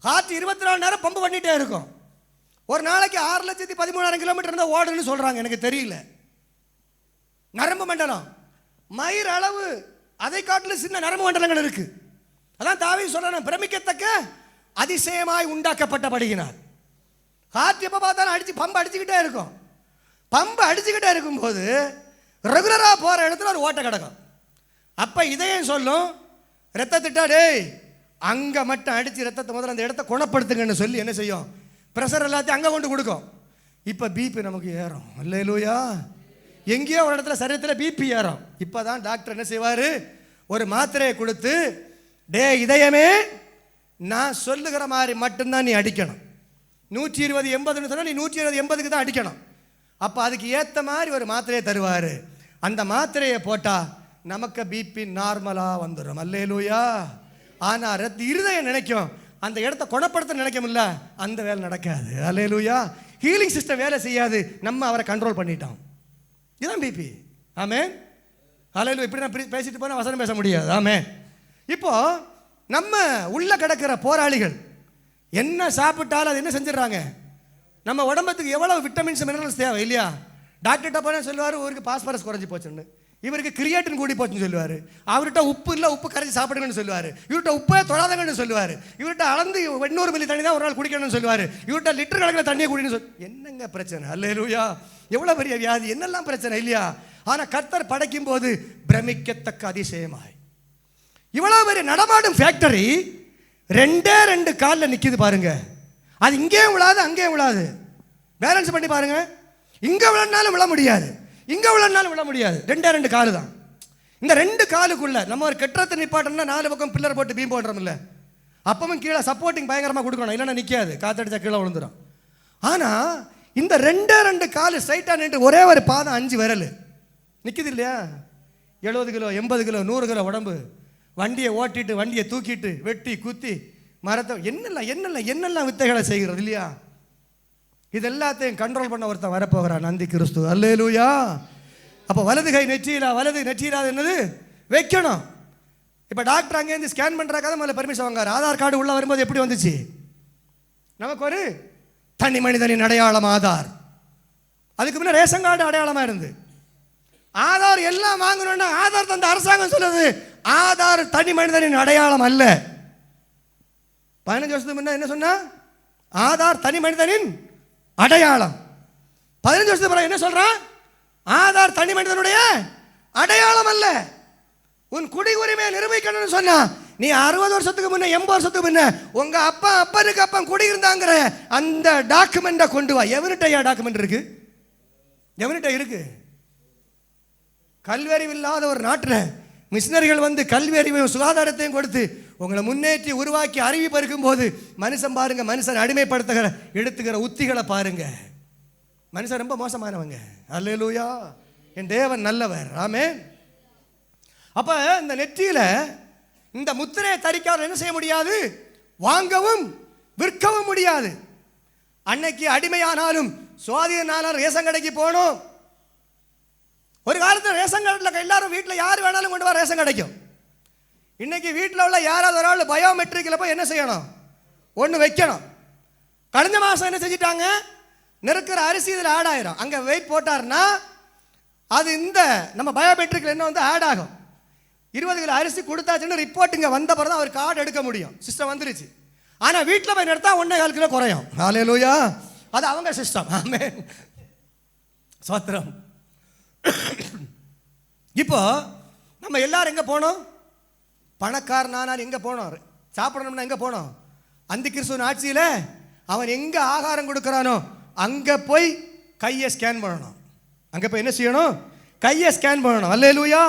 ஹார்ட் 24 நேரம் பம்பு பண்ணிட்டே இருக்கும். ஒரு நாளைக்கு 6,13,000 கிலோமீட்டர் இருந்தால் ஓடுன்னு சொல்றாங்க, எனக்கு தெரியல. நரம்பு மண்டலம் மயிர் அளவு அதை காட்டிலும் சின்ன நரம்பு மண்டலங்கள் இருக்கு. அதான் தாவீது சொல்றான், பிரமிக்கத்தக்க அதிசயமாய் உண்டாக்கப்பட்டபடியினார். ஹார்ட் எப்போ பார்த்தாலும் அடிச்சு பம்பு அடிச்சுக்கிட்டே இருக்கும். பம்பு அடிச்சுக்கிட்டே இருக்கும்போது ரெகுலராக போகிற இடத்துல ஒரு ஓட்டை கிடக்கும். அப்போ இதையும் சொல்லும், ரத்தத்திட்டா டேய் அங்கே மட்டும் அடித்து ரத்தத்தை முதல்ல அந்த இடத்த குணப்படுத்துங்கன்னு சொல்லி என்ன செய்யும், ப்ரெஷர் எல்லாத்தையும் அங்கே கொண்டு கொடுக்கும். இப்போ பிபி நமக்கு ஏறும். அல்லேலூயா. எங்கேயோ ஒரு இடத்துல சரீரத்தில் பிபி ஏறும். இப்போ தான் டாக்டர் என்ன செய்வார், ஒரு மாத்திரையை கொடுத்து, டே இதயமே நான் சொல்லுகிற மாதிரி மட்டும்தான் நீ அடிக்கணும். 120/80ன்னு சொன்னால் நீ 120/80க்கு தான் அடிக்கணும். அப்போ அதுக்கு ஏற்ற மாதிரி ஒரு மாத்திரையை தருவார். அந்த மாத்திரையை போட்டால் நமக்கு பிபி நார்மலாக வந்துடும். அல்லேலூயா. ஆனால் இருதயம் நினைக்கும் அந்த இடத்த குணப்படுத்த நினைக்கும்ல, அந்த வேலை நடக்காது. அல்லேலூயா. ஹீலிங் சிஸ்டம் வேலை செய்யாது, நம்ம அவரை கண்ட்ரோல் பண்ணிட்டோம். இதுதான் பிபி. ஆமென். அல்லேலூயா. இப்படி நான் பேசிட்டு போனால் வசனம் பேச முடியாது. ஆமென். இப்போ நம்ம உள்ள கிடக்கிற போராளிகள் என்ன சாப்பிட்டாலும் அது என்ன செஞ்சிடறாங்க, நம்ம உடம்புக்கு எவ்வளவு விட்டமின்ஸ் மினரல்ஸ் தேவை இல்லையா. டாக்டர்கிட்ட போனால் சொல்லுவார், இவருக்கு பாஸ்பரஸ் குறைஞ்சி போச்சுன்னு, இவருக்கு கிரியேட்டின் கூடி போச்சுன்னு சொல்லுவார். அவர்கிட்ட உப்பு இல்லை, உப்பு கரைச்சி சாப்பிடுங்கன்னு சொல்லுவார். இவர்கிட்ட உப்பே தொடாதங்கன்னு சொல்லுவார். இவர்கிட்ட அளந்து 800 மில்லி தண்ணி தான் ஒரு நாள் குடிக்கணும்னு சொல்லுவார். இவர்கிட்ட லிட்டர் கணக்கில் தண்ணியை குடின்னு என்னங்க பிரச்சனை. அல்லேலூயா. எவ்வளோ பெரிய வியாதி, என்னெல்லாம் பிரச்சனை இல்லையா. ஆனால் கர்த்தர் படைக்கும் போது பிரமிக்கத்தக்க அதிசயமாய் இவ்வளோ பெரிய நடமாடும் ஃபேக்டரி 2 காலில் நிற்கிது பாருங்க. அது இங்கேயும் விழாது அங்கேயும் விழாது. பேலன்ஸ் பண்ணி பாருங்க. இங்கே விழனாலும் விழ முடியாது, இங்கே விழனாலும் விழ முடியாது. 2 காலு தான். இந்த 2 காலுக்குள்ள நம்ம ஒரு கெட்டத்தை நிப்பாட்டோம்னா 4 பக்கம் பில்லர் போட்டு பீம் போடுறோம்ல, அப்பவும் கீழே சப்போர்ட்டிங் பயங்கரமாக கொடுக்கணும், இல்லைன்னா நிற்காது, காத்தடிச்சா கீழே விழுந்துடும். ஆனால் இந்த 2 காலு ஸ்ட்ரைட்டாக நின்று ஒரே ஒரு பாதம் 5 விரல் நிற்கிது இல்லையா. 70 கிலோ 80 கிலோ 100 கிலோ உடம்பு, வண்டியை ஓட்டிட்டு வண்டியை தூக்கிட்டு வெட்டி குத்தி மரத்தை என்னெல்லாம் வித்தைகளை செய்கிறது இல்லையா. இது எல்லாத்தையும் கண்ட்ரோல் பண்ண ஒருத்தன் வரப்போகிறான், நந்தி கிறிஸ்து. அல்லேலூயா. அப்போ வலது கை நெற்றியிலா, வலது நெற்றியிலாது என்னது வைக்கணும். இப்போ டாக்டர் அங்கேருந்து ஸ்கேன் பண்ணுறாக்காக முதல்ல பர்மிஷன் வாங்காரு. ஆதார் கார்டு உள்ள வரும்போது எப்படி வந்துச்சு, நமக்கு ஒரு தனி மனிதனின் அடையாளம் ஆதார். அதுக்கு முன்னே ரேஷன் கார்டு அடையாளமாக இருந்து, ஆதார் எல்லாம் வாங்கணும்னா ஆதார் தந்த அரசாங்கம் சொல்லுது ஆதார் தனி மனிதனின் அடையாளம் அல்ல. 15 வருஷத்துக்கு முன்ன என்ன சொன்னா, ஆதார் தனி மனிதனின் அடையாளம். 15 வருஷத்துக்கு பிறகு என்ன சொல்றான், ஆதார் தனி மனிதனுடைய அடையாளம் அல்ல. உன் குடி உரிமையை நிரூபிக்கணும்னு சொன்னா, நீ 60 வருஷத்துக்கு முன்ன 80 வருஷத்துக்கு முன்ன உங்க அப்பனுக்கு அப்பன் குடி இருந்தாங்கிற அந்த டாக்குமெண்ட்டை கொண்டு வா. எவன்கிட்ட டாக்குமெண்ட் இருக்கு, எவன்கிட்ட இருக்கு. கல்வியறிவு இல்லாத ஒரு நாட்டில் மிஷினரிகள் வந்து கல்வி அறிவையும் சுகாதாரத்தையும் கொடுத்து உங்களை முன்னேற்றி உருவாக்கி அறிவிப்பு இருக்கும் போது மனுஷன் பாருங்க, மனுஷன் அடிமைப்படுத்துகிற எடுத்துக்கிற உத்திகளை பாருங்க. மனுஷன் ரொம்ப மோசமானவங்க. அல்லேலூயா. என் தேவன் நல்லவர். ஆமென். அப்ப இந்த நெற்றியில இந்த முத்திரையை தரிக்காத என்ன செய்ய முடியாது, வாங்கவும் விற்கவும் முடியாது. அன்னைக்கு அடிமையானாலும் சுவாதீனாலும் ரேஷன் கடைக்கு போகணும். ஒரு காலத்தில் ரேஷன் கடையில் எல்லாரும் வீட்டில் யார் வேணாலும் கொண்டு வர ரேஷன் கிடைக்கும். இன்னைக்கு வீட்டில் உள்ள யாராவது ஒரு ஆள் பயோமெட்ரிக்கில் போய் என்ன செய்யணும், ஒன்று வைக்கணும். கழிஞ்ச மாதம் என்ன செஞ்சிட்டாங்க, நெருக்கிற அரிசி இதில் ஆட் ஆயிரும். அங்கே வெயிட் போட்டார்னா அது இந்த நம்ம பயோமெட்ரிக்கில் என்ன வந்து ஆட் ஆகும். 20 கிலோ அரிசி கொடுத்தாச்சுன்னு ரிப்போர்ட் இங்கே வந்த பிறகு தான் அவர் கார்டு எடுக்க முடியும். சிஸ்டம் வந்துருச்சு. ஆனால் வீட்டில் போய் நிறுத்தா 1.25 கிலோ குறையும். ஹல்லேலூயா. அது அவங்க சிஸ்டம். ஆமென். ஸ்தோத்திரம். இப்போ நம்ம எல்லாரும் எங்கே போனோம், பணக்காரனானால் எங்கே போனோம், சாப்பிடணும்னா எங்கே போனோம், அந்த கிறிஸ்துவின் ஆட்சியில் அவன் எங்கே ஆகாரம் கொடுக்குறானோ அங்கே போய் கையை ஸ்கேன் பண்ணணும். அங்கே போய் என்ன செய்யணும், கையை ஸ்கேன் பண்ணணும். அல்லேலூயா.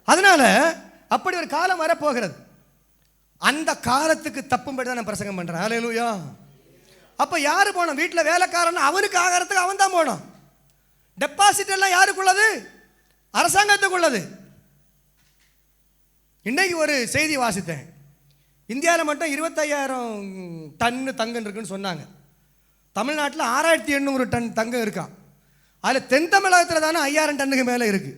அதனால அப்படி ஒரு காலம் வரப்போகிறது. அந்த காலத்துக்கு தப்பும்படி தான் நான் பிரசங்கம் பண்ணுறேன். அல்லேலூயா. அப்போ யார் போனோம், வீட்டில் வேலைக்காரன் அவனுக்கு ஆகாரத்துக்கு அவன் தான் போனோம். டெபாசிட் எல்லாம் யாருக்குள்ளது, அரசாங்கத்துக்குள்ளது. இன்னைக்கு ஒரு செய்தி வாசித்தேன், இந்தியாவில் மட்டும் 25,000 டன் தங்கம் இருக்குன்னு சொன்னாங்க. தமிழ்நாட்டில் 6,800 டன் தங்கம் இருக்கான். அதில் தென் தமிழகத்தில் தானே 5,000 டன்னுக்கு மேலே இருக்கு.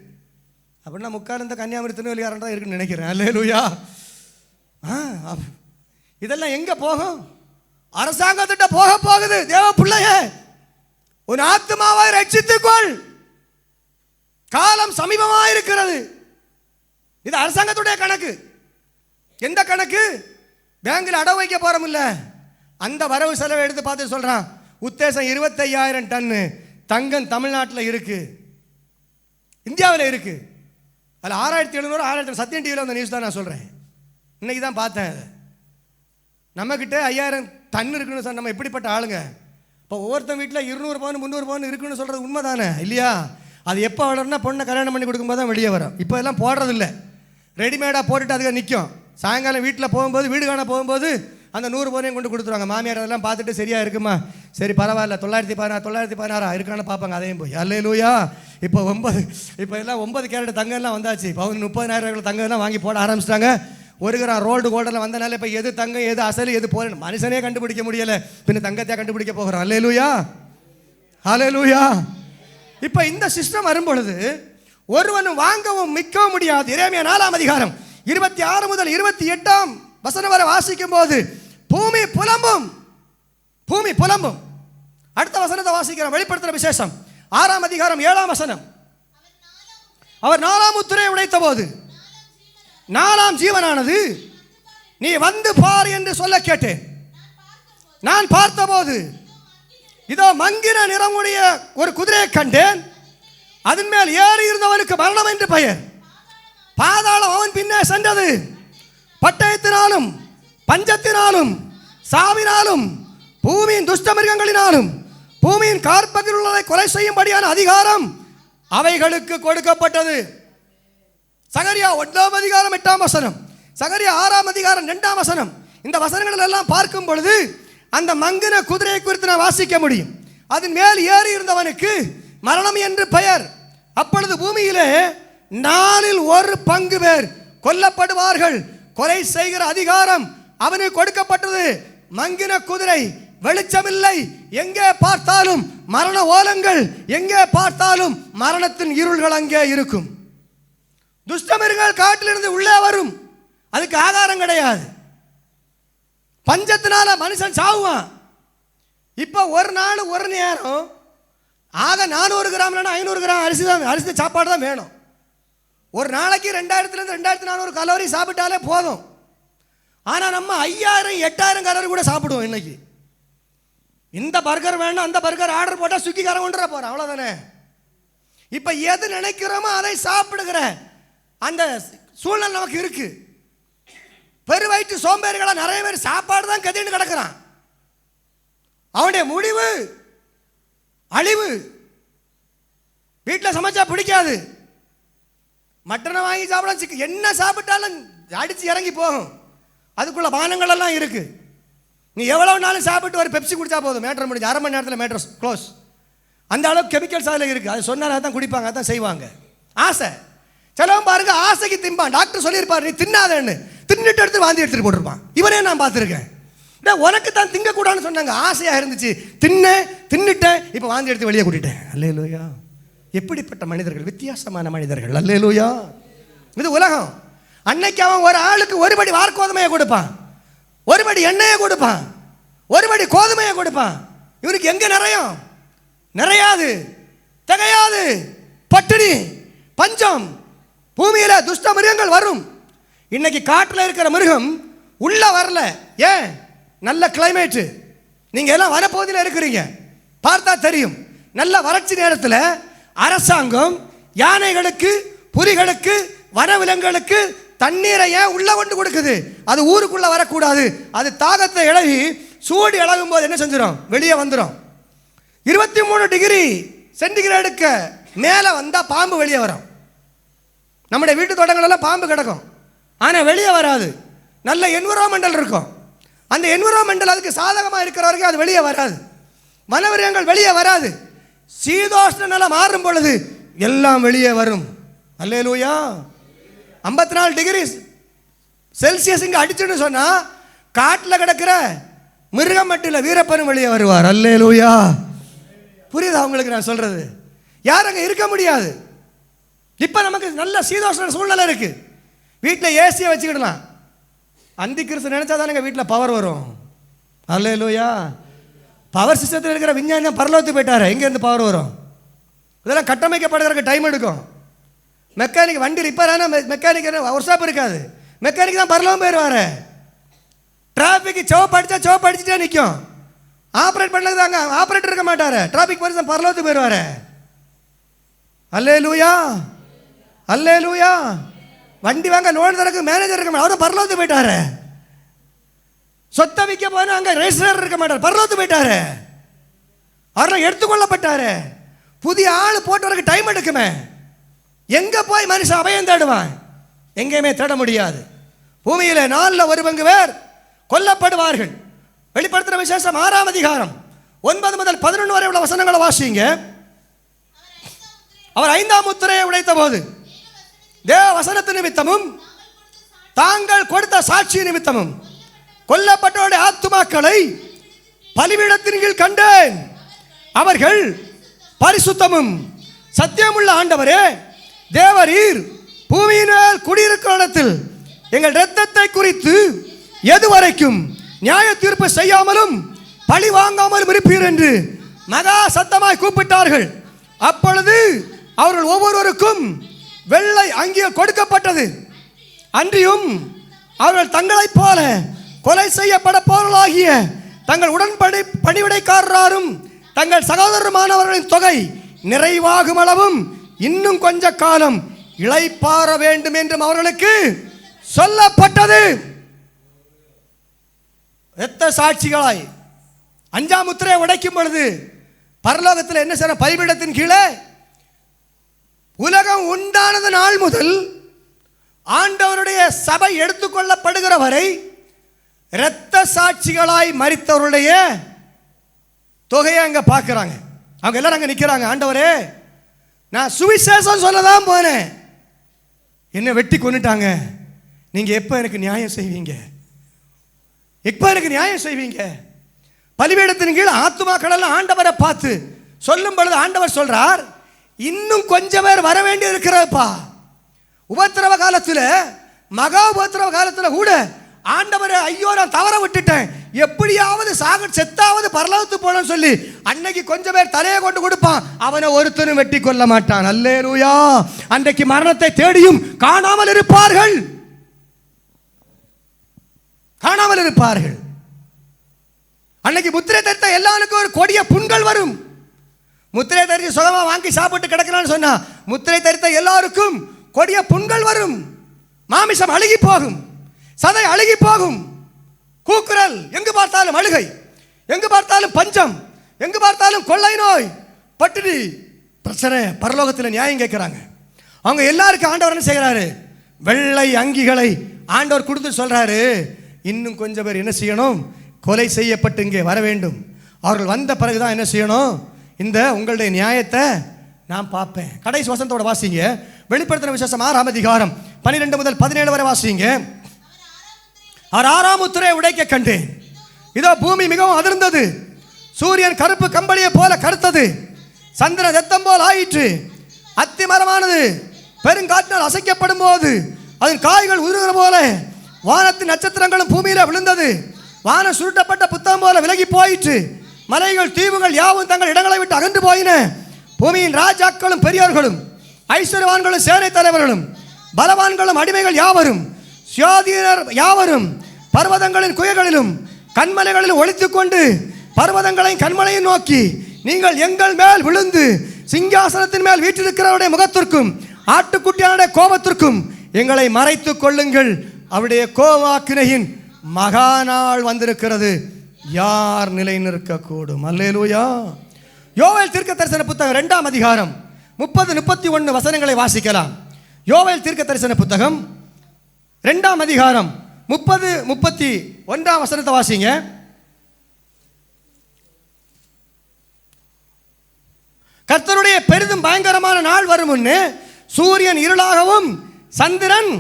அப்படின்னா முக்கால் இந்த கன்னியாகுமரி திருநெல்வேலி தான் இருக்குன்னு நினைக்கிறேன். அல்லேலூயா. இதெல்லாம் எங்கே போகும், அரசாங்கத்திட்ட போக போகுது. தேவ பிள்ளையே, உன் ஆத்மாவை ரட்சித்துக்கொள், காலம் சமீபமாக இருக்கிறது. இது அரசாங்கத்துடைய கணக்கு. எந்த கணக்கு, பேங்கில் அடவு வைக்க போறோம் இல்ல, அந்த வரவு செலவை எடுத்து பார்த்து சொல்றான், உத்தேசம் 25,000 டன்னு, தங்கம் தமிழ்நாட்டில் இருக்கு, இந்தியாவில் இருக்கு. அதில் 6700 6000 சத்தியம் டிவியில் அந்த நியூஸ் தான் நான் சொல்கிறேன். இன்னைக்கு தான் பார்த்தேன். அதை நம்மக்கிட்ட 5000 டன் இருக்குன்னு சொன்ன நம்ம எப்படிப்பட்ட ஆளுங்க? இப்போ ஒவ்வொருத்தன் வீட்டில் 200 பவுன் 300 பவுன் இருக்குன்னு சொல்கிறது உண்மை தானே இல்லையா? அது எப்போ வளரும்னா பொண்ணை கல்யாணம் பண்ணி கொடுக்கும்போது தான் வெளியே வரும். இப்போ எல்லாம் போடுறதில்ல, ரெடிமேடாக போட்டுட்டு அதுக்கு நிற்கும். சாயங்காலம் வீட்டில் போகும்போது, வீடு காண போகும்போது அந்த 100 பவுனையும் கொண்டு கொடுத்துருவாங்க. மாமியார் அதெல்லாம் பார்த்துட்டு சரியாக இருக்குமா, சரி பரவாயில்ல, 916 இருக்கான்னு பார்ப்பாங்க. அதையும் போய் அல்லேலூயா. இப்போ எல்லாம் 9 கேரட் தங்கம்லாம் வந்தாச்சு. பவுன் 30,000 தங்கம்லாம் வாங்கி போட ஆரம்பிச்சிட்டாங்க. 1 கிராம் ரோல்டு கோல்டெல்லாம் வந்தனால இப்போ எது தங்கம் எது அசல் எது போகிறேன் மனுஷனே கண்டுபிடிக்க முடியலை. பின்ன தங்கத்தையாக கண்டுபிடிக்க போகிறோம். அல்லேலூயா, அல்லேலூயா. இப்போ இந்த சிஸ்டம் வரும்பொழுது ஒருவனும் வாங்கவும் மிக்கவும் முடியாது. எரேமியா 4ஆம் அதிகாரம் 26 முதல் 28ஆம் வசனம் வரை வாசிக்கும் போது பூமி புலம்பும், பூமி புலம்பும். அடுத்த வசனத்தை வாசிக்கிறோம். வெளிப்படுத்துற விசேஷம் 6ஆம் அதிகாரம் 7ஆம் வசனம். அவர் 4ஆம் முத்திரையை உடைத்த போது 4ஆம் ஜீவனானது நீ வந்து பார் என்று சொல்ல கேட்டேன். நான் பார்த்தபோது இதோ மங்கின நிறமுடைய ஒரு குதிரையை கண்டேன். அதன் மேல் ஏறி இருந்தவனுக்கு மரணம் என்று பெயர். பாதாளம் அவன் பின்னே சென்றது. பட்டயத்தினாலும் பஞ்சத்தினாலும் சாவினாலும் பூமியின் துஷ்ட மிருகங்களினாலும் பூமியின் கார்பகில் உள்ளதை கொலை செய்யும்படியான அதிகாரம் அவைகளுக்கு கொடுக்கப்பட்டது. சகரியா 1ஆம் அதிகாரம் 8ஆம் வசனம், சகரியா 6ஆம் அதிகாரம் 2ஆம் வசனம். இந்த வசனங்கள் எல்லாம் பார்க்கும் பொழுது அந்த மங்கின குதிரையை குறித்து நான் வாசிக்க முடியும். அதன் மேல் ஏறி இருந்தவனுக்கு மரணம் என்று பெயர். அப்பொழுது பூமியிலே 4 பங்கு பேர் கொல்லப்படுவார்கள். கொலை செய்கிற அதிகாரம் அவனுக்கு கொடுக்கப்பட்டது. மங்கின குதிரை, வெளிச்சமில்லை, எங்கே பார்த்தாலும் மரண ஓலங்கள், எங்கே பார்த்தாலும் மரணத்தின் இருள்கள் அங்கே இருக்கும். துஷ்டமிருகங்கள் காட்டிலிருந்து உள்ளே வரும், அதுக்கு ஆகாரம் கிடையாது. பஞ்சத்தினால மனுஷன் சாவுவான். இப்போ ஒரு நாள் ஒரு நேரம் ஆக 400 கிராம் 500 கிராம் அரிசி சாப்பாடு தான் வேணும். ஒரு நாளைக்கு 2000 2400 கலோரி சாப்பிட்டாலே போதும். ஆனால் நம்ம 5000 8000 கலோரி கூட சாப்பிடுவோம். இன்னைக்கு இந்த பர்கர் வேணும், அந்த பர்கர் ஆர்டர் போட்டால் ஸ்விக்கிக்காரன் கொண்டு வர போகிறோம், அவ்வளோதானே. இப்போ எது நினைக்கிறோமோ அதை சாப்பிடுகிற அந்த சூழ்நிலை நமக்கு இருக்கு. பெருவயிற்று சோம்பேறிகளாக நிறைய பேர் சாப்பாடு தான் கதின்னு கிடக்கிறான். அவனுடைய முடிவு அழிவு. வீட்டில் சமைச்சா பிடிக்காது, மட்டனை வாங்கி சாப்பிட என்ன சாப்பிட்டாலும் அடித்து இறங்கி போகும். அதுக்குள்ள பானங்கள் எல்லாம் இருக்கு. நீ எவ்வளவு நாளும் சாப்பிட்டு ஒரு பெப்சி குடிச்சா போதும், மேட்டர் முடிஞ்சு 1/2 மணி நேரத்தில் மேட்டர் க்ளோஸ். அந்த அளவுக்கு கெமிக்கல்ஸ் அதில் இருக்கு. அது சொன்னால் தான் குடிப்பாங்க, அதான் செய்வாங்க. ஆசை சிலவன் பாருங்க, ஆசைக்கு திம்பான். டாக்டர் சொல்லியிருப்பார் நீ தின்னாதேன்னு, தின்னுட்டு எடுத்து வாந்தி எடுத்துட்டு போட்டிருப்பான். இவனே நான் பார்த்துருக்கேன். உனக்கு தான் திங்கக்கூடாதுன்னு சொன்னாங்க, ஆசையாக இருந்துச்சு, தின்னுட்டேன், இப்போ வாந்தி எடுத்து வெளியே கூட்டிட்டேன். அல்லேலூயா. எப்படிப்பட்ட மனிதர்கள், வித்தியாசமான மனிதர்கள். அல்லேலூயா. இது உலகம். அன்னைக்கு அவன் ஒரு ஆளுக்கு ஒரு படி வார்கோதுமையை கொடுப்பான், ஒரு படி எண்ணெயை கொடுப்பான், ஒரு படி கோதுமையை கொடுப்பான். இவருக்கு எங்க நிறையும்? நிறையாது, திகையாது, பட்டினி, பஞ்சம். பூமியில துஷ்ட மிருகங்கள் வரும். இன்னைக்கு காட்டில் இருக்கிற மிருகம் உள்ள வரல. ஏன்? நல்ல கிளைமேட். நீங்க எல்லாம் வனப்பகுதியில் இருக்கிறீங்க, பார்த்தா தெரியும். நல்ல வறட்சி நேரத்தில் அரசாங்கம் யானைகளுக்கு, புலிகளுக்கு, வனவிலங்குகளுக்கு தண்ணீரை ஏன் உள்ள கொண்டு கொடுக்குது? அது ஊருக்குள்ள வரக்கூடாது. அது தாகத்தை இழகி சூடு இழகும் போது என்ன செஞ்சிடும்? வெளியே வந்துடும். 23 டிகிரி சென்டிகிரேடுக்கு மேலே வந்தால் பாம்பு வெளியே வரும். நம்முடைய வீட்டு தோட்டங்களெல்லாம் பாம்பு கிடக்கும், ஆனால் வெளியே வராது. நல்ல என்விரான்மெண்டல் இருக்கும். அந்த என்விரான்மெண்டல் அதுக்கு சாதகமாக இருக்கிற வரைக்கும் அது வெளியே வராது. வனவிரங்கள் வெளியே வராது. சீதோஷ்ண நிலை மாறும் பொழுது எல்லாம் வெளியே வரும். அல்லேலூயா. 54 டிகிரி செல்சியஸ் இங்கே அடிச்சுன்னு சொன்னால் காட்டில் கிடக்கிற மிருகம் மட்டும் இல்லை, வீரப்பனும் வெளியே வருவார். அல்லேலூயா. புரியுதா உங்களுக்கு நான் சொல்றது? யாரும் அங்கே இருக்க முடியாது. இப்போ நமக்கு நல்ல சீதோஷ்ண சூழ்நிலை இருக்கு. வீட்டில் ஏசியை வச்சுக்கிடலாம். அந்தி கிறிஸ்து நினைச்சா தானே வீட்டில் பவர் வரும். அல்லேலூயா. பவர் சிஸ்டத்தில் இருக்கிற விஞ்ஞானி பரலோகத்துக்கு போயிட்டாரு, எங்கேருந்து பவர் வரும்? இதெல்லாம் கட்டமைக்கப்படுறதுக்கு டைம் எடுக்கும். மெக்கானிக் வண்டி ரிப்பேர் ஆனால் மெக்கானிக் ஒர்க் ஷாப் இருக்காது, மெக்கானிக் தான் பரலோகம் போயிடுவார். டிராஃபிக் சிவப்பு அடித்தா சிவப்பு அடிச்சுட்டே நிற்கும். ஆப்ரேட் பண்ணது தாங்க ஆப்ரேட்டர் இருக்க மாட்டாரு, டிராபிக் போலீஸ் பரலோகத்துக்கு போயிடுவாரு. அல்லேலூயா, அல்லேலூயா. வண்டி வாங்க லோன் தரக்கு மேனேஜர் இருக்க மாட்டார், அவரும் பரலோகத்துக்கு போயிட்டாரு. சொத்தை விற்க போனா அங்க ரெஜிஸ்டர் இருக்க மாட்டார், பரலோகத்துக்கு போயிட்டாரு. அவரெல்லாம் எடுத்துக்கொள்ளப்பட்டாரு. புதிய ஆள் போட்டு வரக்கு டைம் எடுக்குமே. எங்க போய் மனுஷன் அபயம் தேடுவான்? எங்கேயுமே தேட முடியாது. பூமியில 4/4 பேர் கொல்லப்படுவார்கள். வெளிப்படுத்துற விசேஷம் 6ஆம் அதிகாரம் 9 முதல் 11 வரை உள்ள வசனங்களை வாசிங்க. அவர் 5ஆம் முத்திரையை உடைத்த போது தேவ வசனத்து நிமித்தமும் தாங்கள் கொடுத்த சாட்சி நிமித்தமும் கொல்லப்பட்டவருடைய ஆத்துமாக்களை பலிபீடத்தின் கீழ் கண்டேன். அவர்கள் பரிசுத்தமும் சத்தியமுள்ள ஆண்டவரே தேவரீர் பூமியின் மேல் குடியிருக்கிற இடத்தில் எங்கள் இரத்தத்தை குறித்து எதுவரைக்கும் நியாய தீர்ப்பு செய்யாமலும் பழி வாங்காமலும் இருப்பீர் என்று மகா சத்தமாய் கூப்பிட்டார்கள். அப்பொழுது அவர்கள் ஒவ்வொருவருக்கும் வெள்ளை அங்கிகள் கொடுக்கப்பட்டது. அன்றியும் அவர்கள் தங்களைப் போல கொலை செய்யப்பட போர்களாகிய தங்கள் உடன்படி பணிவிடைக்காரரும் தங்கள் சகோதரமானவர்களின் தொகை நிறைவாகும் அளவும் இன்னும் கொஞ்ச காலம் இளைப்பாற வேண்டும் என்றும் அவர்களுக்கு சொல்லப்பட்டது. இரத்த சாட்சிகளாய் 5ஆம் முத்திரையை உடைக்கும் பொழுது பரலோகத்தில் என்ன செய்ய? பலிபீடத்தின் கீழே உலகம் உண்டானது நாள் முதல் ஆண்டவருடைய சபை எடுத்துக்கொள்ளப்படுகிற வரை இரத்த சாட்சிகளாய் மரித்தவருடைய தொகையை அங்க பார்க்கிறாங்க. அவங்க எல்லாரும் அங்க நிக்கிறாங்க. ஆண்டவரே, நான் சுவிசேஷம் சொல்லதான் போனேன், என்ன வெட்டி கொண்டுட்டாங்க. நீங்க எப்ப எனக்கு நியாயம் செய்வீங்க? எப்ப எனக்கு நியாயம் செய்வீங்க? பலிபீடத்தின் கீழ் ஆத்துமாக்கள் எல்லாம் ஆண்டவரை பார்த்து சொல்லும் பொழுது ஆண்டவர் சொல்றார், இன்னும் கொஞ்சம் பேர் வர வேண்டி இருக்கிறப்பா. உபத்திரவ காலத்தில், மகா உபத்திரவ காலத்தில் கூட ஆண்டவரை, ஐயோ நான் தவற விட்டுட்டேன், எப்படியாவது செத்தாவது பரலோகத்துக்கு போனோம்னு சொல்லி அன்னைக்கு கொஞ்சம் பேர் தலையை கொண்டு கொடுப்பான். அவனை ஒருத்தரும் வெட்டி கொள்ள மாட்டான். அல்லேலூயா. அன்றைக்கு மரணத்தை தேடியும் காணாமல் இருப்பார்கள், காணாமல் இருப்பார்கள். அன்னைக்கு முத்திரை தரித்த எல்லாருக்கும் ஒரு கொடிய புண்கள் வரும். முத்திரை தரித்து சுகமா வாங்கி சாப்பிட்டு கிடக்கலான்னு சொன்னா முத்திரை தரித்த எல்லாருக்கும் கொடிய புண்கள் வரும். மாமிசம் அழுகி போகும், சதை அழுகி போகும், கூக்குரல், எங்கு பார்த்தாலும் அழுகை, எங்கு பார்த்தாலும் பஞ்சம், எங்கு பார்த்தாலும் கொள்ளை நோய், பட்டினி, பிரச்சனை. பரலோகத்தில் நியாயம் கேட்கிறாங்க. அவங்க எல்லாருக்கும் ஆண்டவர் என்ன செய்கிறாரு? வெள்ளை அங்கிகளை ஆண்டவர் கொடுத்து சொல்றாரு, இன்னும் கொஞ்சம் பேர் என்ன செய்யணும்? கொலை செய்யப்பட்டு இங்கே வர வேண்டும். அவர்கள் வந்த பிறகுதான் என்ன செய்யணும்? இந்த உங்களுடைய நியாயத்தை நான் பார்ப்பேன். கடைசி வசனத்தோட வாசிங்க. வெளிப்படுத்தின விசேஷம் 6ஆம் அதிகாரம் 12 முதல் 17 வரை வாசிங்க. அவர் 6ஆம் முத்திரையை உடைக்க கண்டேன். இதோ பூமி மிகவும் அதிர்ந்தது, சூரியன் கருப்பு கம்பளியை போல கருத்தது, சந்திரன் ரத்தம் போல் ஆயிற்று, அத்தி மரமானது பெருங்காற்றினால் அசைக்கப்படும் போது அதன் காய்கள் உருகிற போல வானத்தின் நட்சத்திரங்களும் பூமியில விழுந்தது. வானம் சுருட்டப்பட்ட புத்தகம் போல விலகி போயிற்று. மலைகள் தீவுகள் யாவும் தங்கள் இடங்களை விட்டு அகன்று போயின. பூமியின் ராஜாக்களும் பெரியோர்களும் ஐஸ்வர்யவான்களும் சேனை தலைவர்களும் பலவான்களும் அடிமைகள் யாவரும் சுயாதீனர் யாவரும் பர்வதங்களின் குகைகளிலும் கண்மலைகளிலும் ஒளித்துக் கொண்டு பர்வதங்களையும் கண்மலையும் நோக்கி, நீங்கள் எங்கள் மேல் விழுந்து சிங்காசனத்தின் மேல் வீற்றிருக்கிறவருடைய முகத்திற்கும் ஆட்டுக்குட்டியானுடைய கோபத்திற்கும் எங்களை மறைத்துக் கொள்ளுங்கள். அவருடைய கோபாக்கினையின் மகா நாள் வந்திருக்கிறது, யார் நிலை நிற்கக்கூடும்? அல்லேலூயா. யோவேல் தீர்க்கதரிசன புத்தகம் 2ஆம் அதிகாரம் 30-31 வசனங்களை வாசிக்கலாம். யோவேல் தீர்க்கதரிசன புத்தகம் 2ஆம் அதிகாரம் 30-31 வசனத்தை வாசிங்க. கர்த்தருடைய பெரிதும் பயங்கரமான நாள் வரும் முன்னே சூரியன் இருளாகவும் சந்திரன்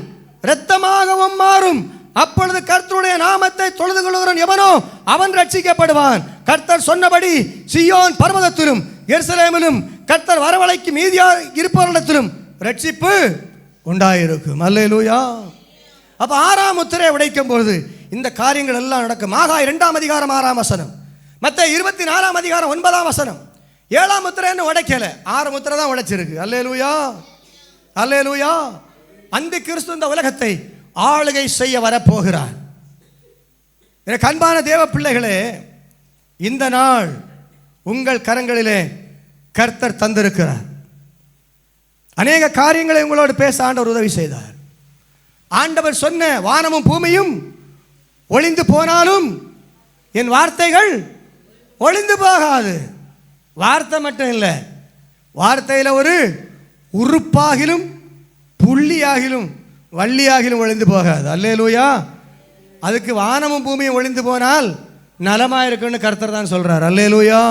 இரத்தமாகவும் மாறும். அப்பொழுது கர்த்தருடைய நாமத்தை தொழுது கொள்கிறவன் எவனோ அவன் ரட்சிக்கப்படுவான். கர்த்தர் சொன்னபடி சீயோன் பர்வதத்திலும் எருசலேமிலும் கர்த்தர் வரவழைக்கு மீதியா இருப்பவரிடத்திலும் ரட்சிப்பு உண்டாயிருக்கும். அல்லேலூயா. அப்ப 6ஆம் முத்திரையை உடைக்கும் பொழுது இந்த காரியங்கள் எல்லாம் நடக்கும். ஆகாய் 2ஆம் அதிகாரம் 6ஆம் வசனம், மத்தேயு 24ஆம் அதிகாரம் 9ஆம் வசனம். 7ஆம் முத்திரை என்ன உடைக்கல, 6 முத்திரை தான் உடைச்சிருக்கு. அல்லேலூயா, அல்லேலூயா. அந்த கிறிஸ்து இந்த உலகத்தை ஆளுகை செய்ய வரப்போகிறார். எனக்கு அன்பான தேவ பிள்ளைகளே, இந்த நாள் உங்கள் கரங்களிலே கர்த்தர் தந்திருக்கிறார். அநேக காரியங்களை உங்களோடு பேச ஆண்டவர் உதவி செய்தார். ஆண்டவர் சொன்ன வானமும் பூமியும் ஒளிந்து போனாலும் என் வார்த்தைகள் ஒளிந்து போகாது. வார்த்தை மட்டும் இல்லை, வார்த்தையில் ஒரு உறுப்பாகிலும் புள்ளியாகிலும் வள்ளியாகிலும் ஒளிந்து போகாது. அல்லேலூயா. அதுக்கு வானமும் பூமியும் ஒளிந்து போனால் நலமாக இருக்குன்னு கர்த்தர் தான் சொல்றார். அல்லேலூயா.